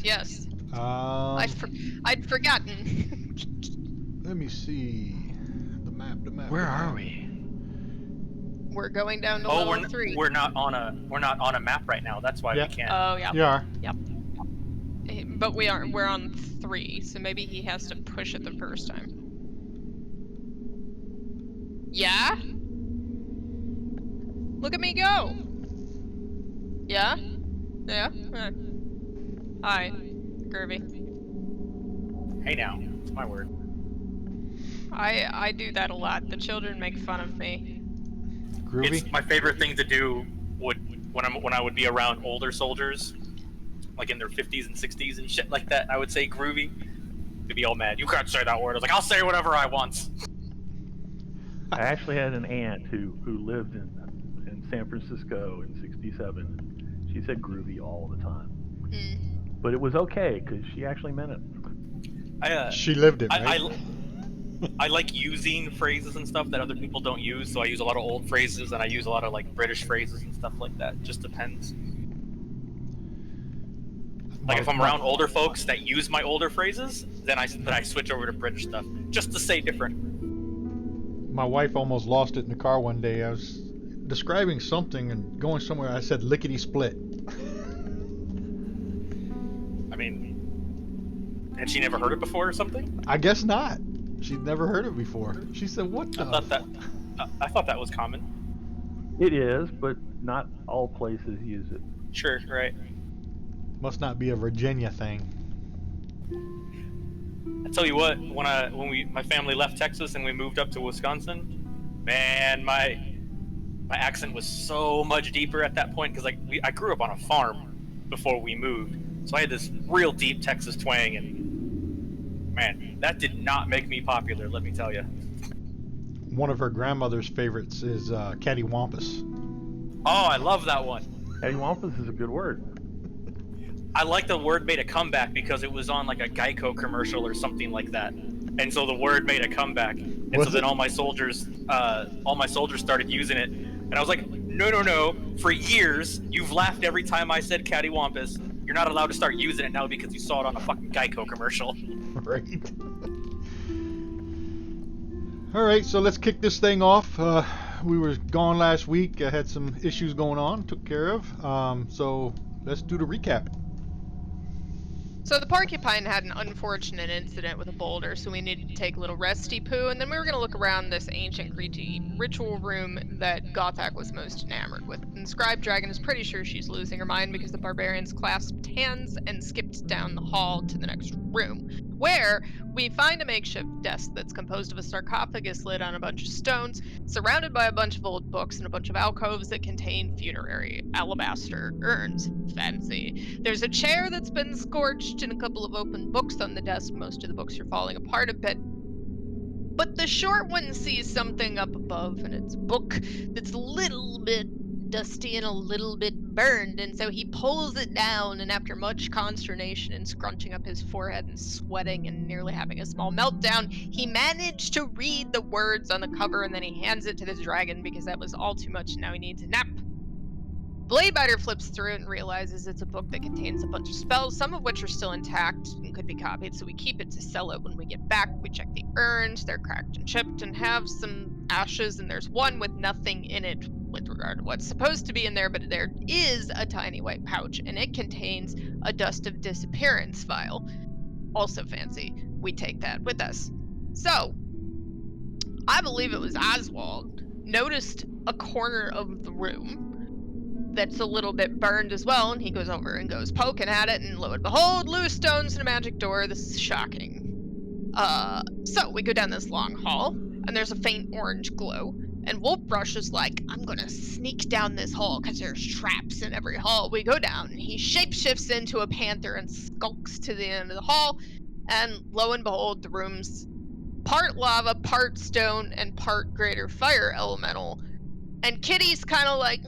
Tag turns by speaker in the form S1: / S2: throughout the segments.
S1: Yes.
S2: Um,
S1: I'd forgotten.
S2: let me see the map.
S3: Where are we?
S1: We're going down to
S4: Oh,
S1: level 3.
S4: we're not on a map right now. That's why
S2: Yeah.
S4: we can't.
S1: Oh, yeah.
S2: You are.
S1: Yep. But we're on 3, so maybe he has to push it the first time. Yeah? Look at me go! Yeah? Yeah? Hi, Groovy.
S4: Hey now, it's my word.
S1: I do that a lot. The children make fun of me.
S2: Groovy.
S4: It's my favorite thing to do when I would be around older soldiers, like in their 50s and 60s and shit like that. I would say groovy. They'd be all mad. You can't say that word. I was like, I'll say whatever I want.
S3: I actually had an aunt who lived in San Francisco in '67. She said groovy all the time, but it was okay because she actually meant it.
S2: She lived it, right?
S4: I like using phrases and stuff that other people don't use, so I use a lot of old phrases and I use a lot of like British phrases and stuff like that. Just depends. Like if I'm around older folks that use my older phrases, then I switch over to British stuff just to say different.
S2: My wife almost lost it in the car one day. I was describing something and going somewhere. I said lickety split.
S4: I mean, had she never heard it before or something?
S2: I guess not. She'd never heard it before. She said, "What the?"
S4: I thought that was common.
S3: It is, but not all places use it.
S4: Sure, right.
S2: Must not be a Virginia thing.
S4: I tell you what, when my family left Texas and we moved up to Wisconsin, man, my accent was so much deeper at that point because I grew up on a farm before we moved, so I had this real deep Texas twang, and man, that did not make me popular. Let me tell you.
S2: One of her grandmother's favorites is cattywampus.
S4: Oh, I love that one.
S3: Cattywampus is a good word.
S4: I like the word made a comeback because it was on like a Geico commercial or something like that, and so the word made a comeback, and so then all my soldiers started using it, and I was like, no, for years you've laughed every time I said cattywampus. You're not allowed to start using it now because you saw it on a fucking Geico commercial.
S2: Right. All right, so let's kick this thing off. We were gone last week. I had some issues going on, took care of. So let's do the recap.
S1: So the porcupine had an unfortunate incident with a boulder, so we needed to take a little resty poo, and then we were going to look around this ancient Grecian ritual room that Gothak was most enamored with. And Scribe Dragon is pretty sure she's losing her mind because the barbarians clasped hands and skipped down the hall to the next room, where we find a makeshift desk that's composed of a sarcophagus lid on a bunch of stones, surrounded by a bunch of old books and a bunch of alcoves that contain funerary alabaster urns. Fancy. There's a chair that's been scorched and a couple of open books on the desk. Most of the books are falling apart a bit. But the short one sees something up above, and it's a book that's a little bit dusty and a little bit burned, and so he pulls it down, and after much consternation and scrunching up his forehead and sweating and nearly having a small meltdown, he managed to read the words on the cover, and then he hands it to the dragon because that was all too much and now he needs a nap. Bladebiter flips through it and realizes it's a book that contains a bunch of spells, some of which are still intact and could be copied, so we keep it to sell it when we get back. We check the urns, they're cracked and chipped and have some ashes, and there's one with nothing in it with regard to what's supposed to be in there, but there is a tiny white pouch, and it contains a Dust of Disappearance file. Also fancy. We take that with us. So, I believe it was Oswald noticed a corner of the room that's a little bit burned as well, and he goes over and goes poking at it, and lo and behold, loose stones and a magic door. This is shocking. So we go down this long hall, and there's a faint orange glow, and Wolfbrush is like, I'm gonna sneak down this hall because there's traps in every hall. We go down, and he shapeshifts into a panther and skulks to the end of the hall, and lo and behold, the room's part lava, part stone, and part greater fire elemental. And Kitty's kind of like,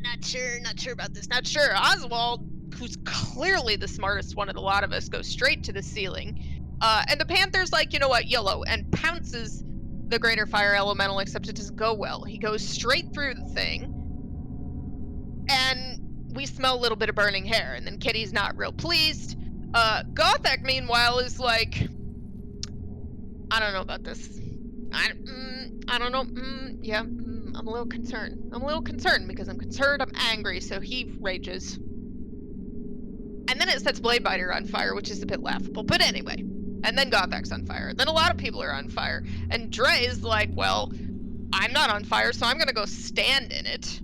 S1: not sure about this, not sure. Oswald, who's clearly the smartest one of the lot of us, goes straight to the ceiling. And the Panther's like, you know what, YOLO, and pounces the greater fire elemental, except it doesn't go well. He goes straight through the thing. And we smell a little bit of burning hair, and then Kitty's not real pleased. Gothak, meanwhile, is like, I don't know about this. I don't know. I'm a little concerned. I'm a little concerned because I'm concerned, I'm angry, so he rages. And then it sets Bladebiter on fire, which is a bit laughable. But anyway. And then Gothak's on fire. Then a lot of people are on fire. And Dre's like, well, I'm not on fire, so I'm gonna go stand in it.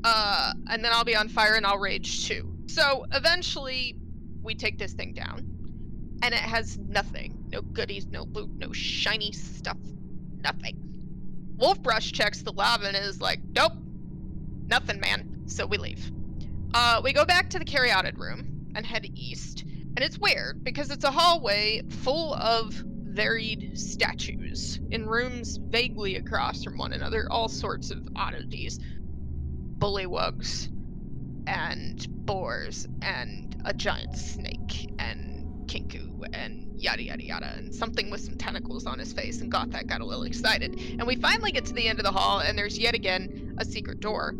S1: And then I'll be on fire and I'll rage too. So eventually, we take this thing down. And it has nothing. No goodies, no loot, no shiny stuff. Nothing. Wolfbrush checks the lava and is like, nope. Nothing, man. So we leave. We go back to the Caryatid room and head east. And it's weird because it's a hallway full of varied statues in rooms vaguely across from one another, all sorts of oddities. Bullywugs and boars and a giant snake and Kinku and yada yada yada, and something with some tentacles on his face, and Gothak got a little excited. And we finally get to the end of the hall, and there's yet again a secret door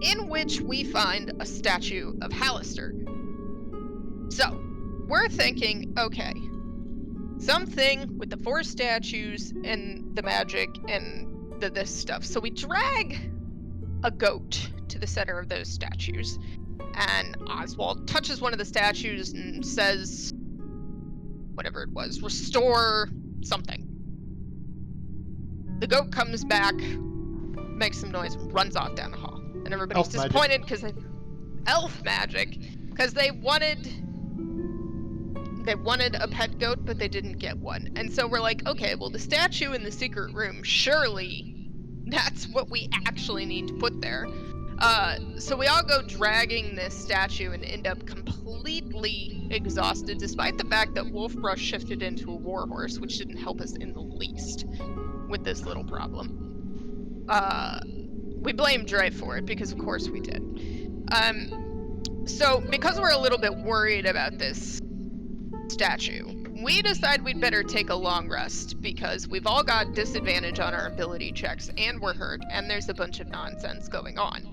S1: in which we find a statue of Hallister. So, we're thinking, okay, something with the 4 statues and the magic and this stuff. So we drag a goat to the center of those statues, and Oswald touches one of the statues and says, whatever it was, restore something. The goat comes back, makes some noise, and runs off down the hall. And everybody's disappointed because elf magic, because they wanted a pet goat, but they didn't get one. And so we're like, okay, well, the statue in the secret room, surely that's what we actually need to put there. So we all go dragging this statue and end up completely exhausted, despite the fact that Wolfbrush shifted into a warhorse, which didn't help us in the least with this little problem. We blame Dre for it, because of course we did. So because we're a little bit worried about this statue, we decide we'd better take a long rest, because we've all got disadvantage on our ability checks, and we're hurt, and there's a bunch of nonsense going on.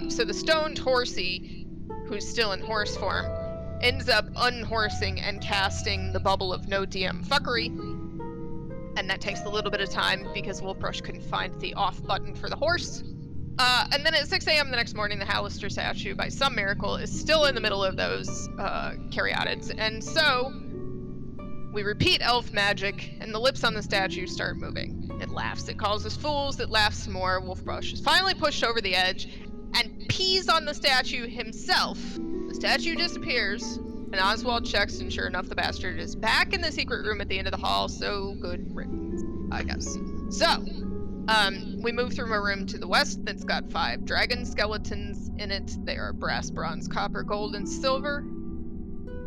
S1: So the stoned horsey, who's still in horse form, ends up unhorsing and casting the bubble of no DM fuckery, and that takes a little bit of time because Wolfbrush couldn't find the off button for the horse. And then at 6 a.m. the next morning, the Hallister statue, by some miracle, is still in the middle of those Caryatids, and so we repeat elf magic, and the lips on the statue start moving. It laughs, it calls us fools, it laughs some more. Wolfbrush is finally pushed over the edge and pees on the statue himself. The statue disappears, and Oswald checks, and sure enough, the bastard is back in the secret room at the end of the hall, so good riddance, I guess. So, we move through a room to the west that's got 5 dragon skeletons in it. They are brass, bronze, copper, gold, and silver.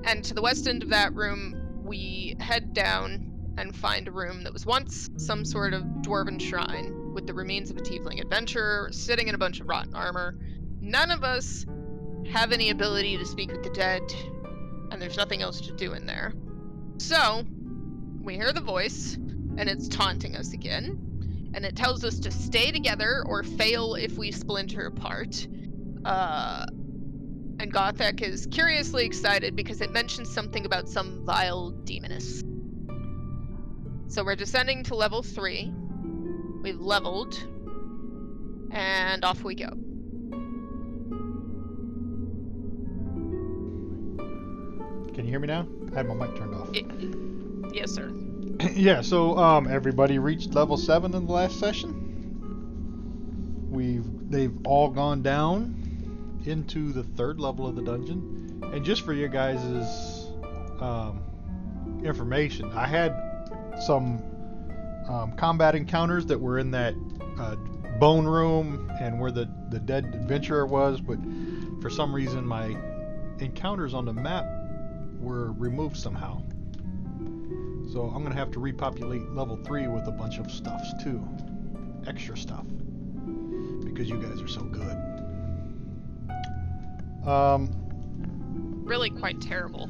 S1: And to the west end of that room, we head down and find a room that was once some sort of dwarven shrine with the remains of a tiefling adventurer sitting in a bunch of rotten armor. None of us have any ability to speak with the dead, and there's nothing else to do in there. So, we hear the voice, and it's taunting us again. And it tells us to stay together or fail if we splinter apart. And Gothak is curiously excited because it mentions something about some vile demoness. So we're descending to level 3. We've leveled. And off we go.
S2: Can you hear me now? I had my mic turned off.
S1: Yes, sir.
S2: Yeah, so everybody reached level 7 in the last session. They've all gone down into the 3rd level of the dungeon. And just for your guys' information, I had some combat encounters that were in that bone room and where the dead adventurer was, but for some reason my encounters on the map were removed somehow. So I'm going to have to repopulate level 3 with a bunch of stuffs too. Extra stuff. Because you guys are so good.
S1: Really quite terrible.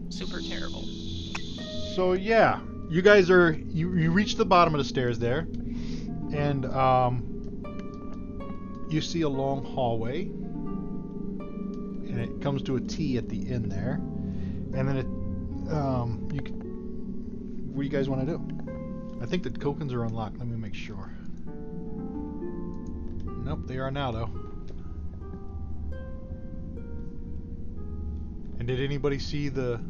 S1: Super terrible.
S2: So yeah, you guys are, you reach the bottom of the stairs there. And you see a long hallway, and it comes to a T at the end there, and then what do you guys want to do? I think the tokens are unlocked. Let me make sure. Nope, they are now though. And did anybody see the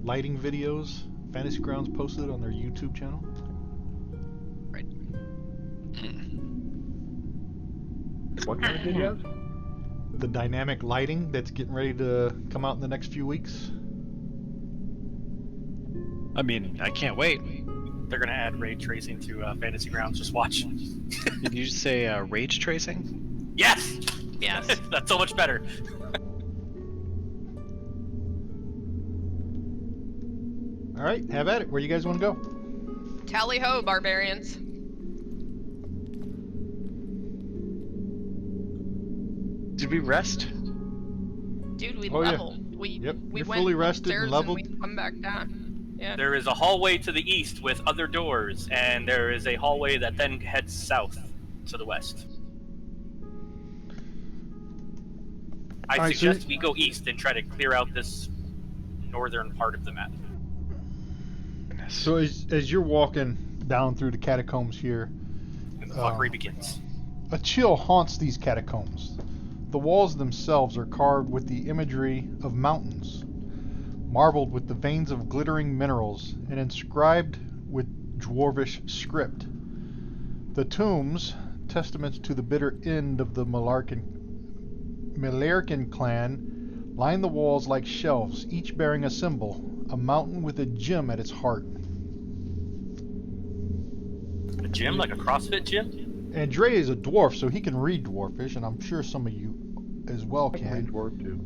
S2: lighting videos Fantasy Grounds posted on their YouTube channel?
S1: Right.
S3: What kind of videos?
S2: The dynamic lighting that's getting ready to come out in the next few weeks.
S5: I mean, I can't wait.
S4: They're gonna add ray tracing to Fantasy Grounds. Just watch.
S5: Did you say rage tracing?
S4: Yes.
S1: Yes.
S4: That's so much better.
S2: All right, have at it. Where you guys want to go?
S1: Tally ho, barbarians.
S5: Did we rest?
S1: Dude, we
S2: Oh, yeah.
S1: leveled. We
S2: Yep,
S1: we
S2: you're
S1: went
S2: fully rested
S1: upstairs
S2: and leveled.
S1: we come back down. Yeah.
S4: There is a hallway to the east with other doors, and there is a hallway that then heads south to the west. I
S2: Alright,
S4: suggest we go east and try to clear out this northern part of the map.
S2: So as you're walking down through the catacombs here,
S4: And the fuckery begins.
S2: a chill haunts these catacombs. The walls themselves are carved with the imagery of mountains, marbled with the veins of glittering minerals, and inscribed with dwarvish script. The tombs, testaments to the bitter end of the Malarkin clan, line the walls like shelves, each bearing a symbol, a mountain with a gem at its heart.
S4: A gym, like a CrossFit gym?
S2: And Dre is a dwarf, so he can read dwarfish, and I'm sure some of you as well
S3: I can read
S2: can.
S3: dwarf too.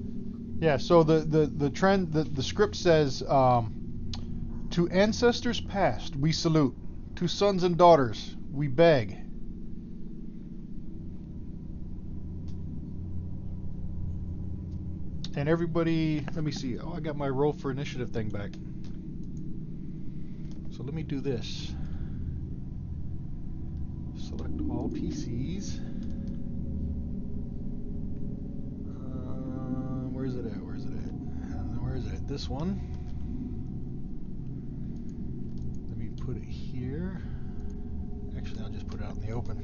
S2: Yeah, so the script says, to ancestors past, we salute. To sons and daughters, we beg. And everybody, let me see. Oh, I got my roll for initiative thing back. So let me do this. Select all PCs. Where's it at? Where's it at? Where is it at? This one. Let me put it here. Actually, I'll just put it out in the open.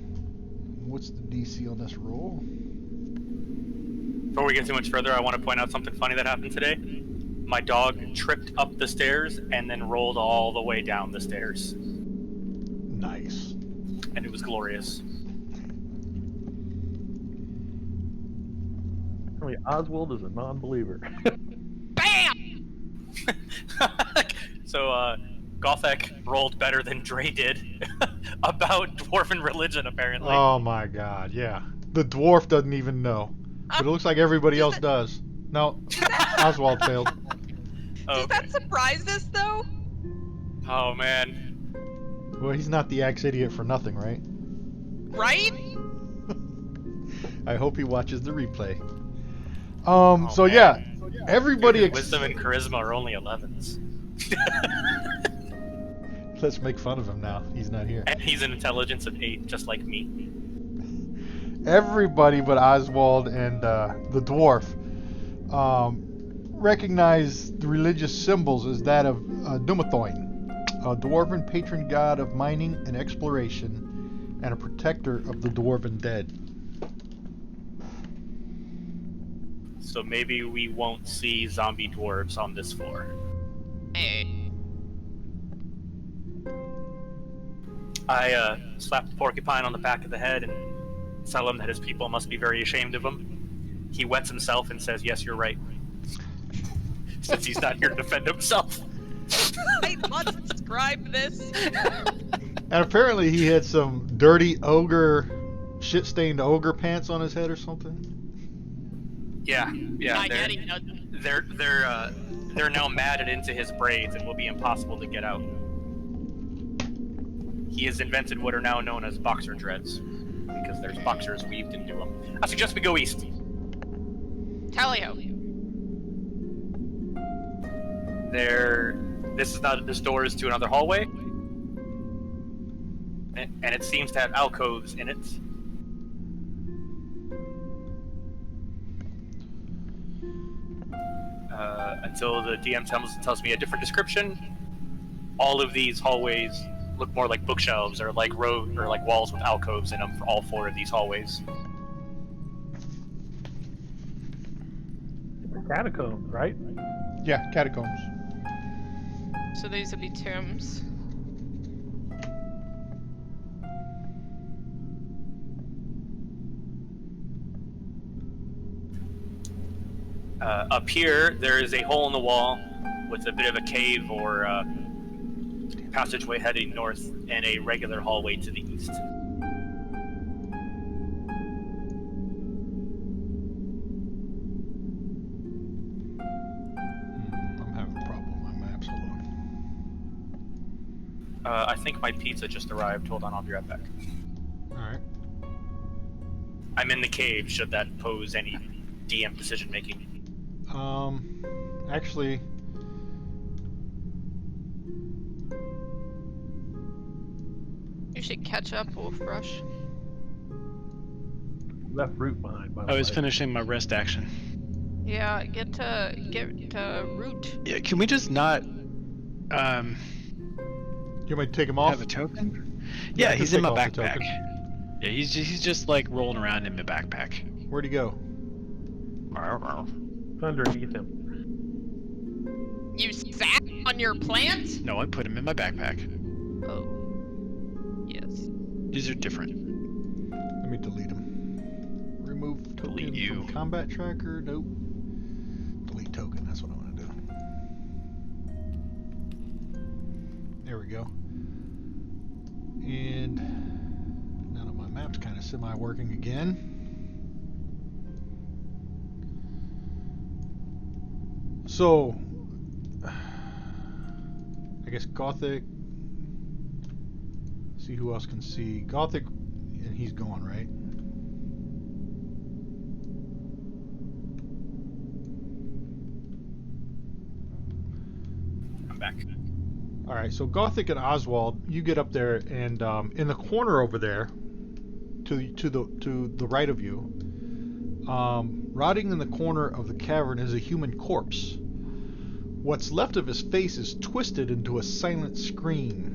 S2: What's the DC on this roll?
S4: Before we get too much further, I want to point out something funny that happened today. My dog tripped up the stairs and then rolled all the way down the stairs.
S2: Nice.
S4: And it was glorious.
S3: Apparently, Oswald is a non-believer.
S1: Bam!
S4: So, Gothek rolled better than Dre did about dwarven religion, apparently.
S2: Oh my god, yeah. The dwarf doesn't even know. But it looks like everybody else does. No, Oswald failed.
S1: Does that surprise us though?
S4: Oh, man.
S2: Well, he's not the axe idiot for nothing, right?
S1: Right?
S2: I hope he watches the replay.
S4: Oh,
S2: so
S4: man.
S2: yeah, everybody.
S4: Dude, wisdom and charisma are only 11s.
S2: Let's make fun of him now. He's not here.
S4: And he's an intelligence of 8, just like me.
S2: Everybody but Oswald and the dwarf recognize the religious symbols as that of Dumathoin, a dwarven patron god of mining and exploration, and a protector of the dwarven dead.
S4: So maybe we won't see zombie dwarves on this floor.
S1: Hey.
S4: I slap the porcupine on the back of the head and tell him that his people must be very ashamed of him. He wets himself and says, "Yes, you're right." Since he's not here to defend himself.
S1: I must describe this.
S2: And apparently he had some dirty ogre, shit-stained ogre pants on his head or something.
S4: Yeah.
S1: I get he doesn't.
S4: They're now matted into his braids and will be impossible to get out. He has invented what are now known as boxer dreads, because there's boxers weaved into them. I suggest we go east.
S1: Tally-ho.
S4: This door is to another hallway, and it seems to have alcoves in it. Until the DM tells me a different description. All of these hallways look more like bookshelves or like walls with alcoves in them for all 4 of these hallways.
S3: Catacombs, right?
S2: Yeah, catacombs.
S1: So these would be tombs.
S4: Up here, there is a hole in the wall with a bit of a cave or passageway heading north and a regular hallway to the east.
S2: I'm having a problem with my maps. Hold on.
S4: I think my pizza just arrived. Hold on, I'll be right back.
S2: Alright.
S4: I'm in the cave, should that pose any DM decision making.
S2: Actually,
S1: You should catch up, Wolfbrush.
S3: Left root behind. By the
S5: I was
S3: way.
S5: finishing my rest action.
S1: Yeah, get to root.
S5: Yeah, can we just not
S2: you want me to take him off?
S5: have a token?
S2: Yeah, I
S5: Yeah,
S2: can
S5: he's in
S2: take
S5: my
S2: off the
S5: backpack.
S2: token.
S5: Yeah, he's just like rolling around in my backpack.
S2: Where'd he go?
S3: It's underneath him.
S1: You sat on your plant?
S5: No, I put him in my backpack.
S1: Oh. Yes.
S5: These are different.
S2: Let me delete him. Remove token
S5: Delete you.
S2: from combat tracker. Nope. Delete token. That's what I want to do. There we go. And now that my map's kind of semi-working again. So, I guess Gothic. See who else can see. Gothic, and he's gone, right?
S4: I'm back.
S2: All right, so Gothic and Oswald, you get up there, and in the corner over there, to the right of you, rotting in the corner of the cavern is a human corpse. What's left of his face is twisted into a silent scream.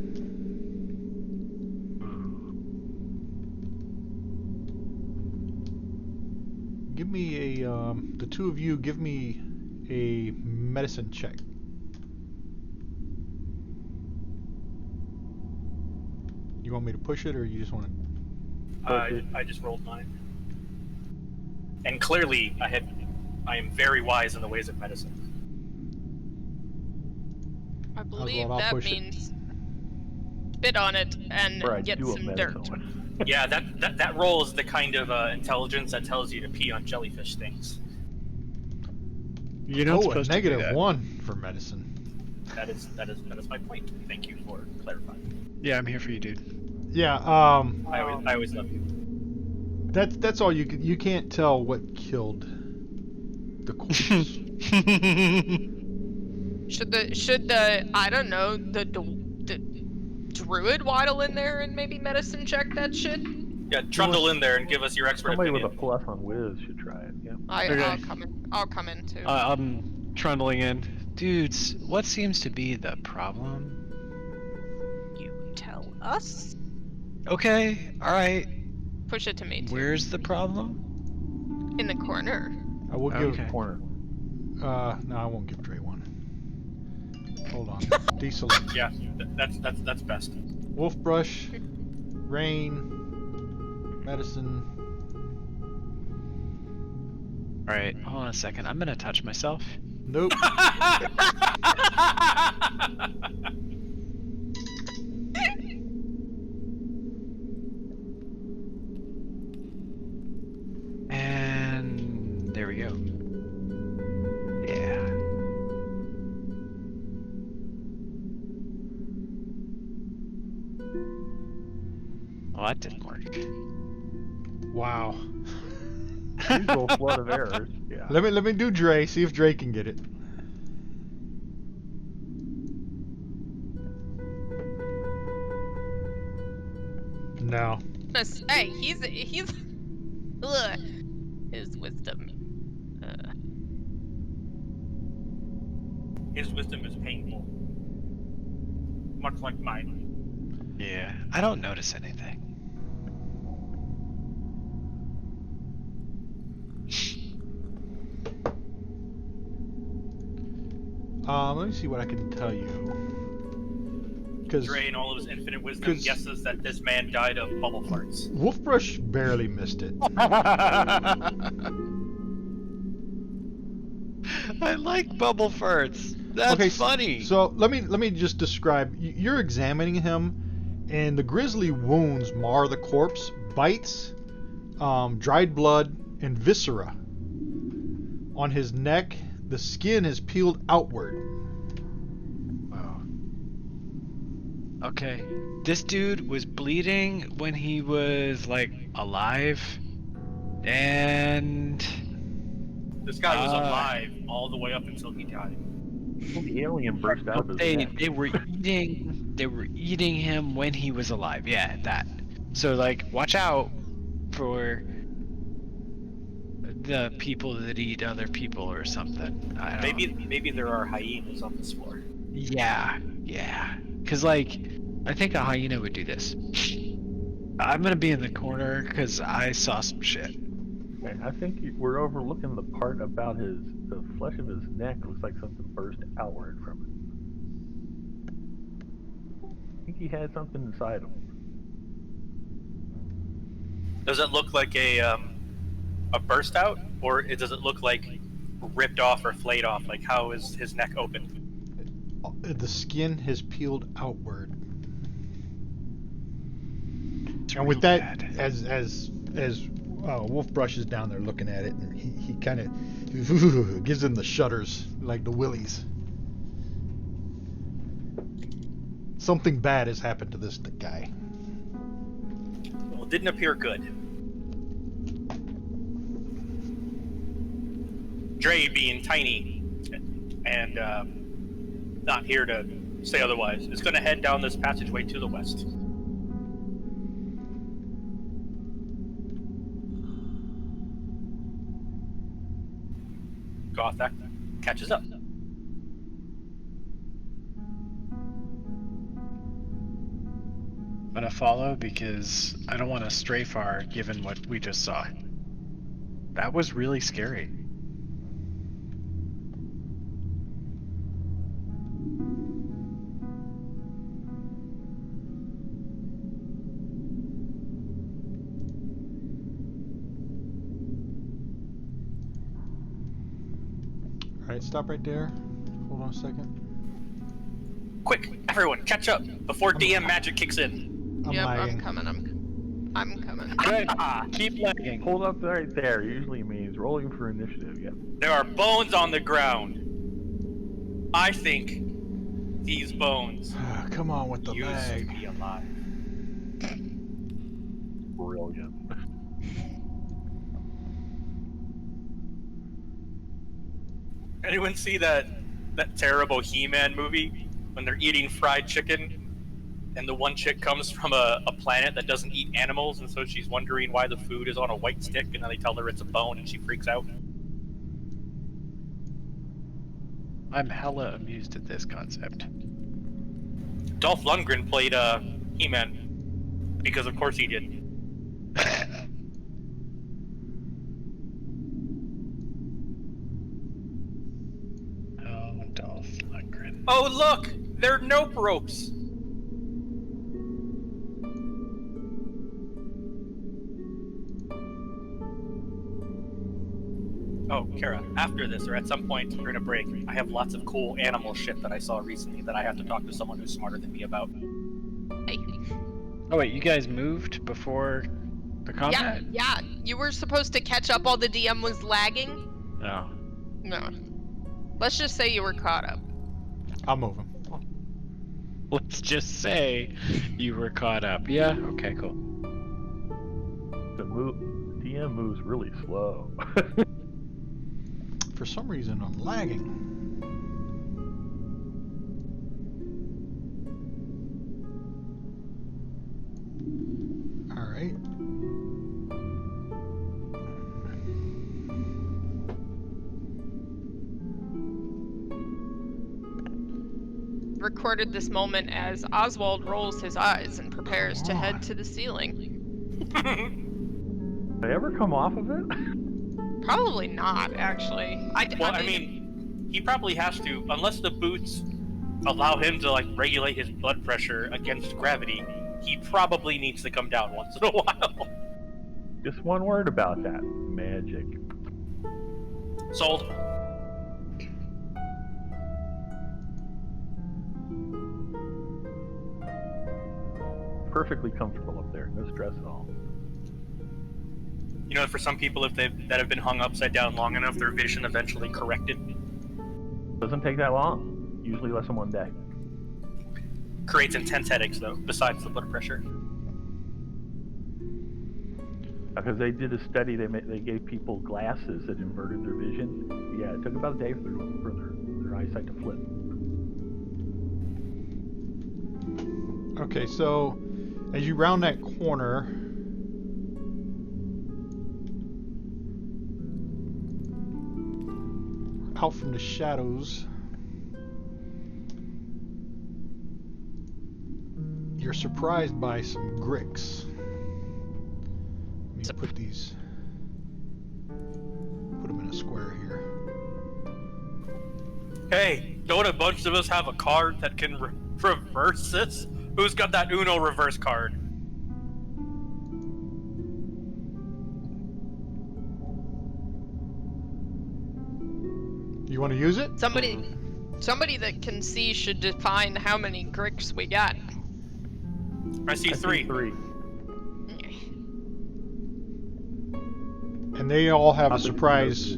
S2: Give me a, the two of you, give me a medicine check. You want me to push it, or you just want to?
S4: I just rolled mine. And clearly, I am very wise in the ways of medicine.
S1: I believe
S2: I'll
S1: that
S2: push it.
S1: means spit on it and
S3: Or I
S1: get
S3: do a
S1: some
S3: medicine
S1: dirt.
S3: one.
S4: Yeah, that roll is the kind of intelligence that tells you to pee on jellyfish things.
S5: You're not
S2: Oh, a
S5: supposed to do that.
S2: -1 for medicine.
S4: That is my point. Thank you for clarifying.
S5: Yeah, I'm here for you, dude.
S2: Yeah.
S4: I always love you.
S2: That's all you can't tell what killed the corpse.
S1: Should the I don't know the druid waddle in there and maybe medicine check that shit?
S4: Yeah, trundle in there and give us your expert
S3: Somebody
S4: opinion.
S3: with a plus on whiz should try it. Yeah.
S5: Okay.
S1: I'll come in too.
S5: I'm trundling in. Dudes, what seems to be the problem?
S1: You tell us.
S5: Okay, alright.
S1: Push it to me too.
S5: Where's the problem?
S1: In the corner.
S2: I will give.
S5: Okay.
S3: Corner.
S2: No, I won't give Dre one. Hold on. Deselect.
S4: Yeah, that's best.
S2: Wolfbrush, Rain, Medicine.
S5: Alright, hold on a second. I'm gonna touch myself.
S2: Nope.
S5: And there we go. Yeah. Well, that didn't work.
S2: Wow.
S3: Usual flood of errors. Yeah.
S2: Let me do Dre. See if Dre can get it. No.
S1: Hey, he's ugh, his wisdom.
S4: His wisdom is painful. Much like mine.
S5: Yeah, I don't notice anything.
S2: Let me see what I can tell you. Because
S4: Dre, in all of his infinite wisdom, guesses that this man died of bubble farts.
S2: Wolfbrush barely missed it.
S5: I like bubble farts. That's
S2: Okay,
S5: funny.
S2: So let me just describe. You're examining him, and the grisly wounds mar the corpse, bites, dried blood, and viscera. On his neck, the skin is peeled outward.
S5: Wow. Okay. This dude was bleeding when he was like alive, and
S4: This guy was alive all the way up until he died.
S3: Well, the alien burst out of his neck.
S5: they were eating him when he was alive. Yeah, that. So like, watch out for the people that eat other people or something. I don't.
S4: Maybe there are hyenas on this floor.
S5: Yeah. Cause like, I think a hyena would do this. I'm gonna be in the corner because I saw some shit.
S3: Okay, I think we're overlooking the part about the flesh of his neck looks like something burst outward from it. I think he had something inside him.
S4: Does it look like a burst out, or does it look like ripped off or flayed off? Like, how is his neck open?
S2: The skin has peeled outward.
S5: It's
S2: And with
S5: real
S2: that,
S5: bad.
S2: as Wolfbrush is down there looking at it, and he kind of gives him the shudders, like the willies. Something bad has happened to this guy.
S4: Well, it didn't appear good. Dre, being tiny and not here to say otherwise, is going to head down this passageway to the west. Gothak catches up.
S5: I'm gonna follow because I don't want to stray far given what we just saw. That was really scary.
S2: Alright, stop right there. Hold on a second.
S4: Quick, everyone, catch up before DM magic kicks in.
S2: I'm
S1: Yep,
S2: lagging.
S1: I'm coming. I'm coming.
S5: Good. Keep lagging.
S3: Hold up right there usually means rolling for initiative, yeah.
S4: There are bones on the ground. I think these bones
S2: Come on with the
S4: used to
S2: lag.
S4: be alive.
S3: Brilliant.
S4: Anyone see that terrible He-Man movie when they're eating fried chicken and the one chick comes from a planet that doesn't eat animals, and so she's wondering why the food is on a white stick, and then they tell her it's a bone and she freaks out?
S5: I'm hella amused at this concept.
S4: Dolph Lundgren played He-Man because of course he did.
S5: Oh, Dolph Lundgren.
S4: Oh look! They're nope ropes! Oh, Kara, after this, or at some point during a break, I have lots of cool animal shit that I saw recently that I have to talk to someone who's smarter than me about.
S1: Hey.
S5: Oh wait, you guys moved before the combat?
S1: Yeah. You were supposed to catch up while the DM was lagging.
S5: No.
S1: No. Let's just say you were caught up.
S2: I'm moving.
S5: Let's just say you were caught up. Yeah. Okay. Cool.
S3: The DM moves really slow.
S2: For some reason, I'm lagging. Alright.
S1: recorded this moment as Oswald rolls his eyes and prepares to head to the ceiling.
S3: Did I ever come off of it?
S1: Probably not, actually.
S4: I mean, he probably has to, unless the boots allow him to like regulate his blood pressure against gravity. He probably needs to come down once in a while.
S3: Just one word about that. Magic.
S4: Sold.
S3: Perfectly comfortable up there. No stress at all.
S4: You know, for some people, that have been hung upside down long enough, their vision eventually corrected.
S3: Doesn't take that long. Usually less than 1 day.
S4: Creates intense headaches, though, besides the blood pressure.
S3: Because they did a study, they gave people glasses that inverted their vision. Yeah, it took about a day for their eyesight to flip.
S2: Okay, so as you round that corner, out from the shadows, you're surprised by some gricks. Let me put them in a square here.
S4: Hey, don't a bunch of us have a card that can reverse this? Who's got that Uno reverse card?
S2: You want to use it?
S1: Somebody that can see should define how many gricks we got.
S4: I see three.
S2: And they all have a surprise.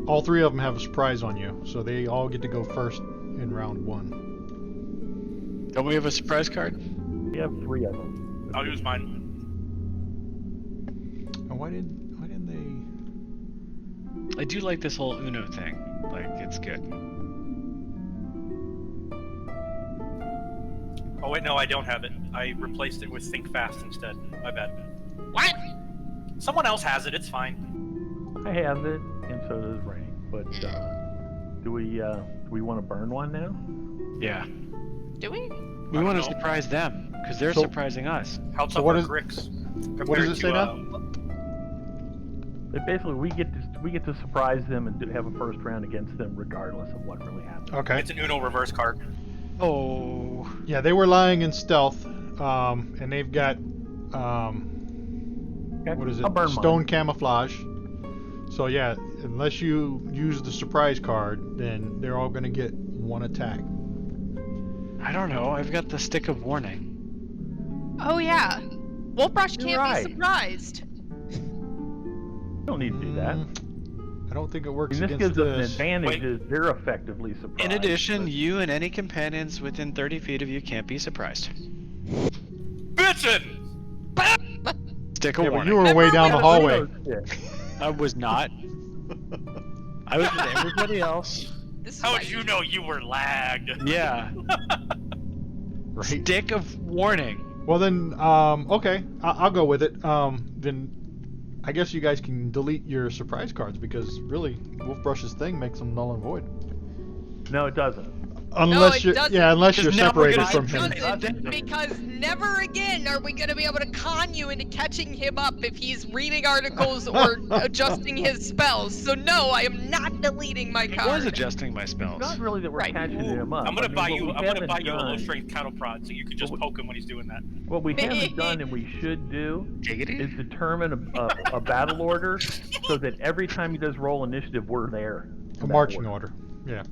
S2: All three of them have a surprise on you, so they all get to go first in round one.
S5: Don't we have a surprise card?
S3: We have 3 of them.
S4: I'll use mine.
S2: And why didn't they?
S5: I do like this whole Uno thing. Like, it's good.
S4: Oh wait, no, I don't have it. I replaced it with Think Fast instead. My bad.
S1: What?
S4: Someone else has it. It's fine.
S3: I have it, and so does Rain. But do we want to burn one now?
S5: Yeah.
S1: Do we?
S5: We want to
S4: know.
S5: surprise them, because they're surprising us.
S4: How
S2: So
S4: tough
S2: what
S4: are
S2: is-
S4: gricks?
S2: what does it say now?
S3: But basically, we get to surprise them and have a first round against them, regardless of what really happened.
S2: Okay.
S4: It's an Uno reverse card.
S5: Oh.
S2: Yeah, they were lying in stealth, and they've got what is it?
S3: I'll burn
S2: Stone
S3: mine.
S2: camouflage. So yeah, unless you use the surprise card, then they're all gonna get 1 attack.
S5: I don't know. I've got the stick of warning.
S1: Oh yeah. Wolfbrush
S3: You're
S1: can't
S3: right.
S1: be surprised.
S3: You don't need to do that.
S2: I don't think it works
S3: And this
S2: against
S3: gives them an
S2: this.
S3: advantage as they're effectively surprised.
S5: In addition,
S3: but-
S5: you and any companions within 30 feet of you can't be surprised.
S4: Bitchin'!
S5: Stick of
S2: Yeah, but
S5: warning.
S2: you were way down the hallway.
S5: I was not. I was with everybody else.
S1: This is
S4: How'd
S1: why
S4: you know you were lagged?
S5: Yeah.
S2: Right.
S5: Stick of warning.
S2: Well then, okay, I'll go with it. Then I guess you guys can delete your surprise cards because really, Wolfbrush's thing makes them null and void.
S3: No, it doesn't.
S2: Unless
S1: it
S2: you're,
S1: doesn't.
S2: yeah, unless you're
S5: Because now we're
S2: separated
S5: gonna
S2: from
S5: do
S2: him.
S1: Doesn't, because never again are we going to be able to con you into catching him up if he's reading articles or adjusting his spells. So no, I am not deleting my
S5: I
S1: card.
S5: was adjusting my spells.
S3: Not really that we're
S1: Right.
S3: catching him up.
S4: I'm gonna
S3: I mean,
S4: buy
S3: what
S4: you.
S3: we
S4: I'm gonna
S3: haven't
S4: buy you a low
S3: done-
S4: strength cattle prod so you can just poke him when he's doing that.
S3: What we haven't done and we should do
S5: Giggity?
S3: is determine a battle order so that every time he does roll initiative, we're there. in
S2: A
S3: that
S2: marching order. Yeah.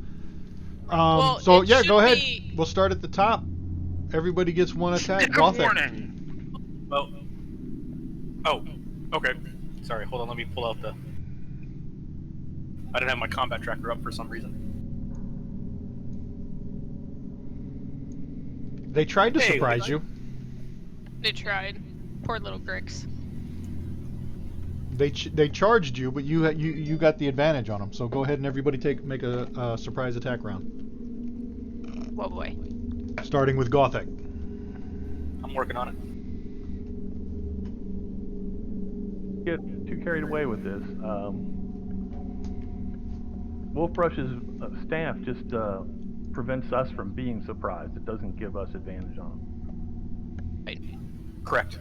S1: Well,
S2: So
S1: it
S2: yeah,
S1: should
S2: go ahead.
S1: be-
S2: We'll start at the top. Everybody gets 1 attack.
S5: Stick of
S2: Gothic.
S5: warning.
S4: Well. Oh. Okay. Sorry. Hold on. Let me pull out the. I didn't have my combat tracker up for some reason.
S2: They tried to
S4: Hey,
S2: surprise you.
S1: They tried. Poor little Grix.
S2: They charged you, but you got the advantage on them. So go ahead and everybody make a surprise attack round.
S1: Whoa boy.
S2: Starting with Gothic.
S4: I'm working on it.
S3: Get too carried away with this. Wolfbrush's staff just prevents us from being surprised. It doesn't give us advantage on them.
S4: Right. Correct.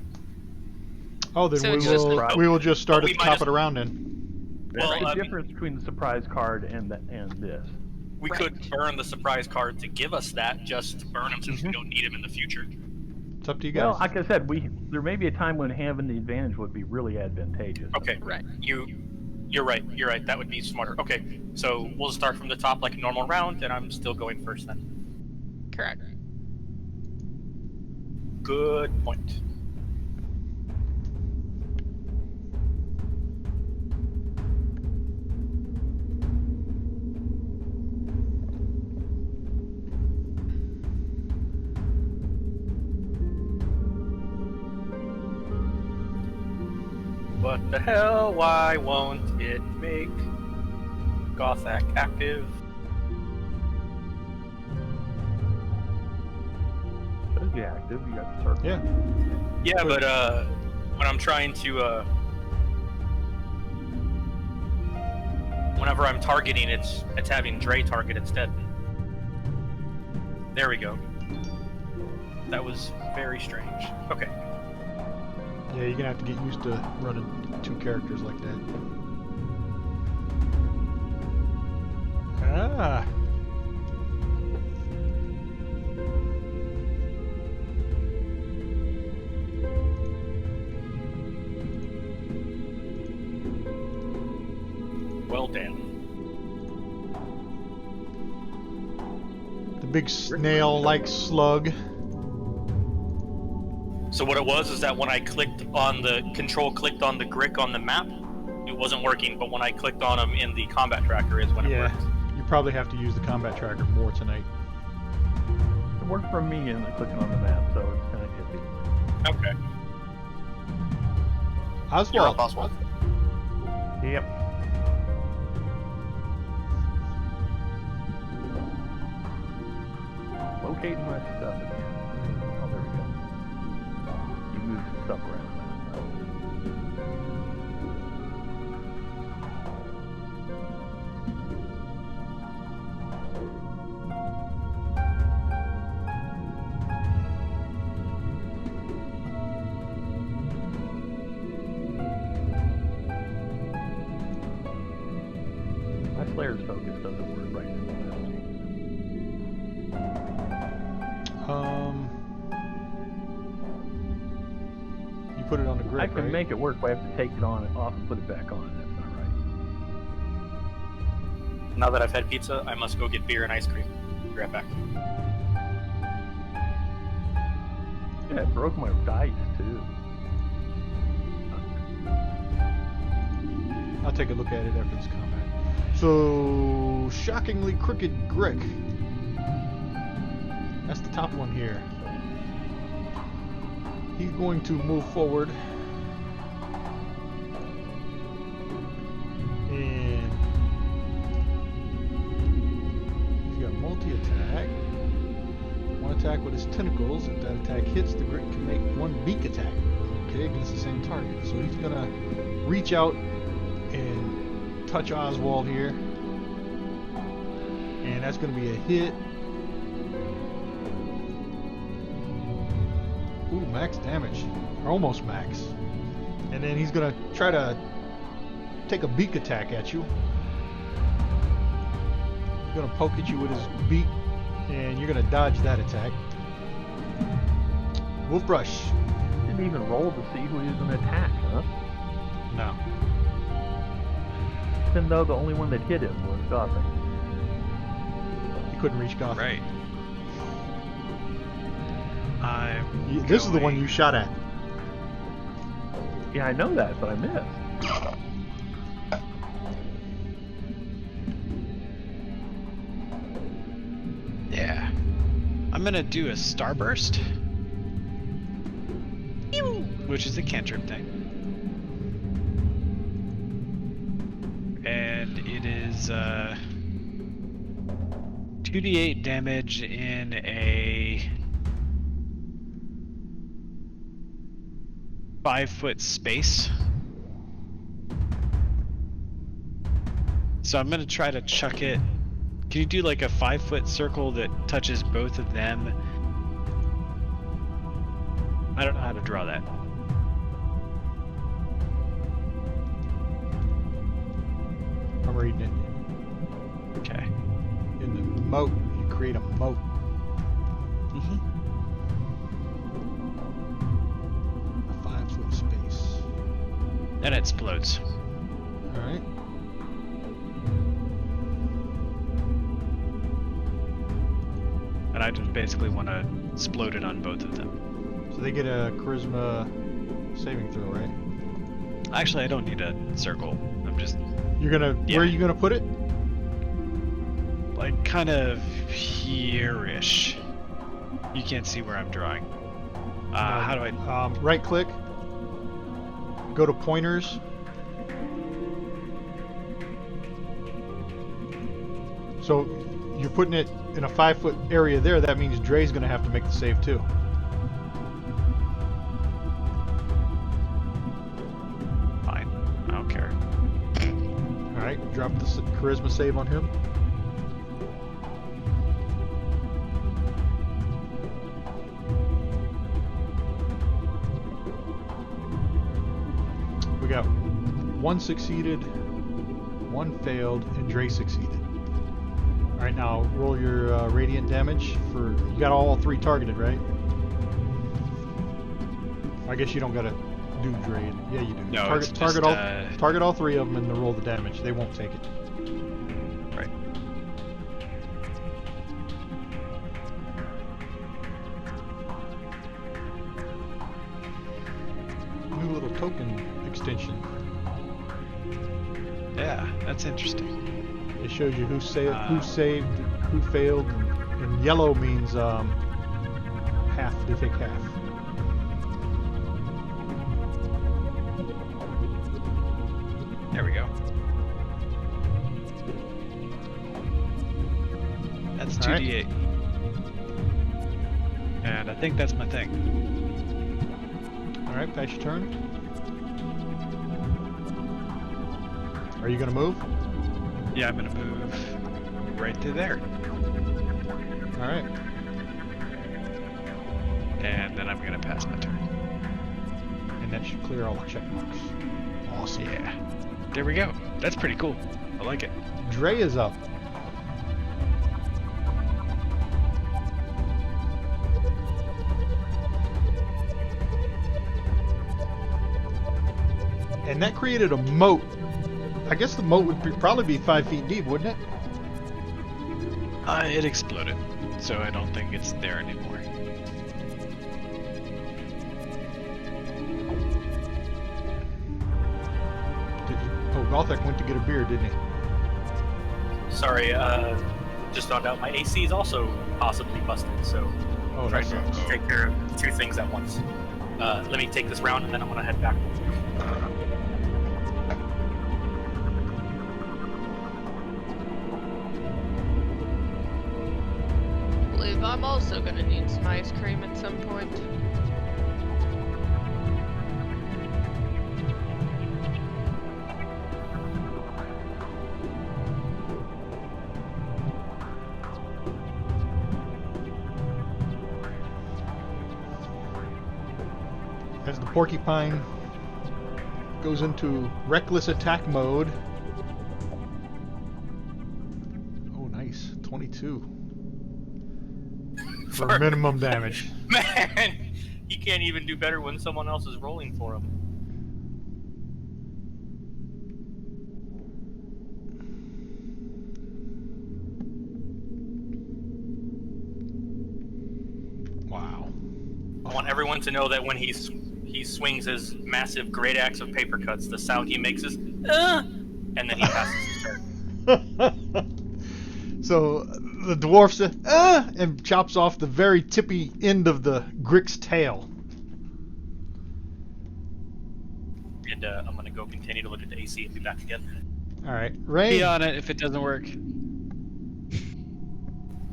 S2: Oh, then
S1: So
S2: we
S1: it's just
S2: will
S4: the-
S2: we will just start
S4: but
S2: at
S4: we
S2: the
S4: might
S2: top
S4: as-
S2: of the round then.
S3: That's
S4: Well,
S3: the
S4: I mean-
S3: difference between the surprise card and this.
S4: We could burn the surprise card to give us that, just to burn them since we don't need them in the future.
S2: It's up to you guys.
S3: Well, like I said, there may be a time when having the advantage would be really advantageous.
S4: Okay.
S1: Right.
S4: You're right. You're right. That would be smarter. Okay. So we'll start from the top like a normal round, and I'm still going first then.
S1: Correct.
S4: Good point. What the hell? Why won't it make Gothak active?
S3: Should be active. You got the circle.
S2: Yeah.
S4: Yeah, but when I'm trying to whenever I'm targeting, it's having Dre target instead. There we go. That was very strange. Okay.
S2: Yeah, you're gonna have to get used to running two characters like that. Ah.
S4: Well done.
S2: The big snail-like slug.
S4: So what it was is that when I clicked on the clicked on the Grick on the map, it wasn't working, but when I clicked on him in the combat tracker is when it
S2: Yeah.
S4: worked.
S2: You probably have to use the combat tracker more tonight.
S3: It worked for me in clicking on the map, so it's kind of iffy.
S4: Okay.
S2: Oswald.
S4: You're up, Oswald.
S3: Yep. Locating my stuff again. Oh, there we go. You moved some stuff around now. My Slayer's focus doesn't work right now.
S2: You put it on the grip,
S3: I can
S2: right?
S3: make it work, but I have to take it on and off and put it back on. That's not right.
S4: Now that I've had pizza, I must go get beer and ice cream. Be right back.
S3: Yeah, it broke my dice too.
S2: I'll take a look at it after this combat. So, shockingly crooked Grick. That's the top one here. He's going to move forward. And he's got multi-attack. One attack with his tentacles. If that attack hits, the Grick can make one beak attack. Okay, against the same target. So he's gonna reach out and touch Oswald here. And that's gonna be a hit. Ooh, max damage. Or almost max. And then he's gonna try to take a beak attack at you. He's gonna poke at you with his beak, and you're gonna dodge that attack. Wolf Brush.
S3: Didn't even roll to see who he was going to attack, huh?
S2: No.
S3: Even though the only one that hit him was Gothic.
S2: He couldn't reach Gotham.
S5: Right.
S2: This is the one you shot at.
S3: Yeah, I know that, but I missed.
S5: Yeah. I'm gonna do a Starburst. Which is a cantrip thing. And it is 2d8 damage in a 5-foot space. So I'm gonna try to chuck it Can you do like a 5-foot circle that touches both of them? I don't know how to draw that.
S2: I'm reading it.
S5: Okay.
S2: In the moat, you create a moat.
S5: Mm-hmm.
S2: A 5-foot space.
S5: And it explodes.
S2: All right.
S5: And I just basically want to explode it on both of them.
S2: So they get a charisma saving throw, right?
S5: Actually, I don't need a circle. I'm just
S2: You're gonna.
S5: Yeah.
S2: Where are you gonna put it?
S5: like kind of here-ish. You can't see where I'm drawing. How do I?
S2: Right click. Go to pointers. So you're putting it in a 5-foot area there. That means Dre's gonna have to make the save too.
S5: Fine. I don't care.
S2: All right. Drop the charisma save on him. We got 1 succeeded, 1 failed, and Dre succeeded. All right, now roll your radiant damage for. You got all 3 targeted, right? I guess you don't gotta do Dre. Yeah, you do.
S5: No,
S2: target
S5: it's
S2: target
S5: just,
S2: all target all 3 of them and then roll the damage. They won't take it.
S5: Right.
S2: New little token extension.
S5: Yeah, that's interesting.
S2: It shows you who saved, who failed, and yellow means half. They take half.
S5: There we go. That's
S2: All right.
S5: 2d8. And I think that's my thing.
S2: All right, pass your turn. Are you gonna move?
S5: Yeah, I'm gonna move right to there.
S2: All right.
S5: And then I'm gonna pass my turn.
S2: And that should clear all the check marks. Awesome.
S5: Yeah. There we go. That's pretty cool. I like it.
S2: Dre is up. And that created a moat. I guess the moat would probably be 5 feet deep, wouldn't it?
S5: It exploded, so I don't think it's there anymore.
S2: Oh, Gothak went to get a beer, didn't he?
S4: Sorry, just found out my AC is also possibly busted, so
S2: Oh,
S4: trying
S2: that
S4: to
S2: sucks.
S4: take care of 2 things at once. Let me take this round and then I'm gonna head back.
S1: I believe I'm also gonna need some ice cream at some point.
S2: As the porcupine goes into reckless attack mode. Oh, nice. 22. For minimum damage.
S4: Man, he can't even do better when someone else is rolling for him.
S2: Wow.
S4: I want everyone to know that when he swings his massive great axe of paper cuts, the sound he makes is and then he passes his turn.
S2: So the dwarf says, and chops off the very tippy end of the Grick's tail.
S4: And I'm gonna go continue to look at the AC and be back again.
S2: All right, Ray.
S5: Pee on it if it doesn't work.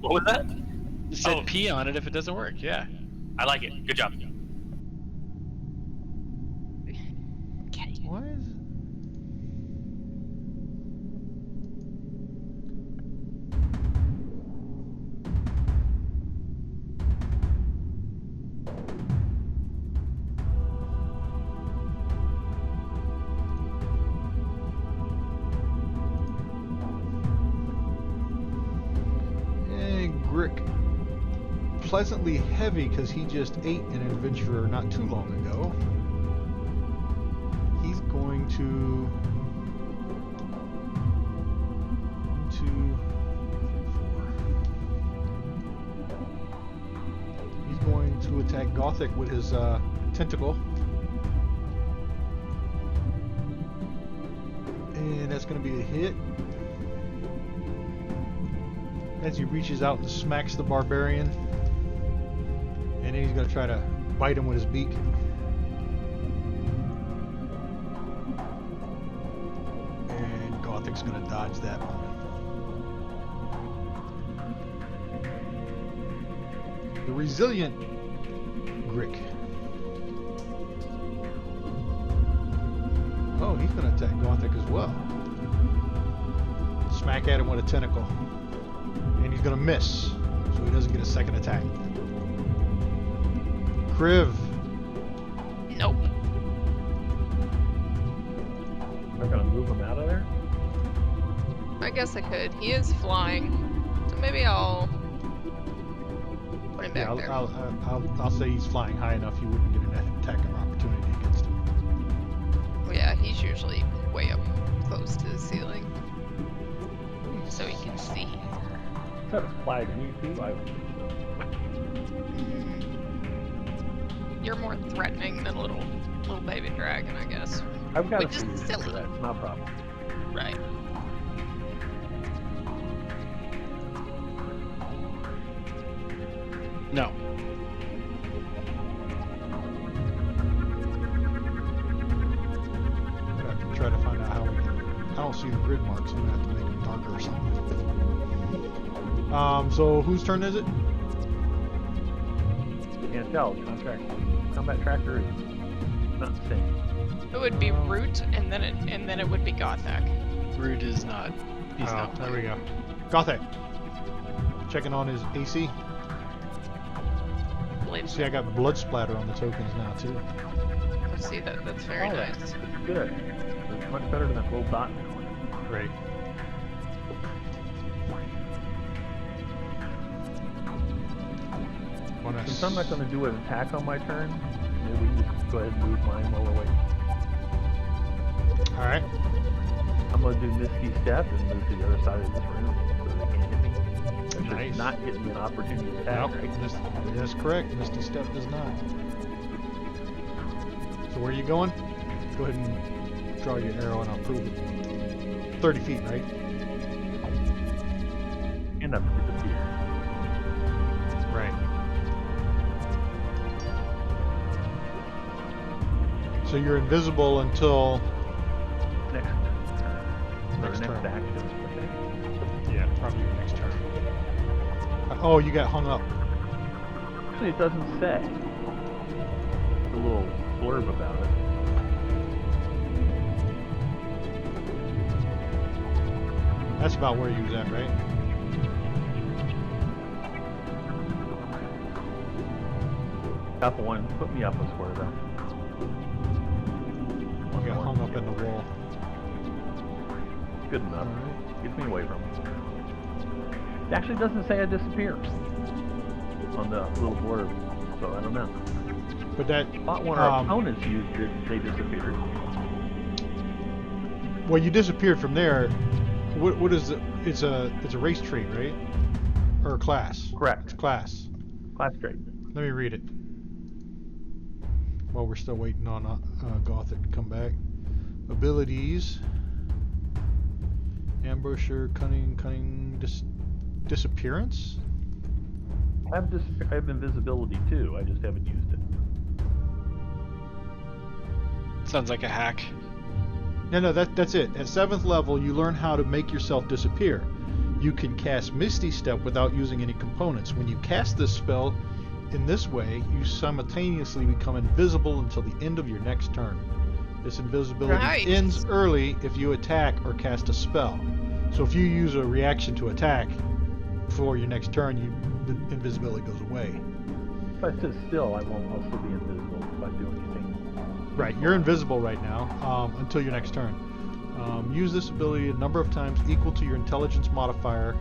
S4: What was that?
S5: It said
S4: Oh.
S5: pee on it if it doesn't work. Yeah.
S4: I like it. Good job.
S2: What is? Grick pleasantly heavy because he just ate an adventurer not too long ago. He's going to 1, 2, 3, 4. He's going to attack Gothic with his tentacle. And that's going to be a hit. As he reaches out and smacks the barbarian. And then he's going to try to bite him with his beak. And Gothic's going to dodge that one. The resilient Grick. Oh, he's going to attack Gothic as well. Smack at him with a tentacle. And he's going to miss, so he doesn't get a second attack. Kriv.
S1: Nope.
S3: Am I gonna move him out of there?
S1: I guess I could. He is flying, so maybe I'll put him back
S2: Yeah,
S1: there.
S2: I'll say he's flying high enough you wouldn't get an attack of opportunity against him.
S1: Well, yeah, he's usually way up close to the ceiling, so he can see.
S3: Is that a flag me too?
S1: You're more threatening than a little baby dragon, I guess.
S3: I've got
S1: Which
S3: a
S1: is
S3: solution
S1: silly.
S3: for that. It's not a problem.
S1: Right.
S5: No.
S2: I'm gonna have to try to find out how we can. I don't see the grid marks. I'm gonna have to make them darker or something. So whose turn is it?
S3: Can't tell. Combat tracker is not the same.
S1: It would be Root, and then it would be Gothak.
S5: Root is not. He's not
S2: There
S5: playing.
S2: we go. Gothic. Checking on his AC.
S1: Believe
S2: See, I got blood splatter on the tokens now too.
S1: Let's see that. That's very
S3: Oh,
S1: nice.
S3: that's good. It's much better than that little dot.
S2: Great.
S3: Since I'm not going to do an attack on my turn, maybe we can just go ahead and move mine while we're waiting.
S2: Alright.
S3: I'm going to do Misty Step and move to the other side of this room so they can't hit me. That
S2: Nice.
S3: does not get me an opportunity to attack,
S2: Nope,
S3: right?
S2: that's correct. Misty Step does not. So where are you going? Go ahead and draw your arrow and I'll prove it. 30 feet, right?
S3: And I'm disappear.
S2: Right. So you're invisible until
S3: Next turn. Or
S2: Next
S3: next
S2: turn.
S3: action, I think.
S2: yeah, probably your next turn. Oh, you got hung up.
S3: Actually, it doesn't say. A little blurb about it.
S2: That's about where you was at, right?
S3: Up one. Put me up a square though.
S2: You got hung up in the wall.
S3: Good enough. Gets me away from it. It actually doesn't say I disappear on the little blurb, so I don't know.
S2: But that,
S3: Thought when our opponents used it, they disappeared.
S2: well, you disappeared from there. What is it? It's a race trait, right? Or a class?
S3: Correct.
S2: It's class.
S3: Class trait.
S2: Let me read it. While we're still waiting on Gothic to come back. Abilities. Ambusher, cunning, disappearance?
S3: I have invisibility too, I just haven't used it.
S5: Sounds like a hack.
S2: No, that's it. At 7th level, you learn how to make yourself disappear. You can cast Misty Step without using any components. When you cast this spell in this way, you simultaneously become invisible until the end of your next turn. This invisibility
S1: Nice.
S2: ends early if you attack or cast a spell. So if you use a reaction to attack for your next turn, the invisibility goes away.
S3: If I sit still, I won't also be invisible if I do anything.
S2: Right, you're invisible right now until your next turn. Use this ability a number of times equal to your intelligence modifier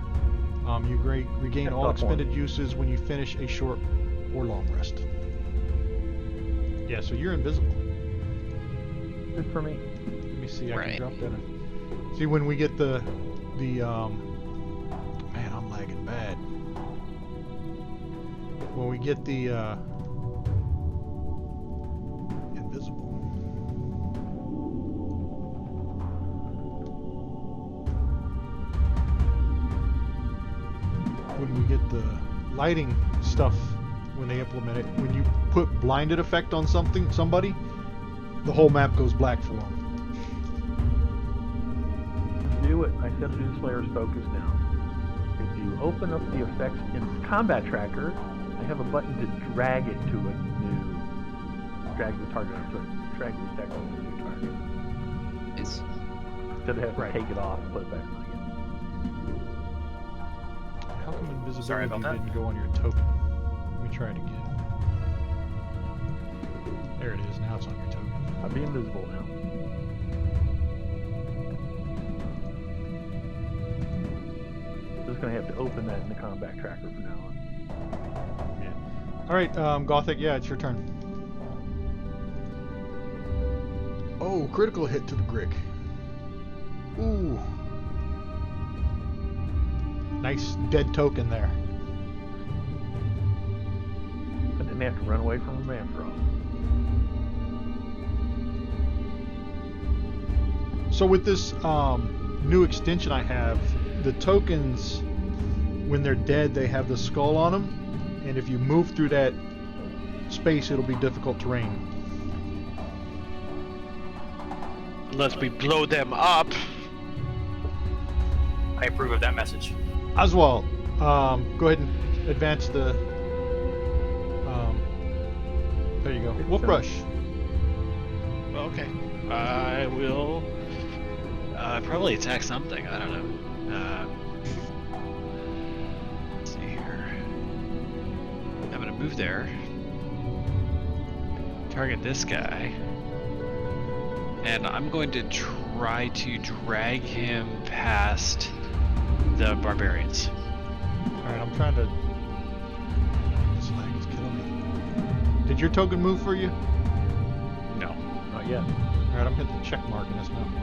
S2: You regain
S3: That's
S2: all
S3: tough one.
S2: expended uses when you finish a short or long rest. Yeah, so you're invisible.
S3: Good for me.
S2: Let me see. I
S1: Right.
S2: can drop that. See, when we get the man, I'm lagging bad. When we get the invisible. When we get the lighting stuff, when they implement it, when you put blinded effect on somebody, the whole map goes black for them.
S3: Do it. I set the player's focus down. If you open up the effects in Combat Tracker, I have a button to drag it to a new, drag the target onto it, drag the effect onto a new target.
S1: Is
S3: Instead of having
S2: Right.
S3: to take it off and put it back on again.
S2: How come invisibility
S4: Sorry about that.
S2: didn't go on your token? Let me try it again. There it is. Now it's on your token.
S3: I'll be invisible now. Just gonna have to open that in the Combat Tracker from now on.
S2: Yeah. All right, Gothic. Yeah, it's your turn. Oh, critical hit to the Grick. Ooh. Nice dead token there.
S3: I didn't have to run away from him after all.
S2: So with this new extension I have, the tokens, when they're dead, they have the skull on them, and if you move through that space, it'll be difficult terrain.
S5: Unless we blow them up.
S4: I approve of that message.
S2: Oswald, go ahead and advance the. There you go. Wolf Rush.
S5: Okay. I will probably attack something. I don't know. Let's see here. I'm gonna move there. Target this guy. And I'm going to try to drag him past the barbarians.
S2: Alright, I'm trying to. This lag is killing me. Did your token move for you?
S5: No.
S3: Not yet.
S2: Alright, I'm hitting the check mark and it's not working.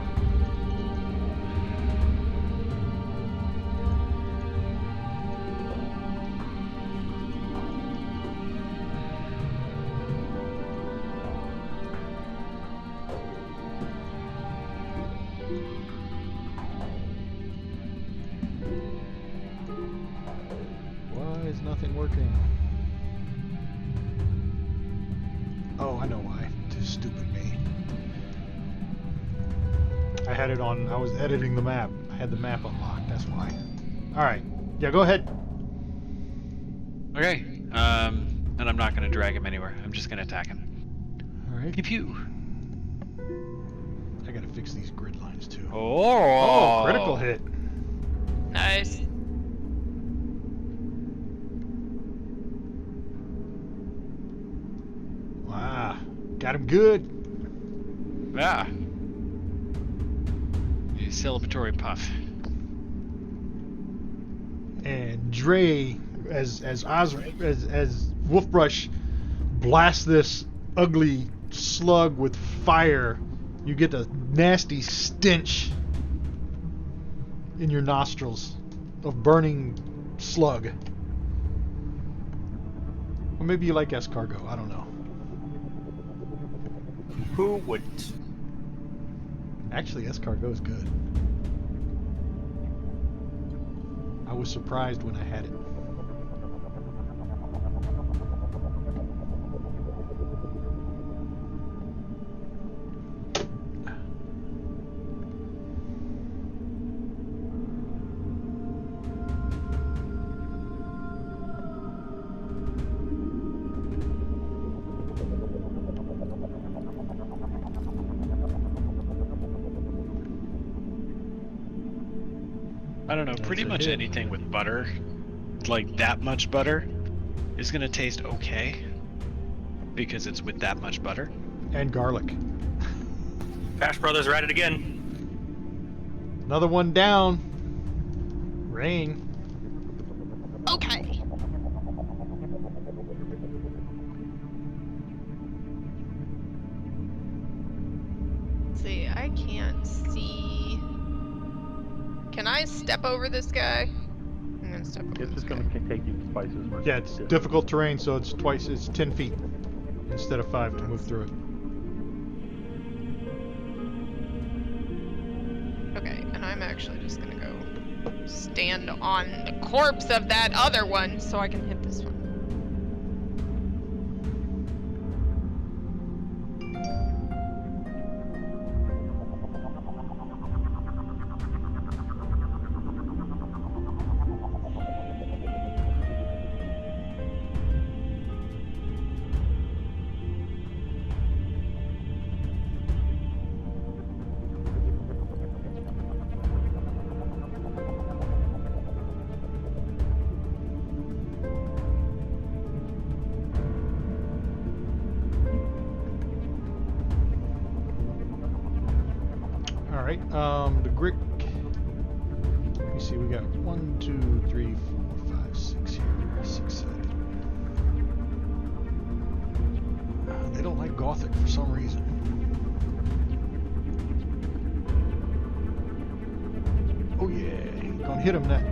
S2: Why is nothing working? Oh, I know why. Just stupid me. I had it on. I was editing the map. I had the map unlocked. That's why. All right. Yeah, go ahead.
S5: Okay. And I'm not gonna drag him anywhere. I'm just gonna attack him.
S2: All right.
S5: Pew pew.
S2: I gotta fix these grid lines too.
S5: Oh,
S2: Critical hit.
S1: nice.
S2: Wow. Got him good.
S5: Yeah. A celebratory puff.
S2: And Dre, as Wolfbrush blasts this ugly slug with fire, you get a nasty stench in your nostrils of burning slug. Or maybe you like escargot, I don't know.
S4: Who wouldn't?
S2: Actually, escargot is good. I was surprised when I had it.
S5: I don't know,
S2: That's
S5: pretty
S2: a
S5: much
S2: hit.
S5: anything with butter, like that much butter, is gonna taste okay. Because it's with that much butter.
S2: And garlic.
S4: Bash Brothers are at it again.
S2: Another one down. Rain.
S1: Okay. Let's see, I can't see. Can I step over this guy? I'm gonna step over
S3: It's
S1: this
S3: just
S1: guy.
S3: going to take you twice as much.
S2: Yeah, it's
S3: distance.
S2: difficult terrain, so it's 10 feet instead of 5 to move through it.
S1: Okay, and I'm actually just gonna go stand on the corpse of that other one so I can hit this one.
S2: Alright, the Grick. Let me see, we got 1, 2, 3, 4, 5, 6 here. 6 sided. They don't like Gothic for some reason. Oh yeah, gonna hit him that.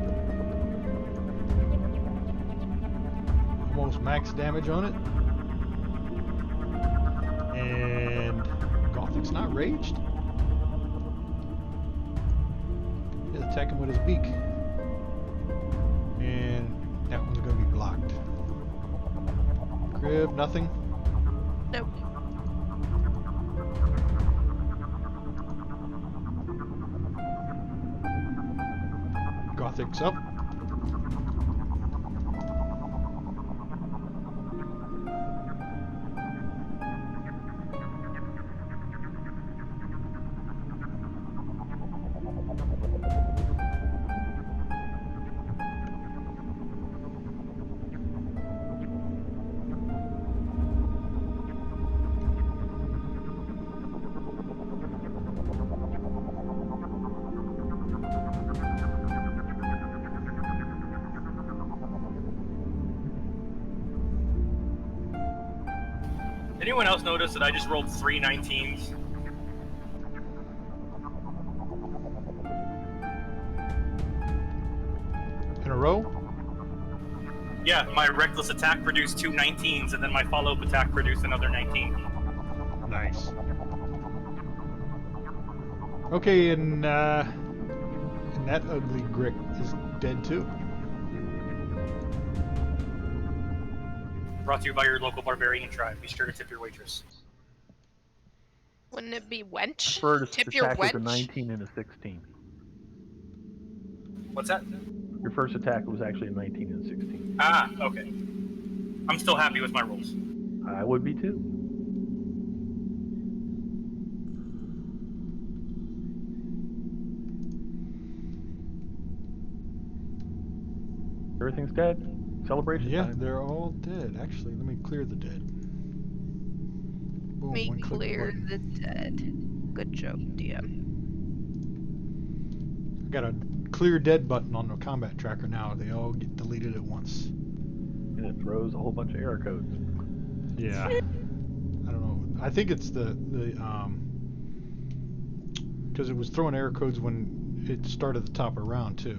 S2: Almost max damage on it. And Gothic's not raged. He'll attack him with his beak. And that one's gonna be blocked. Crib, nothing.
S1: Nope.
S2: Gothic's up.
S4: Anyone else notice that I just rolled 3 19s?
S2: In a row?
S4: Yeah, my reckless attack produced 2 19s, and then my follow-up attack produced another 19.
S2: Nice. Okay, and that ugly Grick is dead too.
S4: Brought to you by your local barbarian tribe. Be sure to tip your waitress.
S1: Wouldn't it be wench?
S3: First
S1: Tip your
S3: attack was a
S1: wench?
S3: 19 and a 16.
S4: What's that?
S3: Your first attack was actually a 19 and a 16.
S4: Ah, okay. I'm still happy with my rolls.
S3: I would be too. Everything's dead. Celebration
S2: Yeah,
S3: time.
S2: they're all dead. Actually, let me clear the dead. Boom,
S1: Me
S2: one click
S1: clear
S2: button.
S1: the dead. Good joke, DM.
S2: I got a clear dead button on the combat tracker now. They all get deleted at once.
S3: And it throws a whole bunch of error codes.
S2: Yeah. I don't know. I think it's the because it was throwing error codes when it started at the top of round too.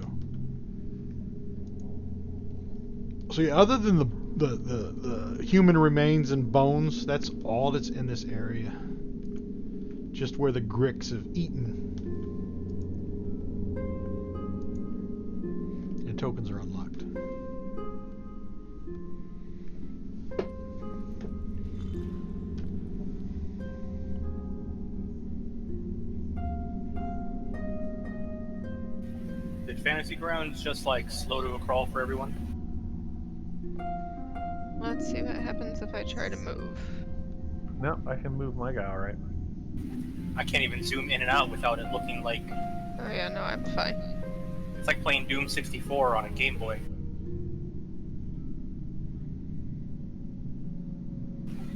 S2: So yeah, other than the human remains and bones, that's all that's in this area. Just where the Gricks have eaten. And tokens are unlocked.
S4: Did Fantasy Grounds just like slow to a crawl for everyone?
S1: Let's see what happens if I try to move.
S3: No, I can move my guy alright.
S4: I can't even zoom in and out without it looking like
S1: Oh yeah, no, I'm fine.
S4: it's like playing Doom 64 on a Game Boy.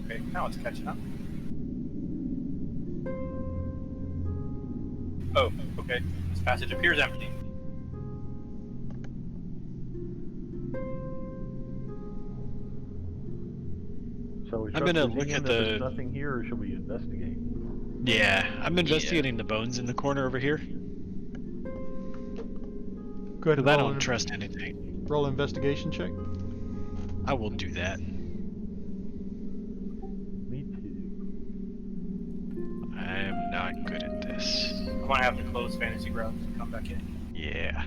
S4: Okay, now it's catching up. Oh, okay. This passage appears empty.
S3: So we
S5: I'm
S3: trust
S5: gonna
S3: the
S5: look
S3: DM
S5: at
S3: that there's
S5: the.
S3: nothing here, or should we investigate?
S5: Yeah, I'm investigating the bones in the corner over here.
S2: Go ahead and
S5: Because I
S2: roll
S5: don't
S2: an,
S5: trust anything.
S2: roll an investigation check.
S5: I will do that.
S3: Me too.
S5: I am not good at this.
S4: I'm gonna have to close fantasy grounds and come back in.
S5: Yeah.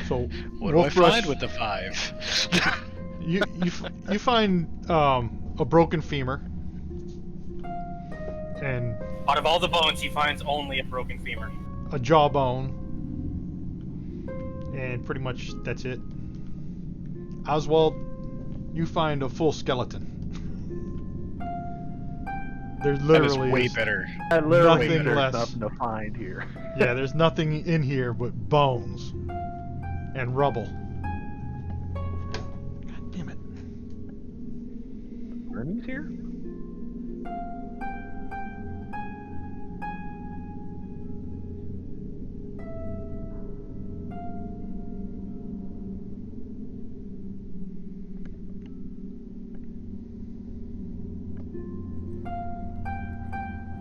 S2: So
S5: What do I
S2: Wolf Rush,
S5: find with the 5?
S2: you find a broken femur, and
S4: Out of all the bones, he finds only a broken femur.
S2: a jawbone, and pretty much that's it. Oswald, you find a full skeleton. There
S5: That is
S2: literally
S5: way
S2: is
S5: better.
S3: I literally
S2: nothing
S3: think there's
S2: less.
S3: nothing to find here.
S2: Yeah, there's nothing in here but bones and rubble. God damn it.
S3: Ernie's here?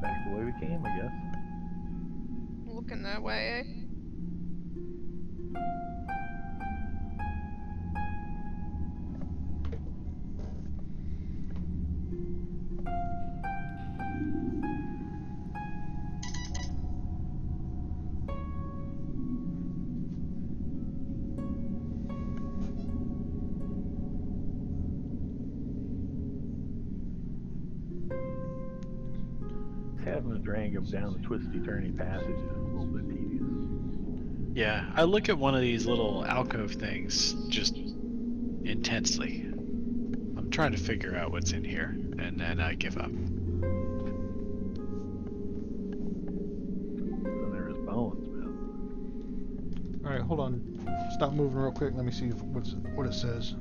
S3: Back the way we came, I guess.
S1: Looking that way, eh?
S3: Having to drag him down the twisty, turny passage is a little bit tedious.
S5: Yeah, I look at one of these little alcove things just intensely. I'm trying to figure out what's in here, and then I give up.
S3: So there's bones, man.
S2: All right, hold on. Stop moving real quick. Let me see what it says.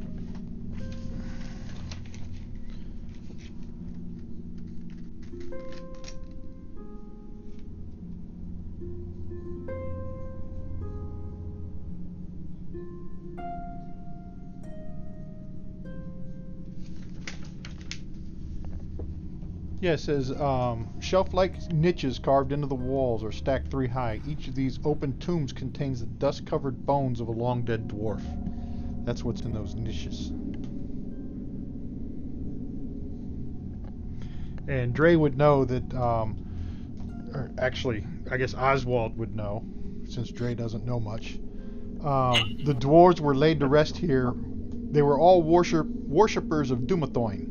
S2: Yeah, it says shelf-like niches carved into the walls are stacked 3 high. Each of these open tombs contains the dust-covered bones of a long-dead dwarf. That's what's in those niches. And Dre would know that, or actually, I guess Oswald would know, since Dre doesn't know much. The dwarves were laid to rest here. They were all worshippers of Dumathoin.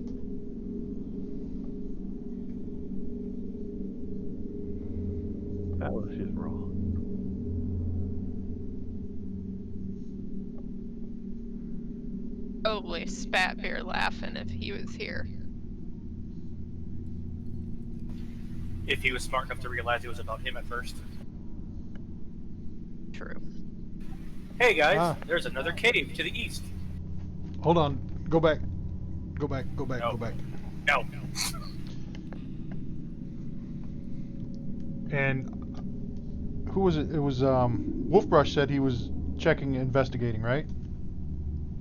S3: That was just wrong.
S1: Probably spat beer laughing if he was here.
S4: If he was smart enough to realize it was about him at first.
S1: True.
S4: Hey guys, there's another cave to the east.
S2: Hold on. Go back. Go back. Go back.
S4: No.
S2: Go back.
S4: No.
S2: And who was it? It was Wolfbrush said he was checking, investigating, right?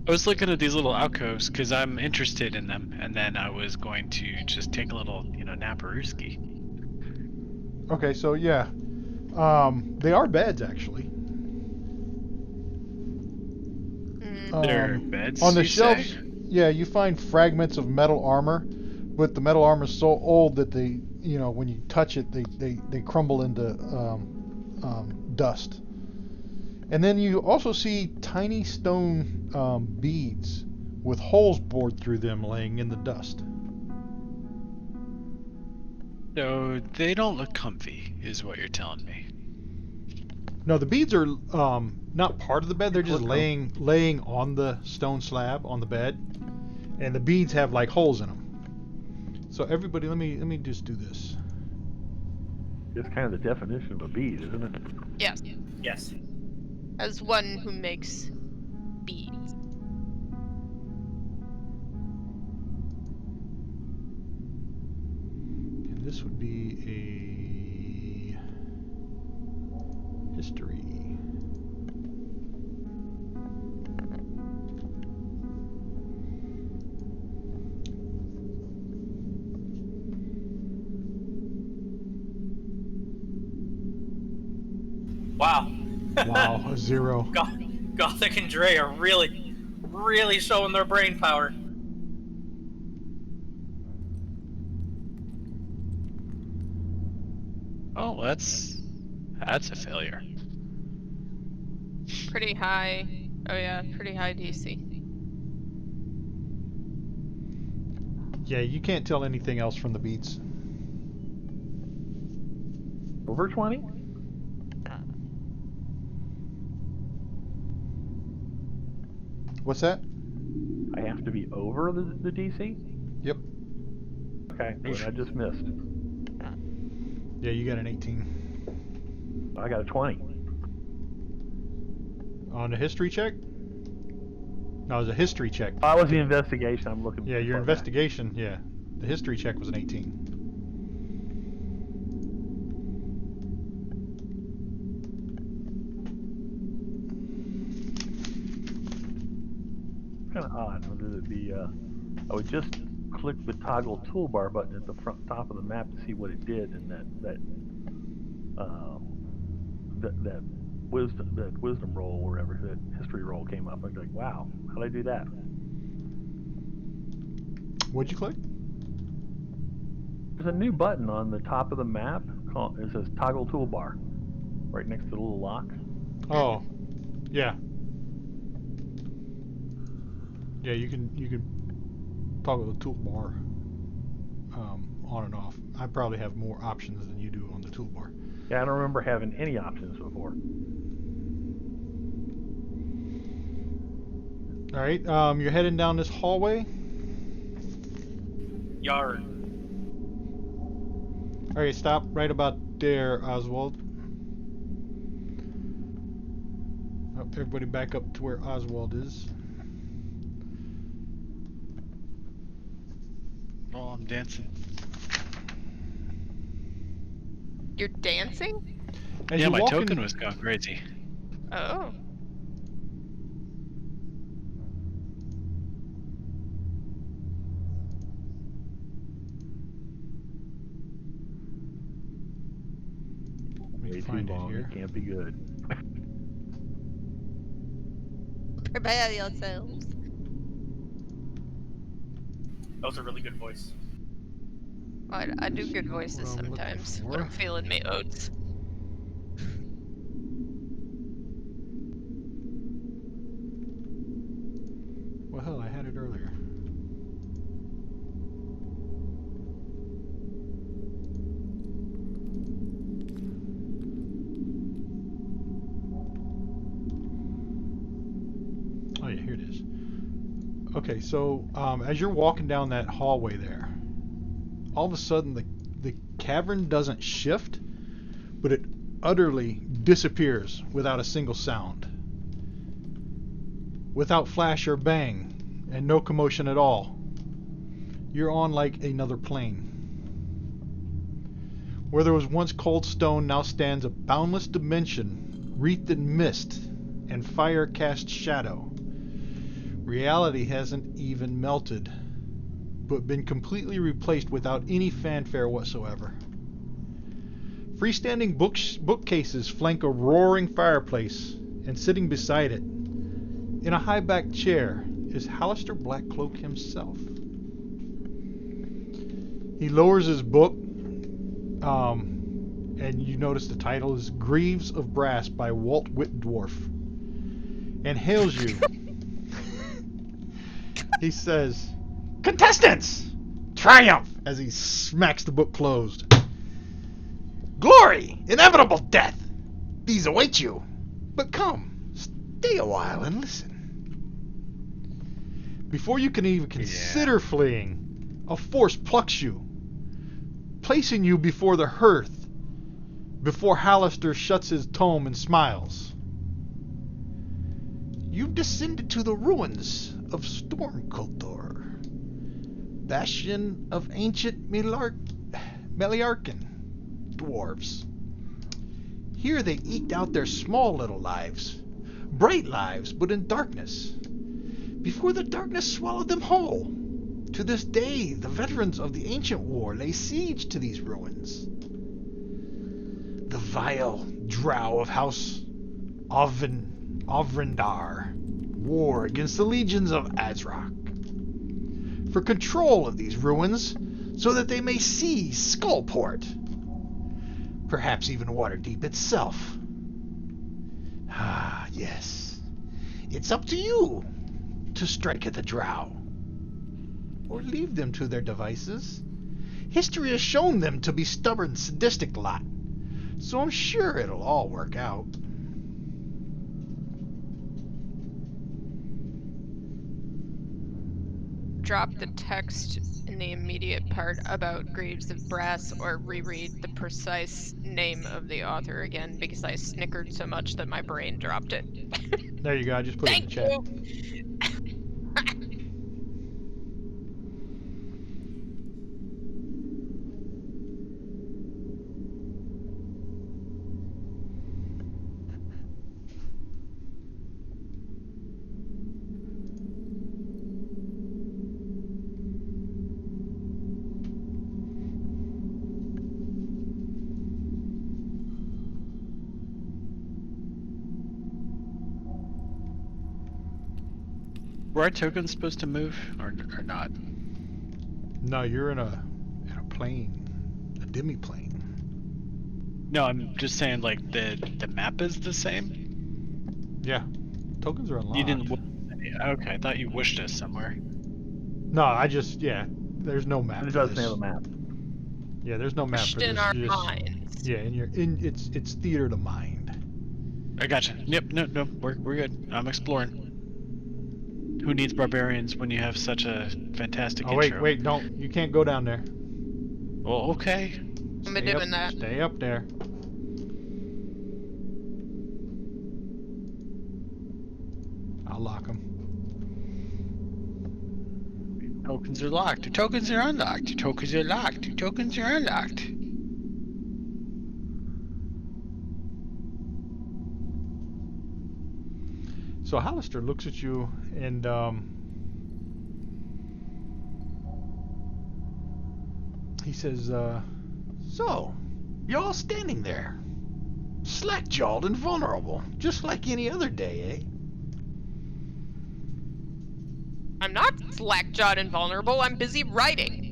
S5: I was looking at these little alcoves because I'm interested in them, and then I was going to just take a little, naparooski.
S2: Okay, so yeah, they are beds actually.
S5: They're beds,
S2: on the
S5: you
S2: shelves.
S5: say?
S2: Yeah, you find fragments of metal armor, but the metal armor is so old that they, when you touch it, they crumble into dust. And then you also see tiny stone beads with holes bored through them laying in the dust.
S5: So they don't look comfy, is what you're telling me.
S2: No, the beads are not part of the bed. They're just laying on the stone slab on the bed, and the beads have like holes in them. So everybody, let me just do this.
S3: It's kind of the definition of a bead, isn't it?
S1: Yes.
S4: Yes.
S1: As one who makes beads.
S2: And this would be a history.
S4: Wow.
S2: Wow, a 0.
S4: Gothic and Dre are really showing their brain power.
S5: Oh, that's a failure.
S1: Pretty high. Oh yeah, pretty high DC.
S2: Yeah, you can't tell anything else from the beats.
S3: Over 20?
S2: What's that?
S3: I have to be over the DC?
S2: Yep.
S3: Okay, well, I just missed.
S2: Yeah, you got an 18.
S3: I got a 20.
S2: On the history check? No, it was a history check.
S3: That was the investigation I'm looking for.
S2: Yeah, your investigation, yeah. The history check was an 18.
S3: Kind of odd. I would just click the toggle toolbar button at the front top of the map to see what it did, and that wisdom roll or whatever, that history roll came up. I'd be like, wow, how'd I do that?
S2: What'd you click?
S3: There's a new button on the top of the map called, it says toggle toolbar, right next to the little lock.
S2: Oh, yeah. Yeah, you can toggle the toolbar on and off. I probably have more options than you do on the toolbar.
S3: Yeah, I don't remember having any options before.
S2: All right, you're heading down this hallway.
S4: Yard.
S2: All right, stop right about there, Oswald. Oh, everybody back up to where Oswald is.
S5: Oh, I'm dancing.
S1: You're dancing?
S2: As
S5: Yeah,
S2: you're
S5: my
S2: walking-
S5: token was going crazy.
S1: Oh.
S2: Let me
S3: Way too
S2: find it
S3: long.
S2: here.
S3: It can't be good.
S1: Prepare yourselves.
S4: That was a really good voice.
S1: I do good voices
S2: What I'm looking
S1: sometimes when
S2: for.
S1: I'm feeling me oats.
S2: Well, hell, I had it earlier. Oh yeah, here it is. Okay, so as you're walking down that hallway there, all of a sudden the cavern doesn't shift, but it utterly disappears without a single sound. Without flash or bang, and no commotion at all. You're on like another plane. Where there was once cold stone, now stands a boundless dimension, wreathed in mist and fire-cast shadow. Reality hasn't even melted, but been completely replaced without any fanfare whatsoever. Freestanding bookcases flank a roaring fireplace, and sitting beside it, in a high-backed chair, is Hallister Blackcloak himself. He lowers his book, and you notice the title is Greaves of Brass by Walt Whitdwarf, and hails you. He says, "Contestants! Triumph!" as he smacks the book closed. "Glory! Inevitable death! These await you. But come, stay a while and listen." Before you can even consider fleeing, a force plucks you, placing you before the hearth, before Hallister shuts his tome and smiles. You've descended to the ruins of Stormcultor, bastion of ancient Meliarcan dwarves. Here they eked out their small little lives, bright lives, but in darkness, before the darkness swallowed them whole. To this day, the veterans of the ancient war lay siege to these ruins. The vile, drow of House Ovrindar war against the legions of Azrak for control of these ruins so that they may seize Skullport, perhaps even Waterdeep itself. Ah, yes. It's up to you to strike at the drow, or leave them to their devices. History has shown them to be stubborn, sadistic lot, so I'm sure it'll all work out.
S1: Drop the text in the immediate part about Graves of Brass, or reread the precise name of the author again, because I snickered so much that my brain dropped it.
S2: There you go. I just put it in the
S1: Thank
S2: chat.
S1: you!
S5: Were our tokens supposed to move or not?
S2: No, you're in a plane, a demi-plane.
S5: No, I'm just saying like the map is the same.
S2: Yeah, tokens are unlocked.
S5: You didn't. Okay, I thought you wished us somewhere.
S2: No, I just there's no map.
S3: It
S2: for
S3: doesn't
S2: this.
S3: have a map.
S2: Yeah, there's no map
S1: Pushed
S2: for this.
S1: in our
S2: You just-
S1: minds.
S2: Yeah, it's theater to mind.
S5: I gotcha. Yep. No. We're good. I'm exploring. Who needs barbarians when you have such a fantastic
S2: Oh
S5: intro?
S2: wait, don't. You can't go down there.
S5: Well, okay.
S1: I'm
S2: Stay
S1: doing that.
S2: Stay up there. I'll lock them.
S5: Tokens are locked. Your tokens are unlocked. Your tokens are locked. Your tokens are unlocked.
S2: So Hallister looks at you and he says, "So, you're all standing there, slack-jawed and vulnerable, just like any other day, eh?"
S1: I'm not slack-jawed and vulnerable, I'm busy writing.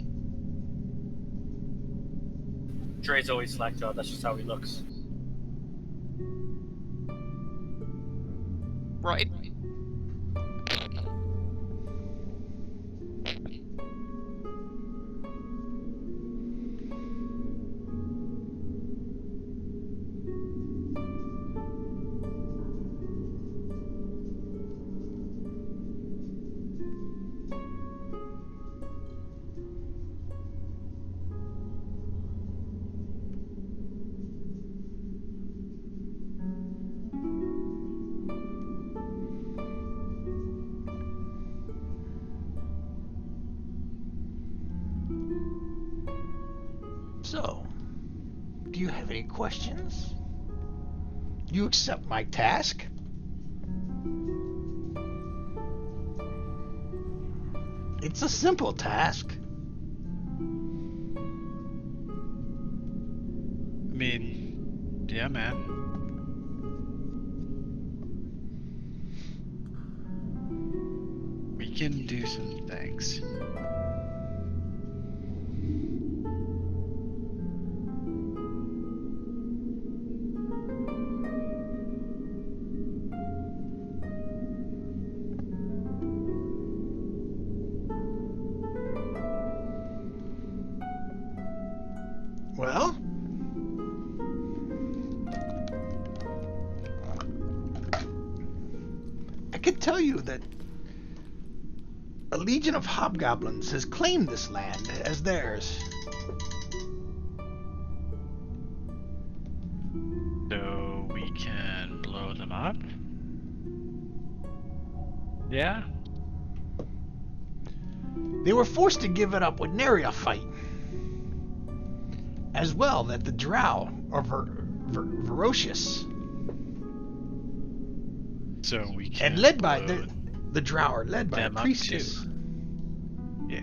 S4: Dre's always slack-jawed, that's just how he looks.
S1: Right?
S2: So, do you have any questions? You accept my task? It's a simple task.
S5: I mean, yeah, man. We can do some things.
S2: Well, I can tell you that a legion of hobgoblins has claimed this land as theirs.
S5: So we can blow them up? Yeah?
S2: They were forced to give it up with nary a fight. As well, that the drow are ferocious.
S5: So we can
S2: And led by
S5: blow
S2: the drow are led by a
S5: them up
S2: priestess
S5: too. Yeah.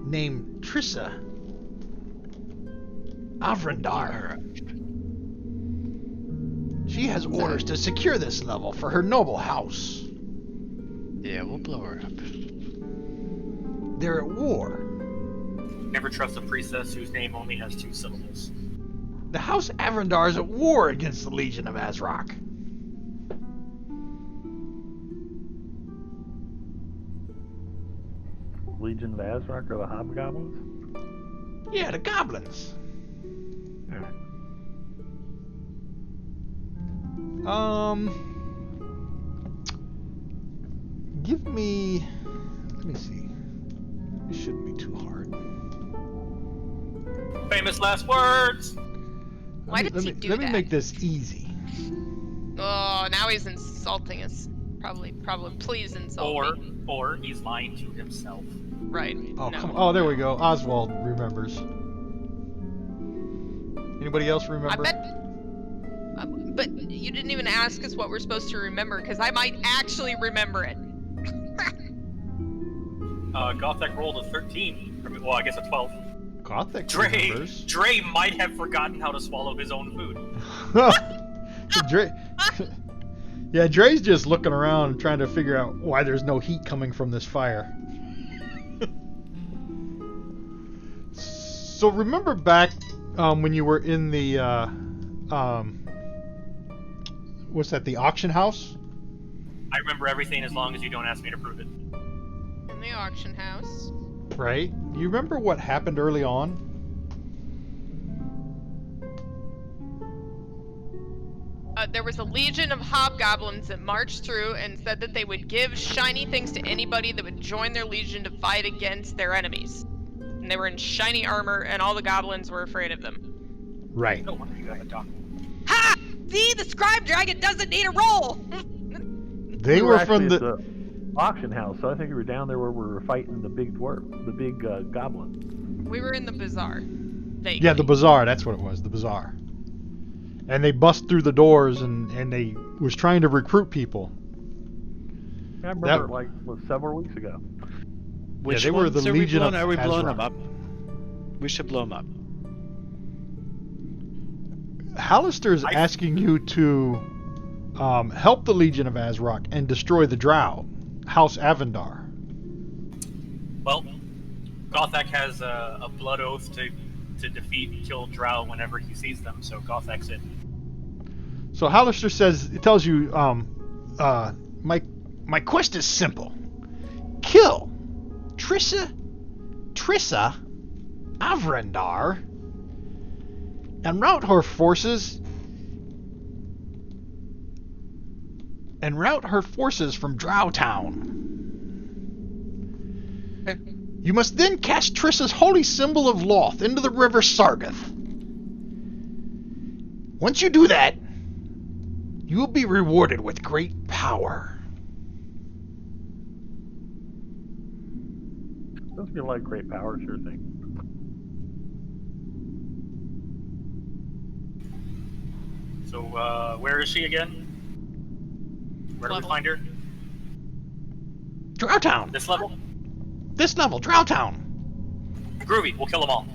S2: named Trissa Avrindar. She has orders to secure this level for her noble house.
S5: Yeah, we'll blow her up.
S2: They're at war.
S4: Never trust a priestess whose name only has 2 syllables.
S2: The House Avendar is at war against the Legion of Azrock.
S3: Legion of Azrock or the Hobgoblins?
S2: Yeah, the goblins.
S3: Alright.
S2: Give me... Let me see. It shouldn't be too hard.
S4: Famous last words!
S1: Why did he do that?
S2: Let me make this easy.
S1: Oh, now he's insulting us. Probably. Please insult me.
S4: Or he's lying to himself.
S1: Right.
S2: Oh,
S1: no.
S2: come on. Oh, there we go. Oswald remembers. Anybody else
S1: I
S2: remember?
S1: bet. But you didn't even ask us what we're supposed to remember, because I might actually remember it.
S4: Gothak rolled a 13. Well, I guess a 12.
S2: Gothic
S4: Dre
S2: remembers.
S4: might have forgotten how to swallow his own food.
S2: Dre... Yeah, Dre's just looking around and trying to figure out why there's no heat coming from this fire. So remember back when you were in the what's that? The auction house?
S4: I remember everything as long as you don't ask me to prove it.
S1: In the auction house.
S2: Right? You remember what happened early on?
S1: There was a legion of hobgoblins that marched through and said that they would give shiny things to anybody that would join their legion to fight against their enemies. And they were in shiny armor, and all the goblins were afraid of them.
S2: Right.
S4: No wonder you have a dog.
S1: Ha! See, the scribe dragon doesn't need a roll.
S2: They were from
S3: actually
S2: the...
S3: at the auction house, so I think we were down there where we were fighting the big dwarf, the big goblin.
S1: We were in the bazaar. Vaguely.
S2: Yeah, the bazaar. That's what it was. The bazaar. And they bust through the doors and they was trying to recruit people.
S3: I remember it like was several weeks ago.
S5: Which
S2: they were the
S5: ones
S2: Legion of
S5: are we blowing
S2: Azrock.
S5: them up? We should blow them up.
S2: Hallister's asking you to help the Legion of Azrock and destroy the Drow, House Avendar.
S4: Well, Gothak has a blood oath to defeat and kill Drow whenever he sees them, so Gothak's in.
S2: So Hallister says, it tells you, my quest is simple. Kill Trissa Avrendar and rout her forces from Drowtown. You must then cast Trissa's holy symbol of Loth into the river Sargath. Once you do that, you will be rewarded with great power.
S3: Doesn't feel like great power, sure thing.
S4: So, where is she again? Where do we find her?
S2: Drowtown.
S4: This level?
S2: This level, Drowtown.
S4: Groovy, we'll kill them all.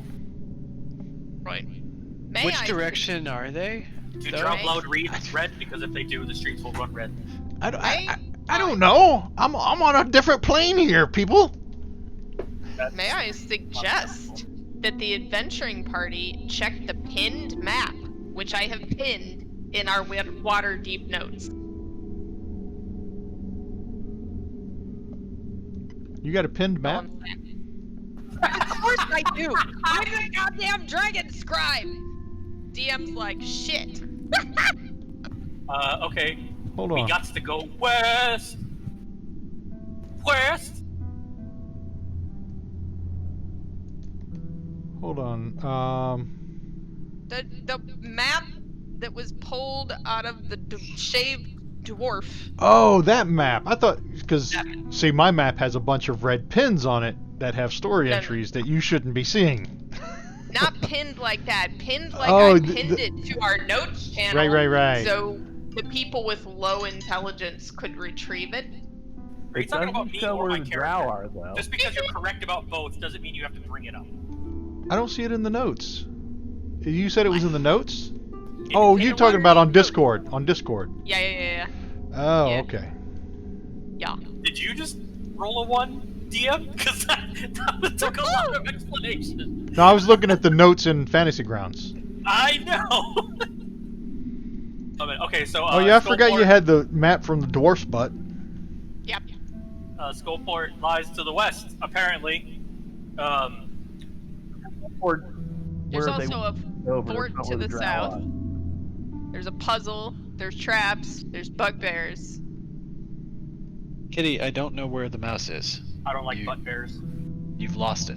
S1: Right.
S5: Which direction are they?
S4: Do
S5: Though?
S4: Drow Blood read red? Because if they do, the streets will run red.
S2: I don't know. I'm on a different plane here, people.
S1: May I suggest that the adventuring party check the pinned map, which I have pinned in our Waterdeep notes.
S2: You got a pinned map?
S1: Of course I do. I'm the goddamn dragon scribe. DM's like, shit.
S4: Okay.
S2: Hold
S4: We
S2: on.
S4: got to go west. West.
S2: Hold on.
S1: The map that was pulled out of the shaved dwarf.
S2: Oh, that map. I thought, because, see, my map has a bunch of red pins on it that have story entries that you shouldn't be seeing.
S1: Not pinned like that. Pinned like
S2: Oh,
S1: I pinned it to our notes channel.
S2: Right.
S1: So the people with low intelligence could retrieve it.
S4: Are you
S3: It
S4: talking
S3: doesn't
S4: about me
S3: show
S4: or
S3: where
S4: my
S3: the
S4: character?
S3: drow are, though.
S4: Just because you're correct about both doesn't mean you have to bring it up.
S2: I don't see it in the notes. You said it was in the notes? Oh,
S1: Take
S2: you're
S1: a
S2: talking
S1: water
S2: about on
S1: and-
S2: Discord. On Discord.
S1: Yeah.
S2: Oh,
S1: Yeah.
S2: okay.
S1: Yeah.
S4: Did you just roll a 1, DM? Because that took a lot of explanation.
S2: No, I was looking at the notes in Fantasy Grounds.
S4: I know. Okay, so
S2: Oh yeah, I
S4: Skullport,
S2: forgot you had the map from the dwarf's butt.
S1: Yep.
S4: Skullport lies to the west, apparently.
S3: Or
S1: There's
S3: where they
S1: also a
S3: went over,
S1: fort
S3: that's
S1: to
S3: not
S1: the
S3: where drow
S1: south.
S3: are.
S1: There's a puzzle. There's traps. There's bugbears.
S5: Kitty, I don't know where the mouse is.
S4: I don't like butt bears.
S5: You've lost it.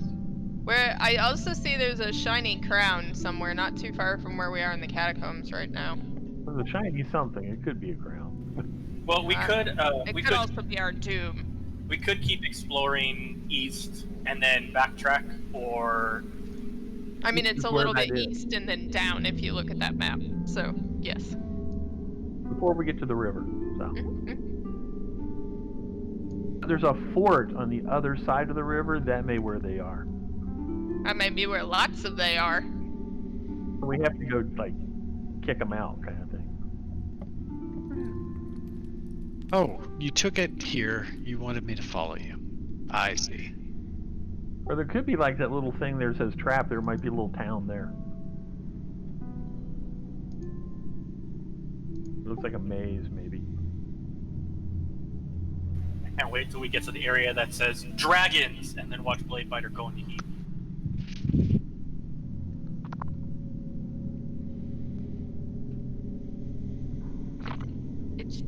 S1: Where I also see there's a shiny crown somewhere, not too far from where we are in the catacombs right now.
S3: There's a shiny something. It could be a crown.
S4: Well, we could
S1: It could also be our doom.
S4: we could keep exploring east and then backtrack, or
S1: I mean, it's a
S3: Where
S1: little
S3: that
S1: bit
S3: is.
S1: east and then down if you look at that map. So, yes.
S3: Before we get to the river. So.
S1: Mhm.
S3: There's a fort on the other side of the river. That may where they are.
S1: That may be where lots of they are.
S3: We have to go, like, kick them out kind of thing.
S5: Oh, you took it here. You wanted me to follow you. I see.
S3: Or there could be, like, that little thing there that says trap. There might be a little town there. It looks like a maze, maybe.
S4: I can't wait till we get to the area that says dragons, and then watch Bladefighter go into heat.
S1: It's...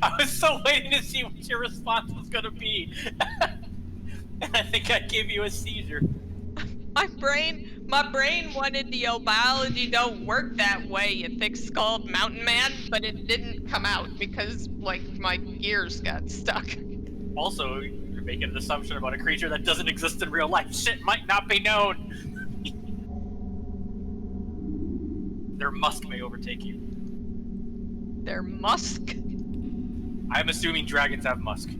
S4: I was so waiting to see what your response was gonna be. And I think I gave you a seizure.
S1: My brain wanted to yell biology don't work that way, you thick-skulled mountain man, but it didn't come out because, like, my gears got stuck.
S4: Also, you're making an assumption about a creature that doesn't exist in real life. Shit might not be known. Their musk may overtake you.
S1: Their musk?
S4: I'm assuming dragons have musk.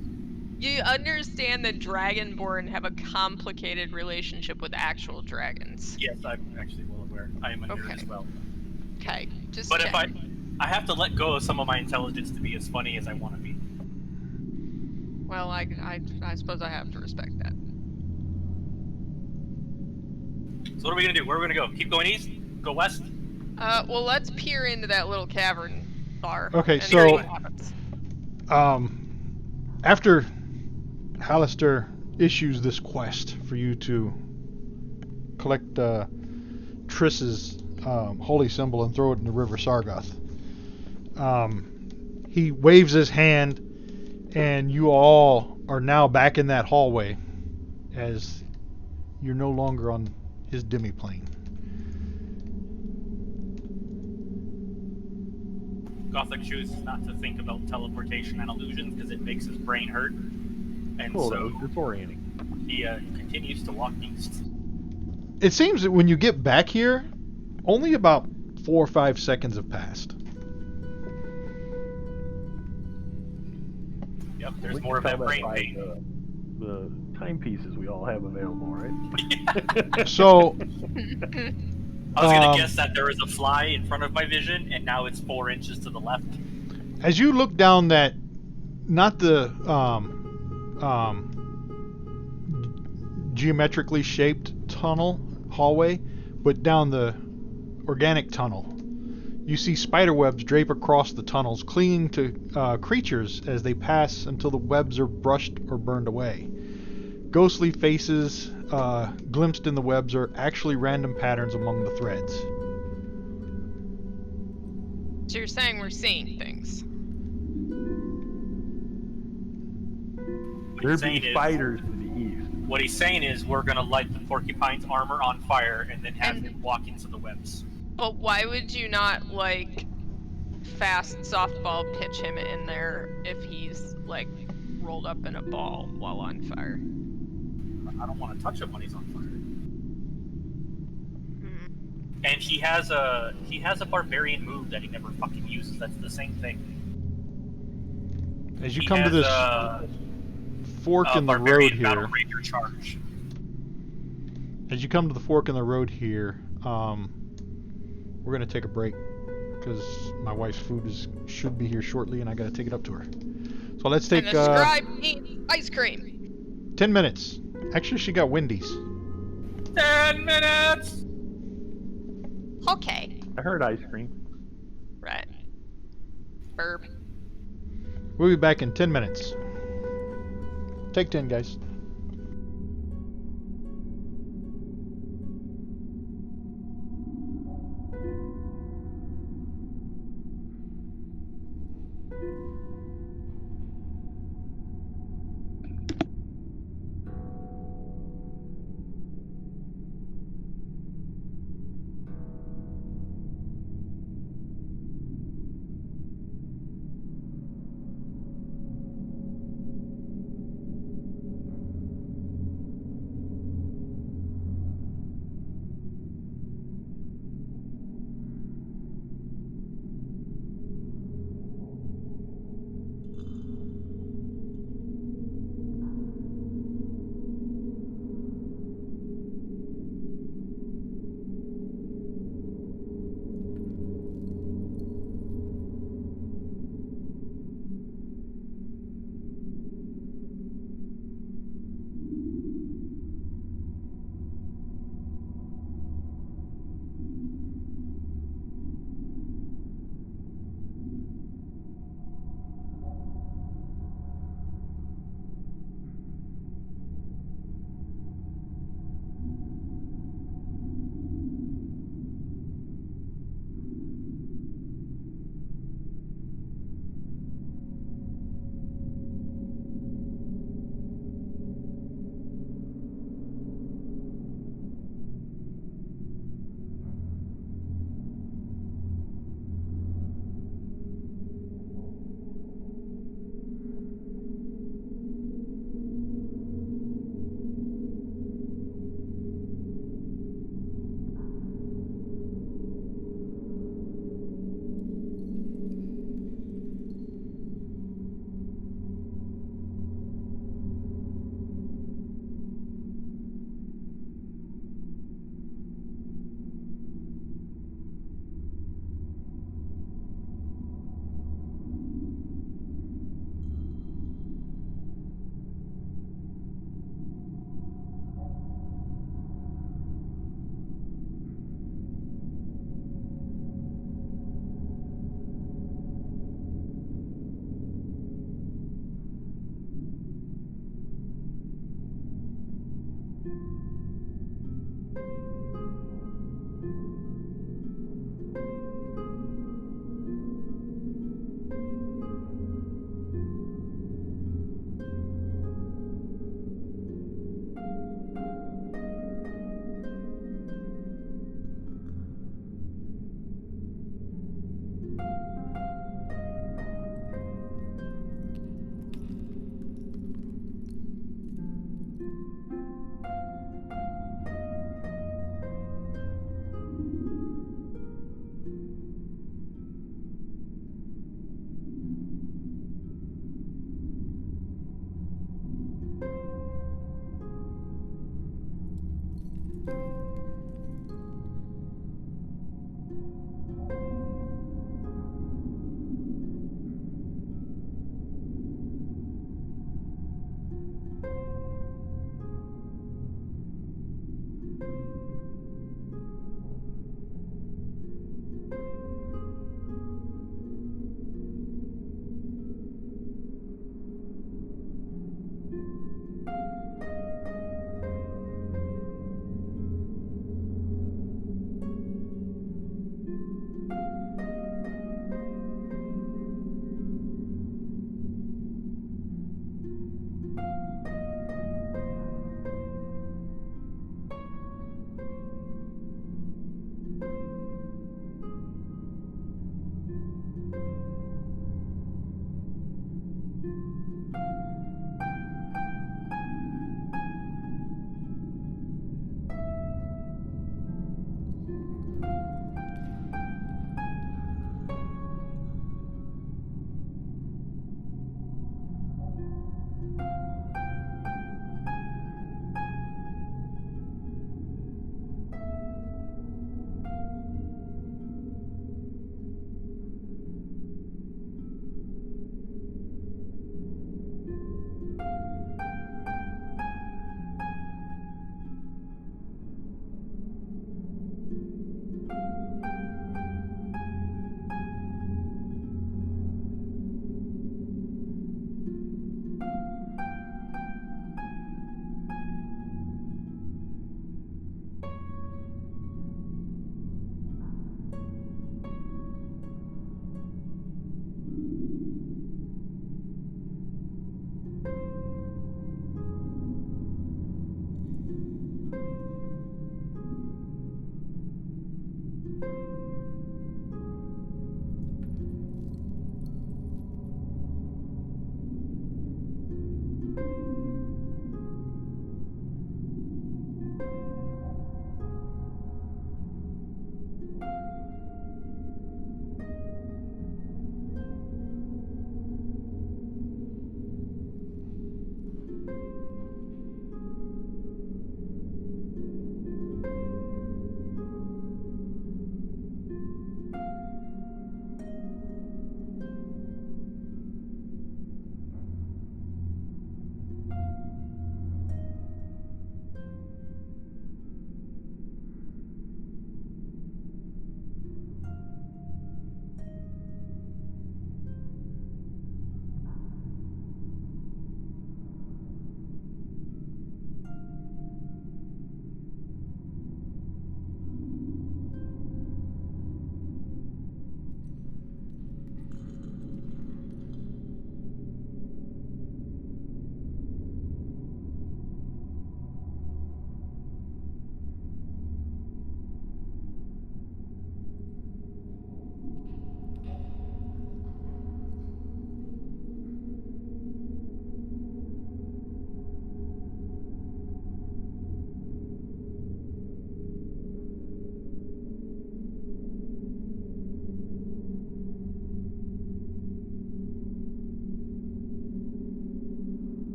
S1: You understand that Dragonborn have a complicated relationship with actual dragons.
S4: Yes, I'm actually well aware. I am a nerd
S1: Okay.
S4: as well.
S1: Okay, just
S4: But
S1: check.
S4: if I have to let go of some of my intelligence to be as funny as I want to be.
S1: Well, I suppose I have to respect that.
S4: So what are we gonna do? Where are we gonna go? Keep going east? Go west?
S1: Well, let's peer into that little cavern bar.
S2: Okay,
S1: and
S2: so-
S1: see what happens.
S2: After Hallister issues this quest for you to collect Triss's holy symbol and throw it in the River Sargoth, he waves his hand, and you all are now back in that hallway as you're no longer on his demiplane.
S4: Gothic chooses not to think about teleportation and illusions because it makes his brain hurt. And
S3: Cool, that
S4: so
S3: was disorienting.
S4: he continues to walk east.
S2: It seems that when you get back here, only about 4 or 5 seconds have passed.
S4: Yep, there's
S3: We
S4: more of
S3: can
S4: that
S3: tell
S4: brain
S3: by
S4: pain.
S3: the timepieces we all have available, right?
S2: So,
S4: I was gonna
S2: Um,
S4: guess that there was a fly in front of my vision, and now it's 4 inches to the left.
S2: as you look down that, not the geometrically shaped hallway, but down the organic tunnel, you see spider webs drape across the tunnels, clinging to creatures as they pass until the webs are brushed or burned away. Ghostly faces glimpsed in the webs are actually random patterns among the threads.
S1: So you're saying we're seeing things?
S4: What
S3: There'd
S4: he's saying
S3: be
S4: is-
S3: spiders to the east.
S4: What he's saying is we're gonna light the porcupine's armor on fire and then have
S1: And-
S4: him walk into the webs.
S1: But why would you not, like, fast softball pitch him in there if he's, like, rolled up in a ball while on fire?
S4: I don't want to touch him when he's on fire.
S1: Hmm.
S4: And he has a barbarian move that he never fucking uses. That's the same thing.
S2: As you
S4: He
S2: come to
S4: has
S2: this fork in the road
S4: barbarian battle
S2: here,
S4: ranger charge.
S2: as you come to the fork in the road here, we're gonna take a break because my wife's food should be here shortly, and I gotta take it up to her. So let's take
S1: And the scribe needs ice cream.
S2: 10 minutes. Actually, she got Wendy's.
S4: 10 minutes!
S1: Okay.
S3: I heard ice cream.
S1: Right. Burp.
S2: We'll be back in 10 minutes. Take 10, guys.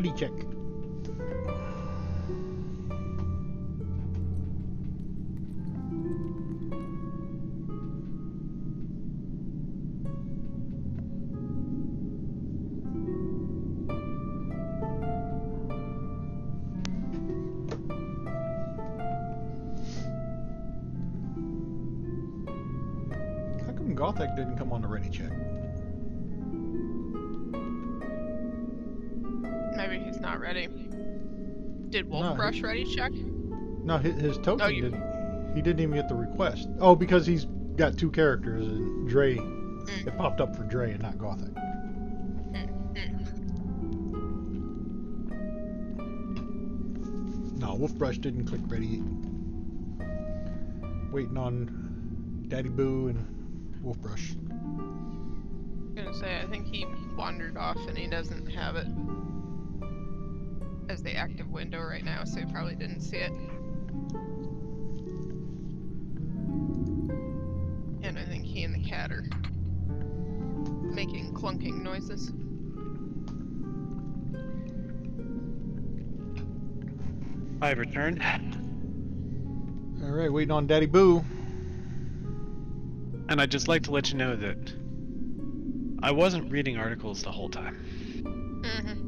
S2: Ready check. How come Gothic didn't come on the ready check?
S1: Maybe he's not ready. Did
S2: No,
S1: Wolfbrush ready check?
S2: No, his token
S1: Oh, you-
S2: didn't. He didn't even get the request. Oh, because he's got two characters and Dre. It popped up for Dre and not Gothic. No, Wolfbrush didn't click ready. Waiting on Daddy Boo and Wolfbrush.
S1: I'm gonna say, I think he wandered off and he doesn't have it as the active window right now, so he probably didn't see it. And I think he and the cat are making clunking noises.
S5: I've returned.
S2: All right, waiting on Daddy Boo.
S5: And I'd just like to let you know that I wasn't reading articles the whole time.
S1: Mm-hmm.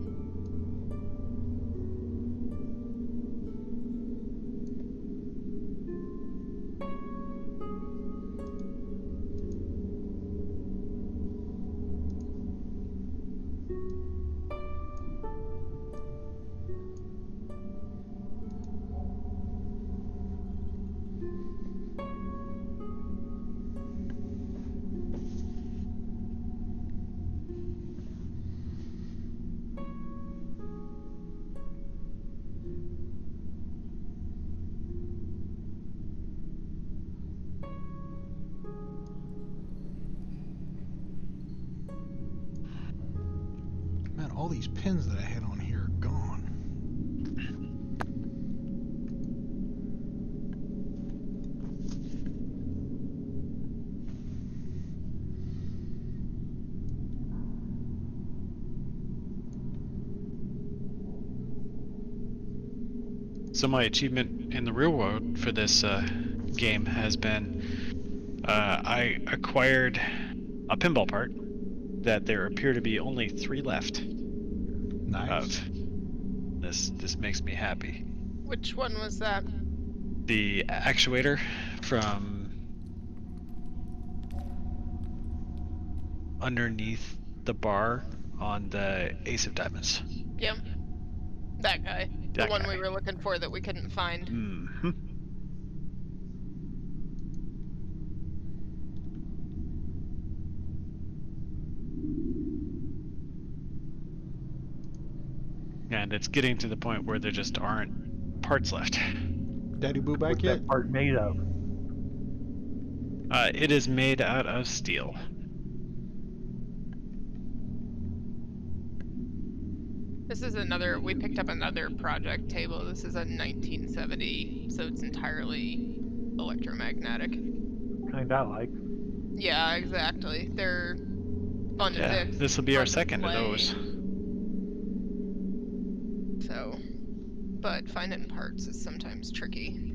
S2: Man, all these pins that I had on here are gone.
S5: So my achievement in the real world for this game has been I acquired a pinball part that there appear to be only 3 left
S2: Nice.
S5: of. This makes me happy.
S1: Which one was that?
S5: The actuator from underneath the bar on the Ace of Diamonds.
S1: Yep. That guy. The
S5: That
S1: one
S5: guy.
S1: we were looking for that we couldn't find.
S5: Mm-hmm. And it's getting to the point where there just aren't parts left.
S2: Daddy Boo back
S3: What's
S2: yet?
S3: that part made of?
S5: It is made out of steel.
S1: This is another, we picked up another project table. This is a 1970, so it's entirely electromagnetic.
S3: Kinda like.
S1: Yeah, exactly. They're fun to
S5: Yeah,
S1: fix.
S5: this will be our
S1: fun to
S5: second of
S1: play.
S5: those.
S1: So, but finding parts is sometimes tricky.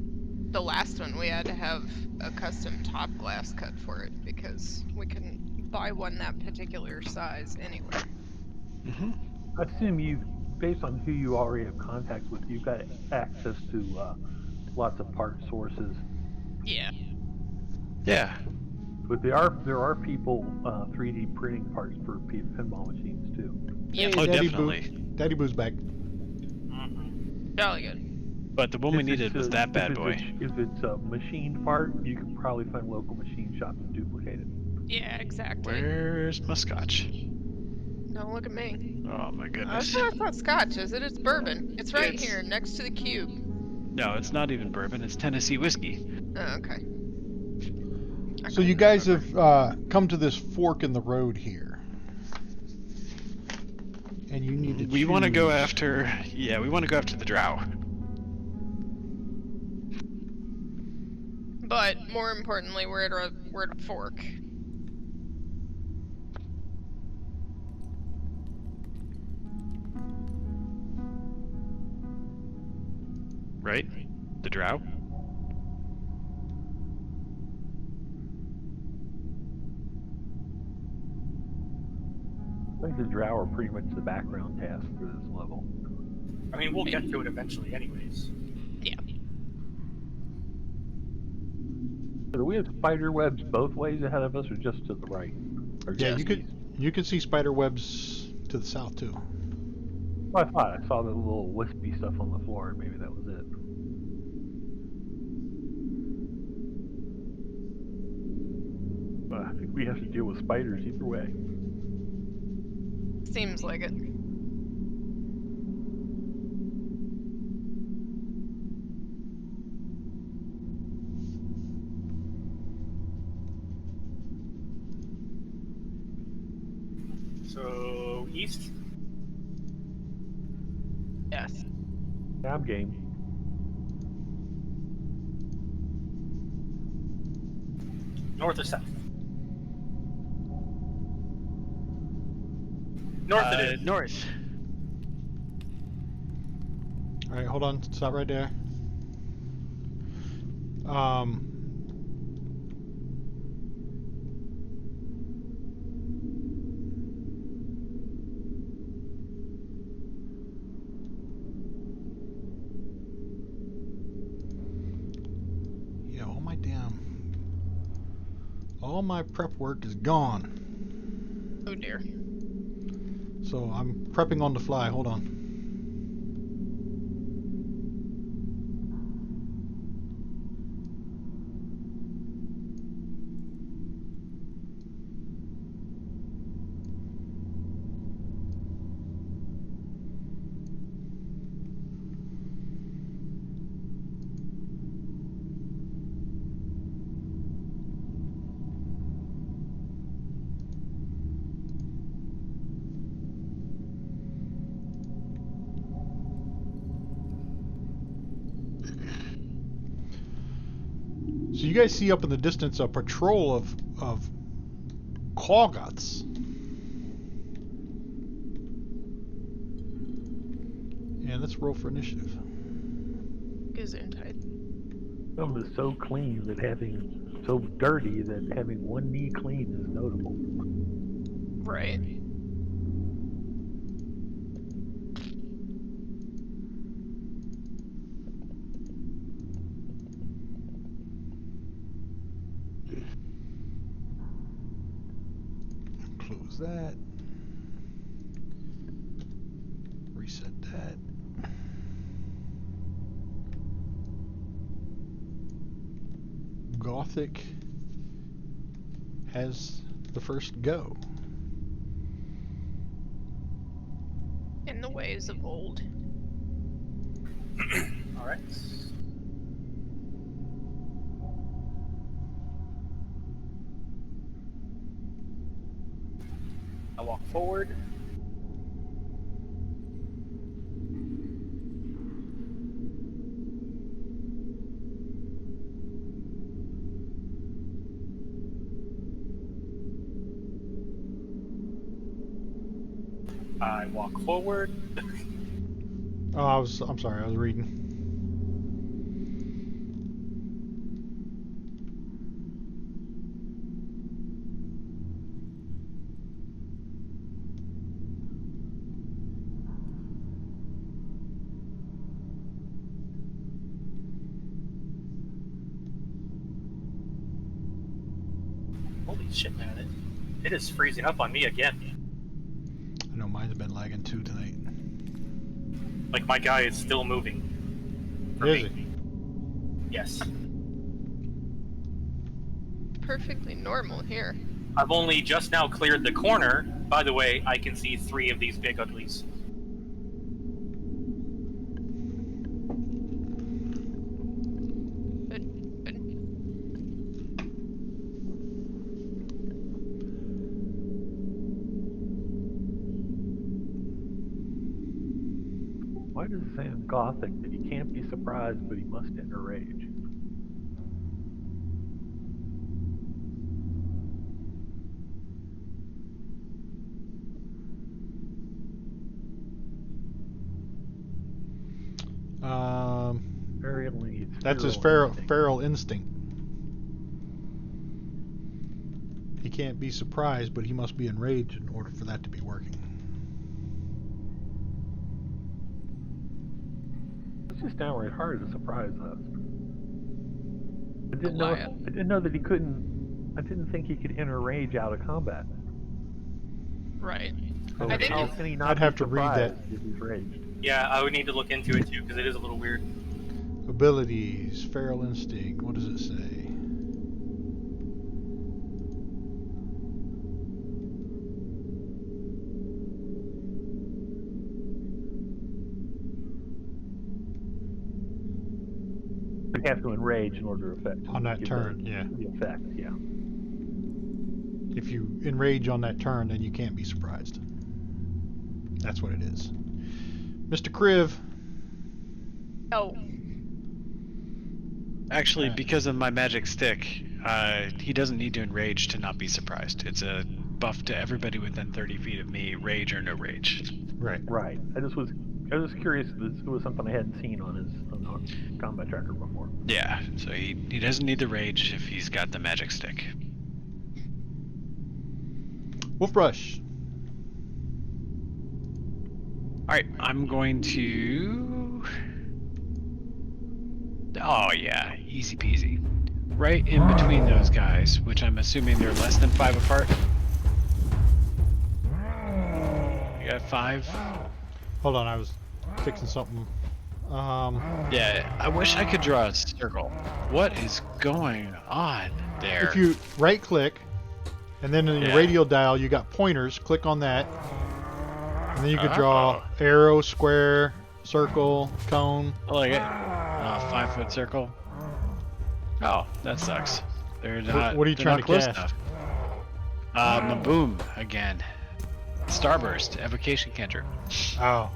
S1: The last one we had to have a custom top glass cut for it because we couldn't buy one that particular size anywhere.
S5: Mm-hmm.
S3: I assume you, based on who you already have contacts with, you've got access to lots of part sources.
S1: Yeah.
S5: Yeah.
S3: But there are people 3D printing parts for pinball machines too.
S1: Yep.
S5: Oh,
S2: Daddy
S5: definitely.
S2: Boo. Daddy Boo's back.
S1: Jolly good.
S5: But the one we
S3: If
S5: needed
S3: it's
S5: was
S3: a-
S5: that
S3: if
S5: bad
S3: it's a-
S5: boy.
S3: If it's a machined part, you can probably find local machine shops and duplicate it.
S1: Yeah, exactly.
S5: Where's my scotch?
S1: Don't look at me.
S5: Oh my
S1: That's
S5: goodness.
S1: not scotch, is it? It's bourbon. It's right
S5: It's-
S1: here, next to the cube.
S5: No, it's not even bourbon. It's Tennessee whiskey.
S1: Oh, okay. I
S2: So you
S1: couldn't
S2: guys
S1: remember.
S2: have come to this fork in the road here, and you need to.
S5: We want to go
S2: choose-
S5: after. Yeah, we want to go after the drow.
S1: But more importantly, we're at a fork.
S5: right? The drow?
S3: I think the drow are pretty much the background task for this level.
S4: I mean, we'll get to it eventually, anyways.
S1: Yeah.
S3: So do we have spider webs both ways ahead of us, or just to the right? Or
S2: Yeah,
S3: just east?
S2: you could see spider webs to the south too.
S3: Well, I thought I saw the little wispy stuff on the floor, and maybe that was it. But I think we have to deal with spiders either way.
S1: Seems like it.
S4: So, east?
S1: Yes.
S3: Yeah, I'm game.
S4: North or south? North it is.
S5: North.
S2: All right, hold on. Stop right there. Yeah, all my prep work is gone.
S1: Oh dear.
S2: So I'm prepping on the fly. Hold on. So you guys see up in the distance a patrol of Clawguts. And let's roll for initiative.
S1: Gesundheit.
S3: Some is so clean that so dirty that having one knee clean is notable.
S1: Right.
S2: Close that. Reset that. Gothic has the first go.
S1: In the ways of old.
S4: Alright. I walk forward. I walk forward.
S2: Oh, I'm sorry, I was reading.
S4: Holy shit, man. It is freezing up on me again.
S2: I know mine's been lagging too tonight.
S4: Like, my guy is still moving. For
S2: Is
S4: me.
S2: he?
S4: Yes.
S1: Perfectly normal here.
S4: I've only just now cleared the corner. By the way, I can see 3 of these big uglies.
S1: Good. Good.
S3: Why does it say in Gothic that he can't be surprised, but he must enter rage?
S2: That's his feral instinct. He can't be surprised, but he must be enraged in order for that to be working.
S3: It's just downright hard to surprise us. I didn't know that he couldn't. I didn't think he could enter rage out of combat.
S1: Right.
S3: So
S1: I think
S3: how
S1: it's-
S3: can he not
S2: I'd
S3: be
S2: have to read that.
S3: surprised if he's raged?
S4: Yeah, I would need to look into it too because it is a little weird.
S2: Abilities, feral instinct. What does it say?
S3: You have to enrage in order to affect
S2: On that
S3: give
S2: turn, yeah.
S3: The effect, yeah.
S2: If you enrage on that turn, then you can't be surprised. That's what it is. Mr. Kriv.
S1: Oh.
S5: Actually, because of my magic stick, he doesn't need to enrage to not be surprised. It's a buff to everybody within 30 feet of me, rage or no rage.
S2: Right.
S3: Right. I was curious if this was something I hadn't seen on his combat tracker before.
S5: Yeah, so he doesn't need the rage if he's got the magic stick.
S2: Wolf Brush.
S5: Alright, I'm going to... Oh yeah, easy peasy. Right in between those guys, which I'm assuming they're less than 5 apart. You got 5?
S2: Hold on, I was fixing something.
S5: Yeah, I wish I could draw a circle. What is going on there?
S2: If you right click, and then in your radial dial you got pointers, click on that. And then you could draw arrow, square, circle, cone.
S5: I like it. 5-foot circle. Oh, that sucks. They're not.
S2: What are you
S5: they're
S2: trying
S5: not
S2: to
S5: close
S2: cast?
S5: enough. Boom again. Starburst, evocation cantrip.
S2: Oh.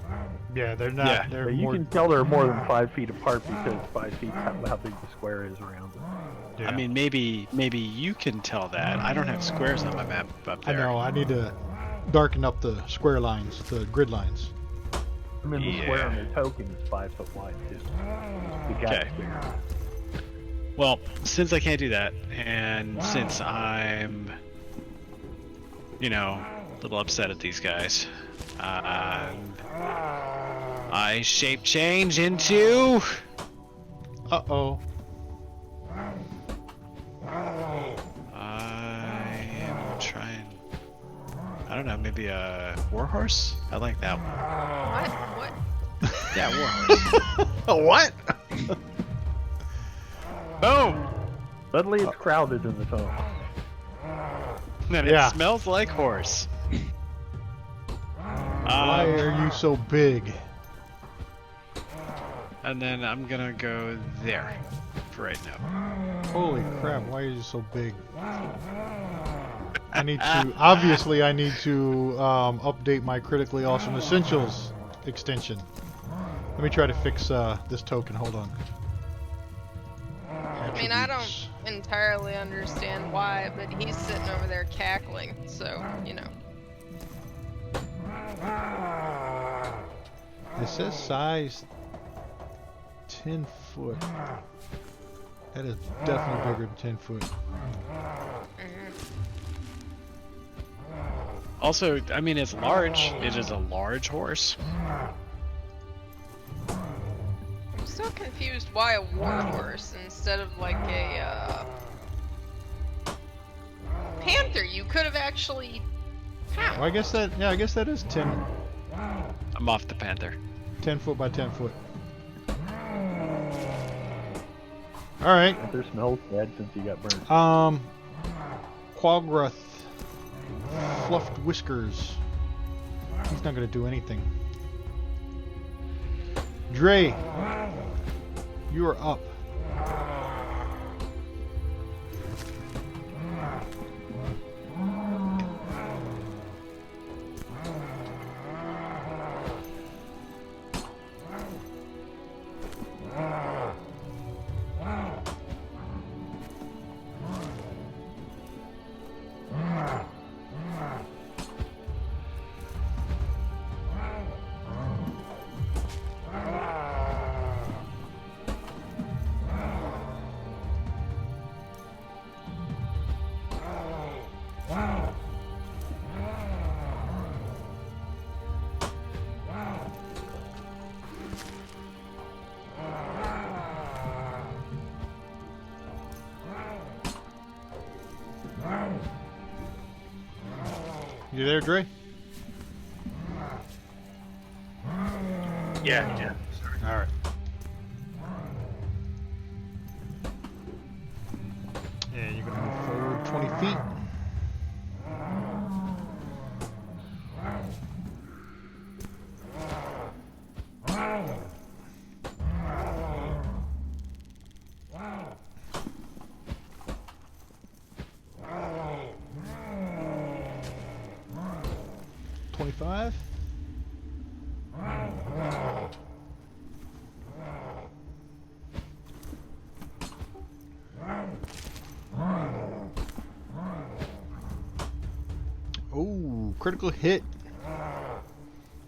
S2: Yeah, they're not.
S5: Yeah.
S2: They're
S3: But you
S2: more.
S3: can tell they're more than 5 feet apart because 5 feet is how big the square is around them.
S2: Yeah.
S5: I mean, maybe you can tell that. I don't have squares on my map up
S2: I
S5: there.
S2: know. I need to darken up the square lines, the grid lines.
S3: I mean, the square on
S5: Yeah.
S3: their token is 5 foot wide too. The gap's
S5: Okay.
S3: bigger.
S5: Well, since I can't do that, and since I'm, a little upset at these guys, I shape change into.
S2: Uh-oh.
S5: I am trying. I don't know, maybe a warhorse? I like that one.
S1: What?
S5: Yeah, warhorse.
S2: What?
S5: Boom!
S3: Suddenly it's crowded in the tunnel.
S5: And
S2: Yeah.
S5: it smells like horse.
S2: Why are you so big?
S5: And then I'm gonna go there for right now.
S2: Holy crap, why are you so big? I need to, obviously I need to update my Critically Awesome Essentials extension. Let me try to fix this token, hold on.
S1: I mean, I don't entirely understand why, but he's sitting over there cackling, so,
S2: It says size 10 foot. That is definitely bigger than 10 foot.
S5: Also, I mean, it's large. It is a large horse.
S1: I'm still confused why a warhorse instead of like a panther. You could have actually. How?
S2: Well, I guess that is 10
S5: I'm off the panther.
S2: foot by 10 foot. Alright.
S3: Panther smells bad since he got burned.
S2: Quagrath. Fluffed whiskers. He's not gonna do anything. Dre. You are up. You there, Dre?
S4: Yeah.
S2: All right. And you're gonna move forward 20 feet. $25. Oh, critical hit.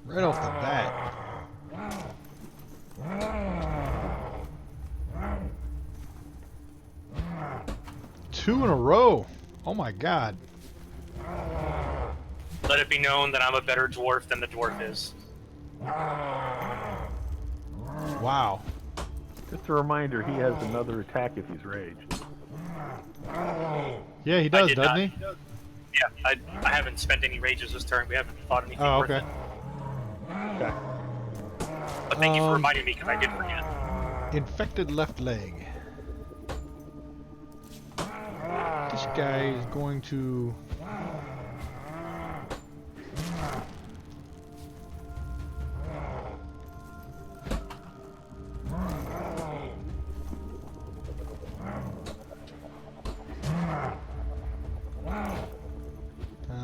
S2: Right off the bat. Two in a row. Oh my god.
S4: Let it be known that I'm a better dwarf than the dwarf is.
S2: Wow.
S3: Just a reminder, he has another attack if he's raged.
S2: Yeah, he does,
S4: did
S2: doesn't
S4: not.
S2: he?
S4: Yeah, I haven't spent any rages this turn. We haven't fought anything
S2: Oh,
S4: worth
S2: okay.
S4: it.
S3: Okay.
S4: But thank you for reminding me, because I did forget.
S2: Infected left leg. This guy is going to...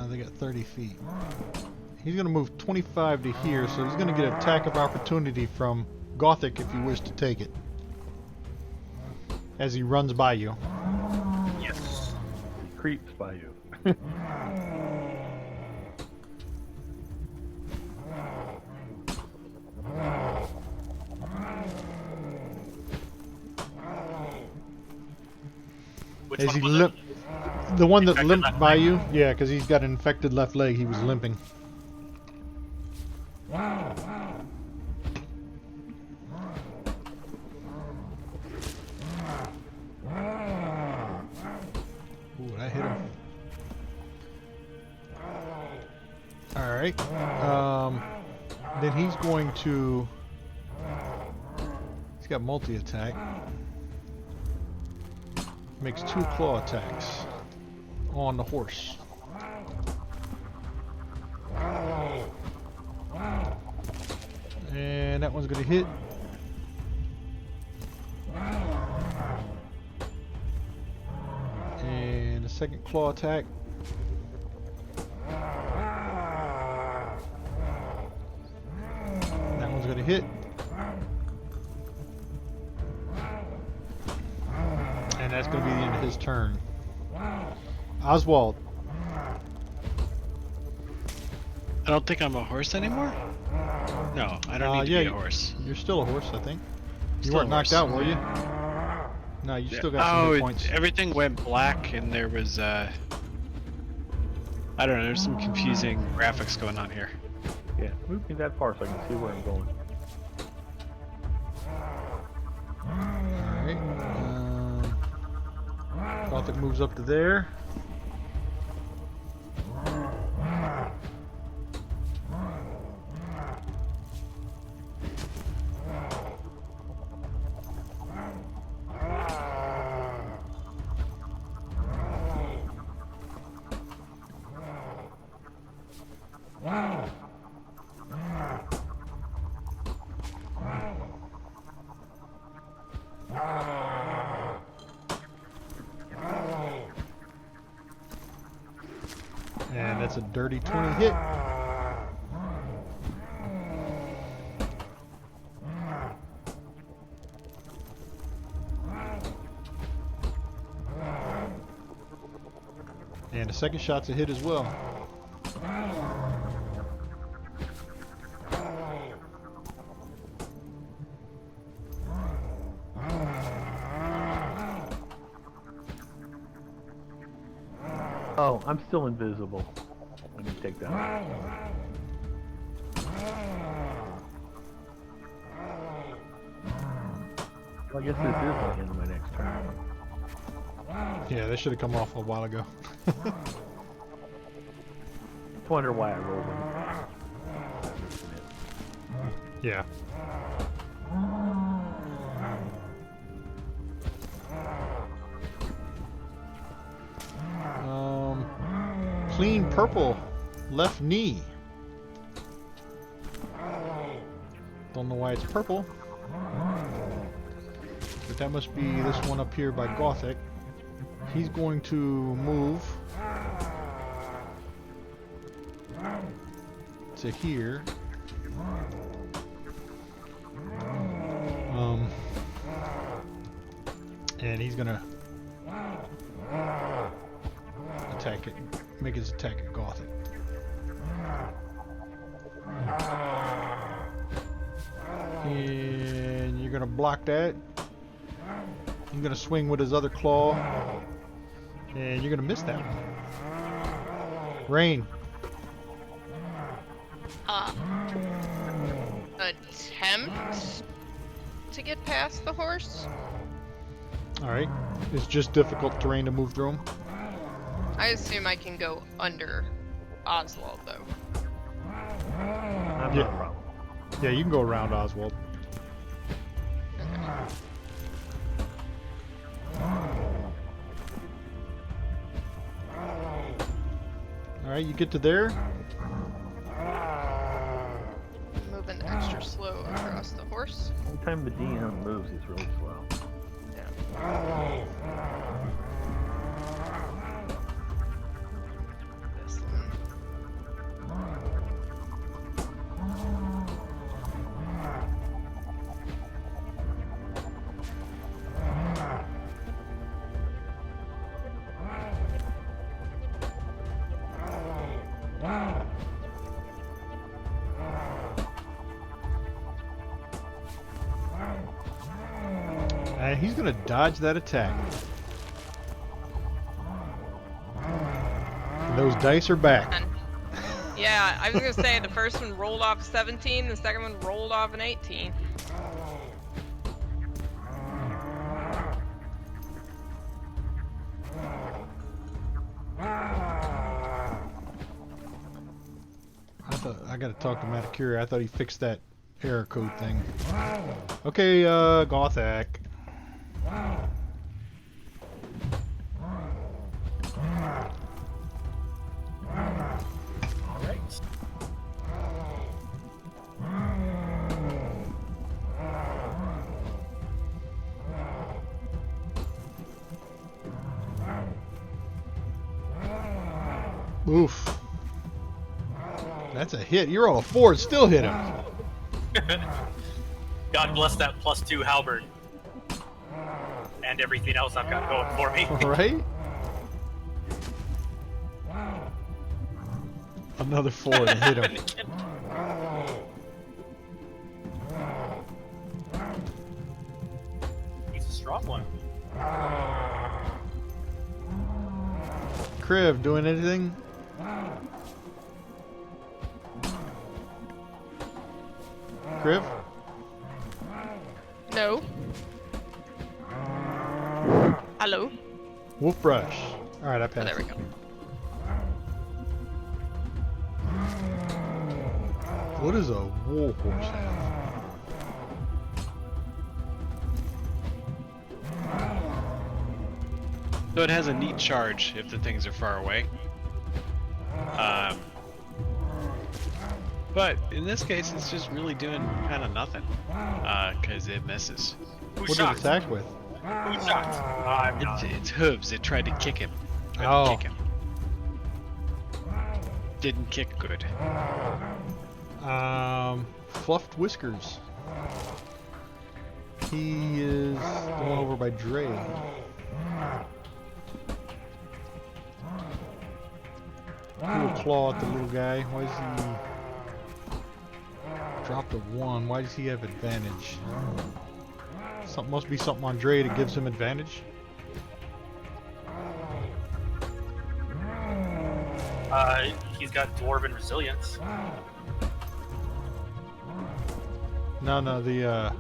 S2: they got 30 feet. He's going to move 25 to here, so he's going to get an attack of opportunity from Gothic if you wish to take it. As he runs by you.
S4: Yes.
S3: He creeps by you.
S4: Which
S2: As
S4: one
S2: he
S4: was
S2: limp,
S4: it?
S2: the one that
S4: Infected
S2: limped
S4: left
S2: by
S4: leg?
S2: you, yeah, because he's got an infected left leg. He was limping. Ooh, that hit him. All right. Then he's going to. He's got multi-attack. Makes 2 claw attacks on the horse. And that one's going to hit. And the second claw attack. That one's going to hit. And that's going to be the end of his turn. Oswald.
S5: I don't think I'm a horse anymore. No, I don't need to be a horse.
S2: You're still a horse, I think. You
S5: Still
S2: weren't
S5: a
S2: knocked
S5: horse.
S2: out, were you? No, you still got some hit points.
S5: Everything went black, and there was I don't know. There's some confusing graphics going on here.
S3: Yeah, move me that far so I can see where I'm going.
S2: Alright. Gothic moves up to there. And that's a dirty 20 hit. And the second shot's a hit as well.
S3: Oh, I'm still invisible. Let me take that out. Well, I guess this is the end of my next turn.
S2: Yeah, that should have come off a while ago.
S3: just wonder why I rolled them.
S2: Yeah. Clean purple left knee. Don't know why it's purple. But that must be this one up here by Gothic. He's going to move to here. And he's gonna attack it, make his attack at Gothic. And you're gonna block that. You're gonna swing with his other claw, and you're gonna miss that one. Rain.
S1: Attempt to get past the horse.
S2: All right. It's just difficult terrain to move through him.
S1: I assume I can go under Oswald, though.
S3: Not a problem.
S2: Yeah, you can go around Oswald. All right, you get to there.
S1: Moving extra slow across the horse.
S3: Anytime the DM moves, he's really slow.
S1: Yeah. This one.
S2: He's gonna dodge that attack. And those dice are back.
S1: Yeah, I was gonna say the first one rolled off 17, the second one rolled off an 18.
S2: I gotta talk to Matacura. I thought he fixed that error code thing. Okay, Gothic. Oof. That's a hit. You roll a 4 and still hit him.
S4: God bless that +2 halberd. And everything else I've got going for me.
S2: Right? Another 4 to hit him.
S4: He's a strong one.
S2: Kriv, doing anything? Kriv?
S1: No. Hello?
S2: Wolf brush. Alright, I
S1: Oh,
S2: passed.
S1: there we go.
S2: What does a war horse have?
S5: So it has a neat charge if the things are far away. But in this case, it's just really doing kind of nothing. Because it misses.
S4: Who
S2: What
S4: shot?
S2: did it attack with?
S4: Who shot? I'm not.
S5: It's hooves. It tried to kick him.
S2: Oh.
S5: Kick him. Didn't kick good.
S2: Fluffed whiskers. He is the one over by Dre. Little claw at the little guy. Why is he dropped a 1? Why does he have advantage? Something must be something on Dre that gives him advantage.
S4: He's got dwarven resilience.
S2: No, the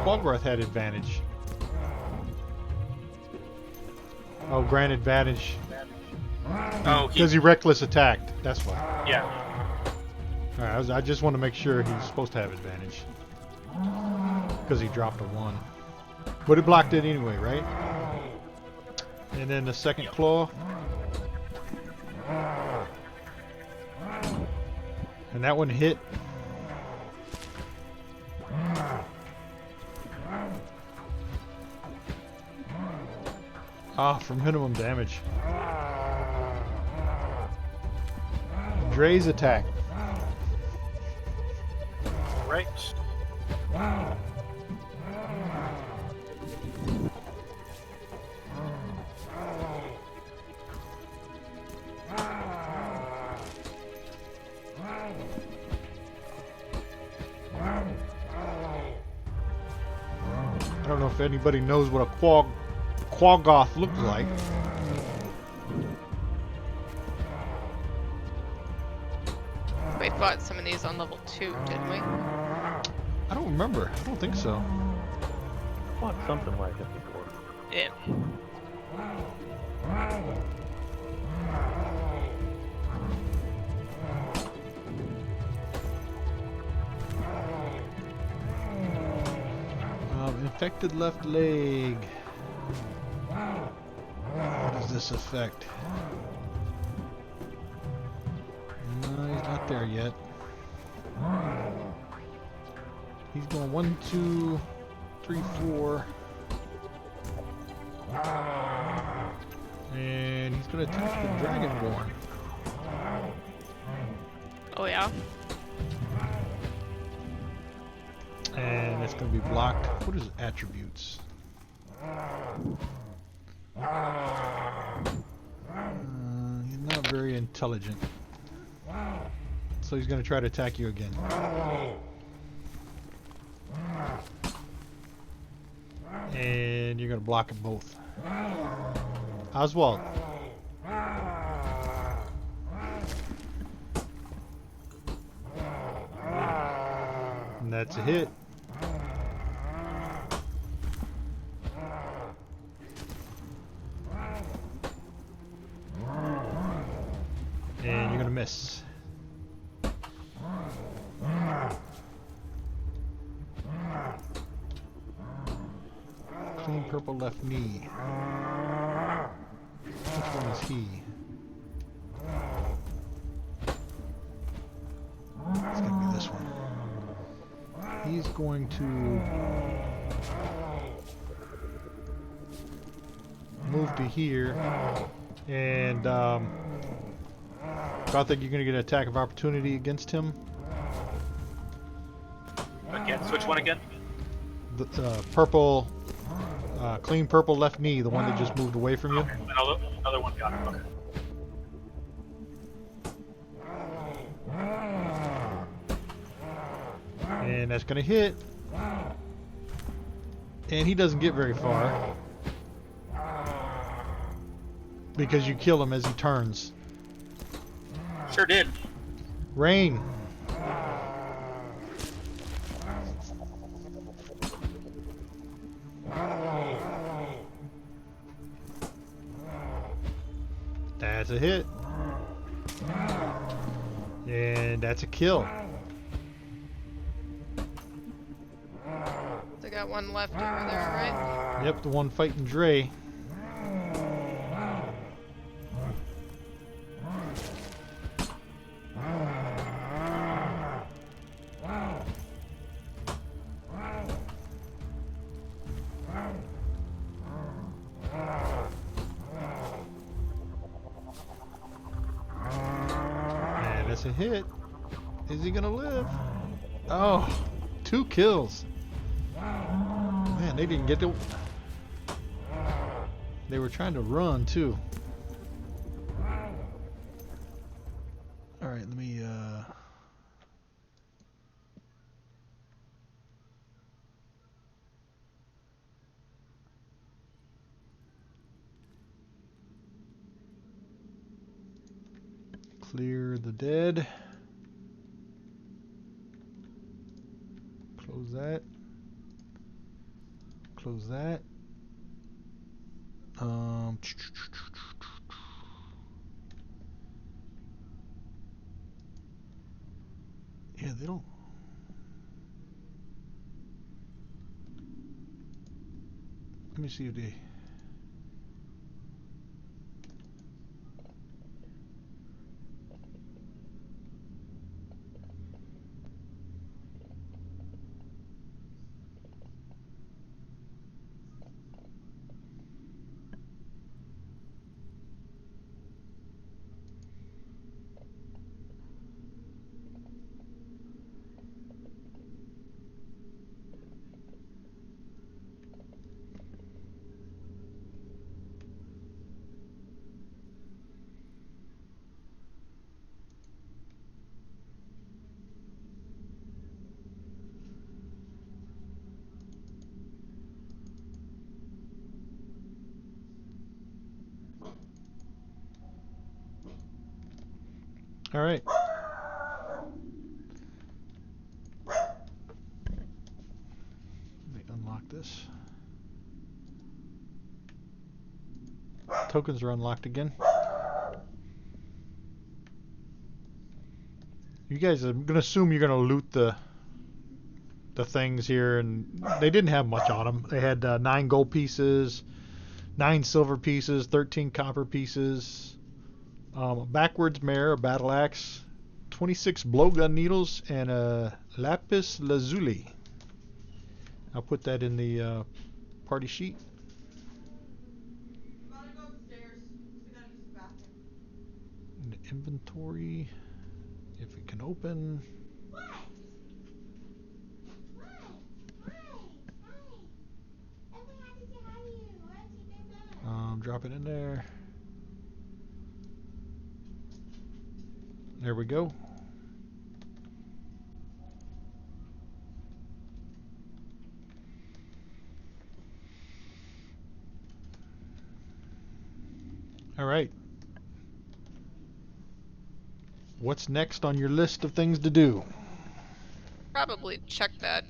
S2: Quagroth had advantage. Oh, grant advantage.
S4: Oh,
S2: Because he reckless attacked. That's why.
S4: yeah.
S2: Alright, I just want to make sure he's supposed to have advantage. Because he dropped a 1. But it blocked it anyway, right? And then the second claw. And that one hit. Ah, for minimum damage. Dre's attack.
S4: Right.
S2: I don't know if anybody knows what a quaggoth looks like.
S1: We fought some of these on level 2, didn't we?
S2: I don't remember. I don't think so.
S3: Fought something like it before.
S1: Yeah.
S2: Infected left leg. What does this affect? No, he's not there yet. He's going 1, 2, 3, 4. And he's going to attack the Dragonborn.
S1: Oh yeah.
S2: And it's going to be blocked. What is attributes? He's not very intelligent. So he's going to try to attack you again. And you're going to block them both. Oswald. And that's a hit. And you're gonna miss. Clean purple left knee. Which one is he? It's gonna be this one. He's going to move to here, and I think you're going to get an attack of opportunity against him.
S4: Against which one again?
S2: The purple, clean purple left knee, the one that just moved away from you.
S4: Okay. Another one got it. Okay.
S2: And that's going to hit. And he doesn't get very far. Because you kill him as he turns.
S4: Sure did.
S2: Rain. That's a hit. And that's a kill.
S1: They got one left over there, right?
S2: Yep, the one fighting Dre. And that's a hit. Is he gonna live? Oh, 2 kills. Man, they didn't get to... They were trying to run, too. Alright, let me, clear the dead. Close that. Close that. Yeah, they don't. Let me see if they. All right. Let me unlock this. Tokens are unlocked again. You guys, I'm gonna assume you're gonna loot the things here, and they didn't have much on them. They had 9 gold pieces, 9 silver pieces, 13 copper pieces, a backwards mirror, a battle axe, 26 blowgun needles, and a lapis lazuli. I'll put that in the party sheet.
S6: I'm about to go upstairs because I gotta use the bathroom.
S2: In the inventory, if it can open.
S6: What? Why? Hi. Everyone had to say hi to you. Why don't you do that?
S2: Drop it in there. There we go. All right. What's next on your list of things to do?
S1: Probably check that